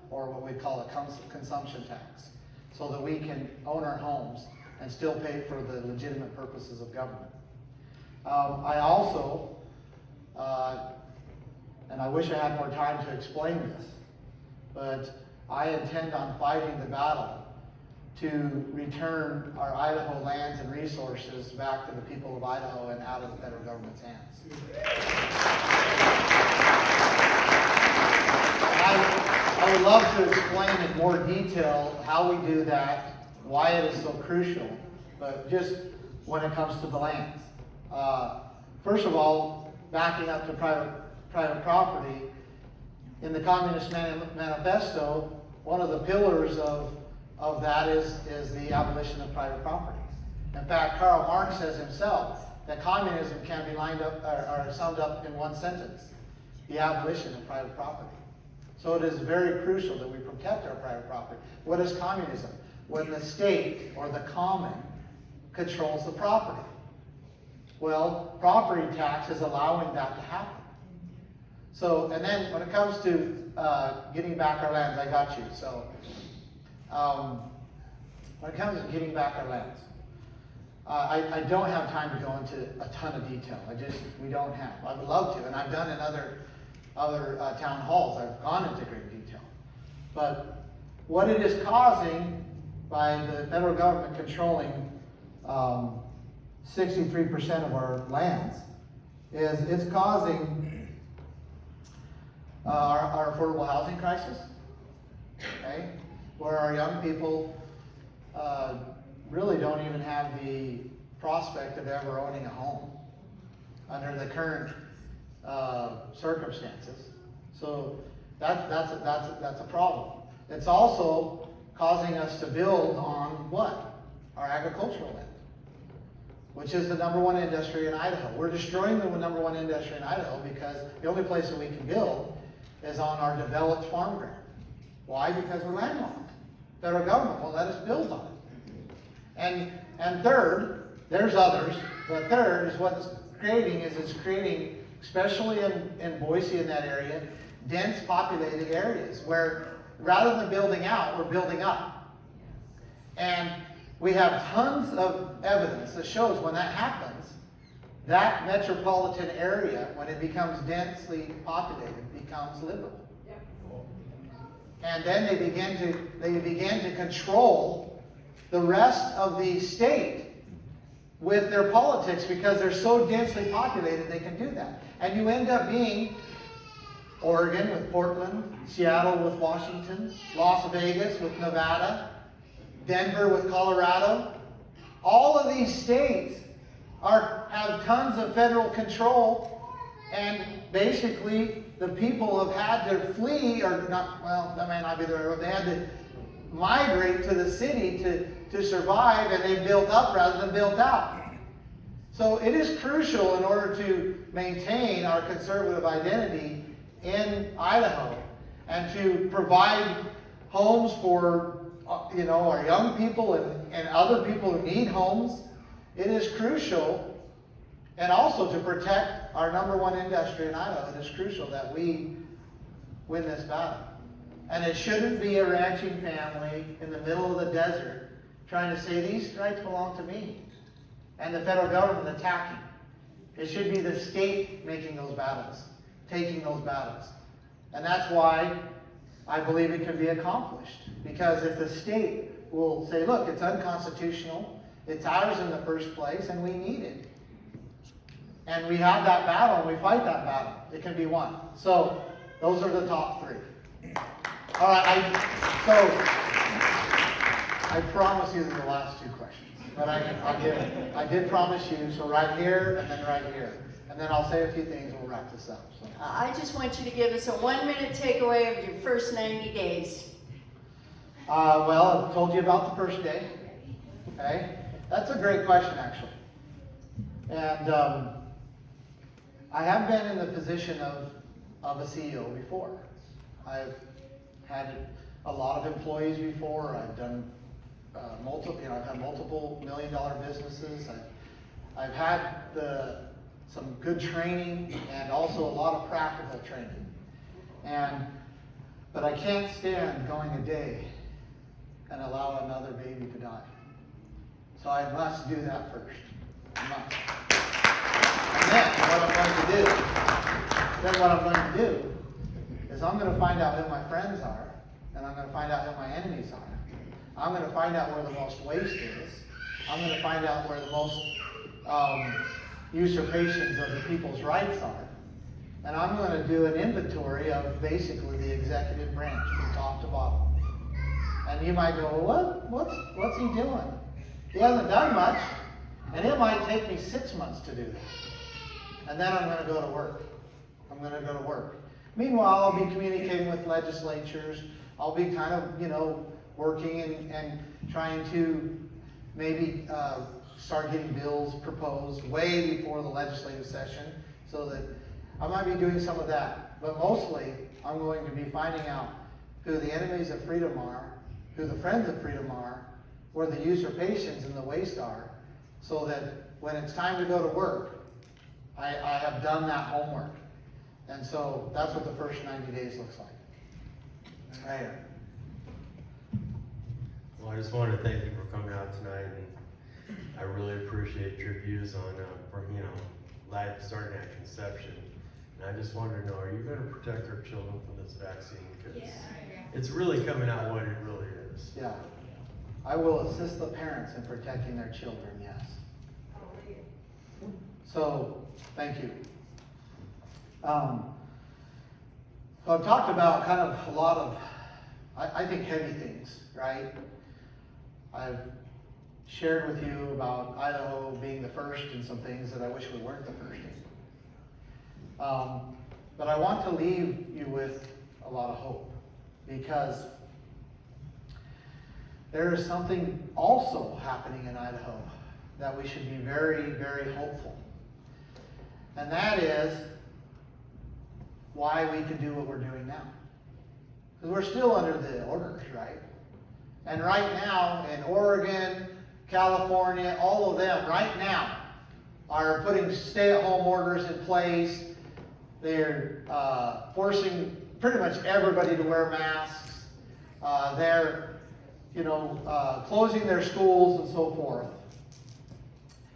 or what we call a consumption tax, so that we can own our homes and still pay for the legitimate purposes of government. I also, and I wish I had more time to explain this, but I intend on fighting the battle to return our Idaho lands and resources back to the people of Idaho and out of the federal government's hands. I would love to explain in more detail how we do that, why it is so crucial, but just when it comes to the lands. First of all, backing up to private property, in the Communist Manifesto, one of the pillars of that is the abolition of private property. In fact, Karl Marx says himself that communism can be summed up in one sentence: the abolition of private property. So it is very crucial that we protect our private property. What is communism? When the state or the common controls the property. Well, property tax is allowing that to happen. So, and then when it comes to getting back our lands, I got you. So, when it comes to getting back our lands, I don't have time to go into a ton of detail. We don't have. I would love to, and I've done in other town halls. I've gone into great detail. But what it is causing by the federal government controlling 63% of our lands is it's causing our affordable housing crisis, okay? Where our young people really don't even have the prospect of ever owning a home under the current circumstances. So that's a problem. It's also causing us to build on what? Our agricultural land, which is the #1 industry in Idaho. We're destroying the #1 industry in Idaho because the only place that we can build is on our developed farm ground. Why? Because we're landlocked. Federal government won't let us build on it. And third, there's others, but third is what it's creating, especially in Boise, in that area, dense populated areas where rather than building out, we're building up. And we have tons of evidence that shows when that happens, that metropolitan area, when it becomes densely populated, becomes livable. And then they begin to control the rest of the state with their politics because they're so densely populated they can do that. And you end up being Oregon with Portland, Seattle with Washington, Las Vegas with Nevada, Denver with Colorado. All of these states have tons of federal control, and basically the people have had to flee, or not, well, that may not be the right word, they had to migrate to the city to survive, and they built up rather than built out. So it is crucial in order to maintain our conservative identity in Idaho and to provide homes for our young people and other people who need homes. It is crucial, and also to protect our #1 industry in Idaho. It is crucial that we win this battle. And it shouldn't be a ranching family in the middle of the desert trying to say these rights belong to me, and the federal government attacking. It should be the state making those battles, taking those battles. And that's why I believe it can be accomplished. Because if the state will say, look, it's unconstitutional, it's ours in the first place, and we need it. And we have that battle, and we fight that battle, it can be won. So, those are the top 3. All right, I promise you the last 2 questions. But I did promise you, so right here and then right here. And then I'll say a few things and we'll wrap this up. So. I just want you to give us a 1-minute takeaway of your first 90 days. Well, I've told you about the first day. Okay? That's a great question, actually. And I have been in the position of a CEO before. I've had a lot of employees before. I've done I've had multiple million-dollar businesses. I've had some good training and also a lot of practical training. But I can't stand going a day and allow another baby to die. So I must do that first. I must. And then what I'm going to do is I'm going to find out who my friends are, and I'm going to find out who my enemies are. I'm going to find out where the most waste is. I'm going to find out where the most usurpations of the people's rights are. And I'm going to do an inventory of basically the executive branch from top to bottom. And you might go, well, what's he doing? He hasn't done much, and it might take me 6 months to do that. And then I'm going to go to work. Meanwhile, I'll be communicating with legislatures. I'll be kind of, working and trying to maybe start getting bills proposed way before the legislative session, so that I might be doing some of that. But mostly, I'm going to be finding out who the enemies of freedom are, who the friends of freedom are, where the usurpations and the waste are, so that when it's time to go to work, I have done that homework. And so that's what the first 90 days looks like. Right here. Well, I just wanted to thank you for coming out tonight, and I really appreciate your views on, life starting at conception. And I just wanted to know, are you going to protect our children from this vaccine? Because it's really coming out what it really is. Yeah. I will assist the parents in protecting their children, yes. So, thank you. So I've talked about kind of a lot of, I think, heavy things, right? I've shared with you about Idaho being the first in some things that I wish we weren't the first in. But I want to leave you with a lot of hope, because there is something also happening in Idaho that we should be very, very hopeful. And that is why we can do what we're doing now. Because we're still under the orders, right? And right now in Oregon, California, all of them right now are putting stay-at-home orders in place. They're forcing pretty much everybody to wear masks. They're, closing their schools and so forth.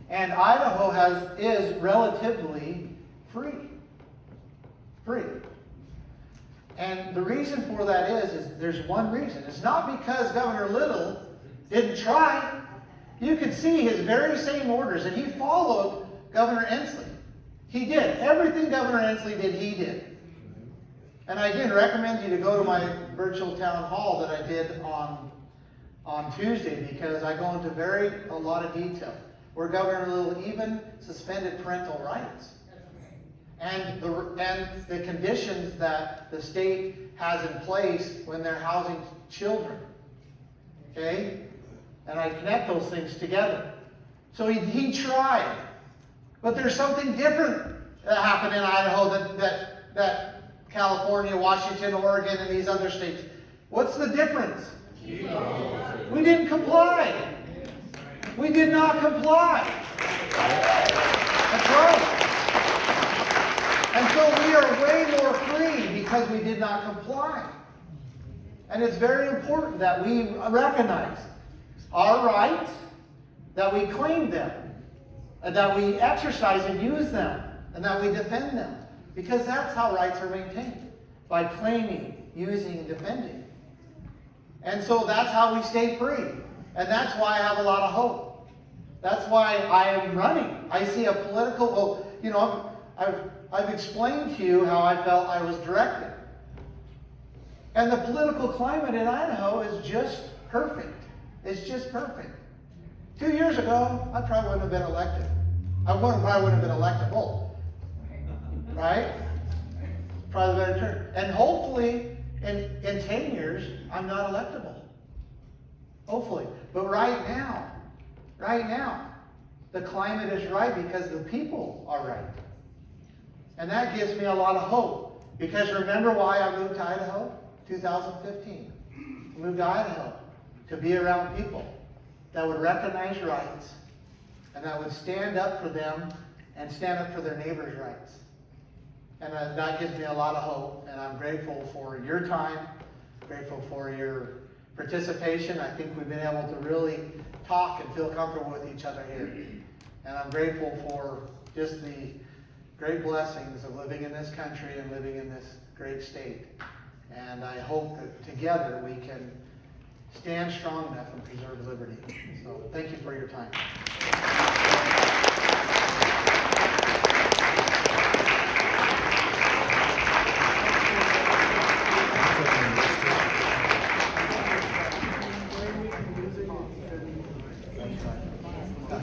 And Idaho is relatively free. And the reason for that is there's one reason. It's not because Governor Little didn't try. You could see his very same orders, and he followed Governor Inslee. He did. Everything Governor Inslee did, he did. And I again recommend you to go to my virtual town hall that I did on Tuesday, because I go into a lot of detail, where Governor Little even suspended parental rights. And the conditions that the state has in place when they're housing children. Okay? And I connect those things together. So he tried. But there's something different that happened in Idaho that California, Washington, Oregon, and these other states. What's the difference? We didn't comply. We did not comply. That's right. And so we are way more free because we did not comply. And it's very important that we recognize our rights, that we claim them, and that we exercise and use them, and that we defend them. Because that's how rights are maintained, by claiming, using, and defending. And so that's how we stay free. And that's why I have a lot of hope. That's why I am running. I see a political, I've explained to you how I felt I was directed. And the political climate in Idaho is just perfect. It's just perfect. 2 years ago, I probably wouldn't have been elected. Probably wouldn't have been electable. Right? Probably the better term. And hopefully, in 10 years, I'm not electable. Hopefully. But right now, the climate is right because the people are right. And that gives me a lot of hope. Because remember why I moved to Idaho? 2015. I moved to Idaho to be around people that would recognize rights and that would stand up for them and stand up for their neighbors' rights. And that gives me a lot of hope, and I'm grateful for your time, grateful for your participation. I think we've been able to really talk and feel comfortable with each other here. And I'm grateful for just the great blessings of living in this country and living in this great state. And I hope that together we can stand strong enough and preserve liberty. So thank you for your time.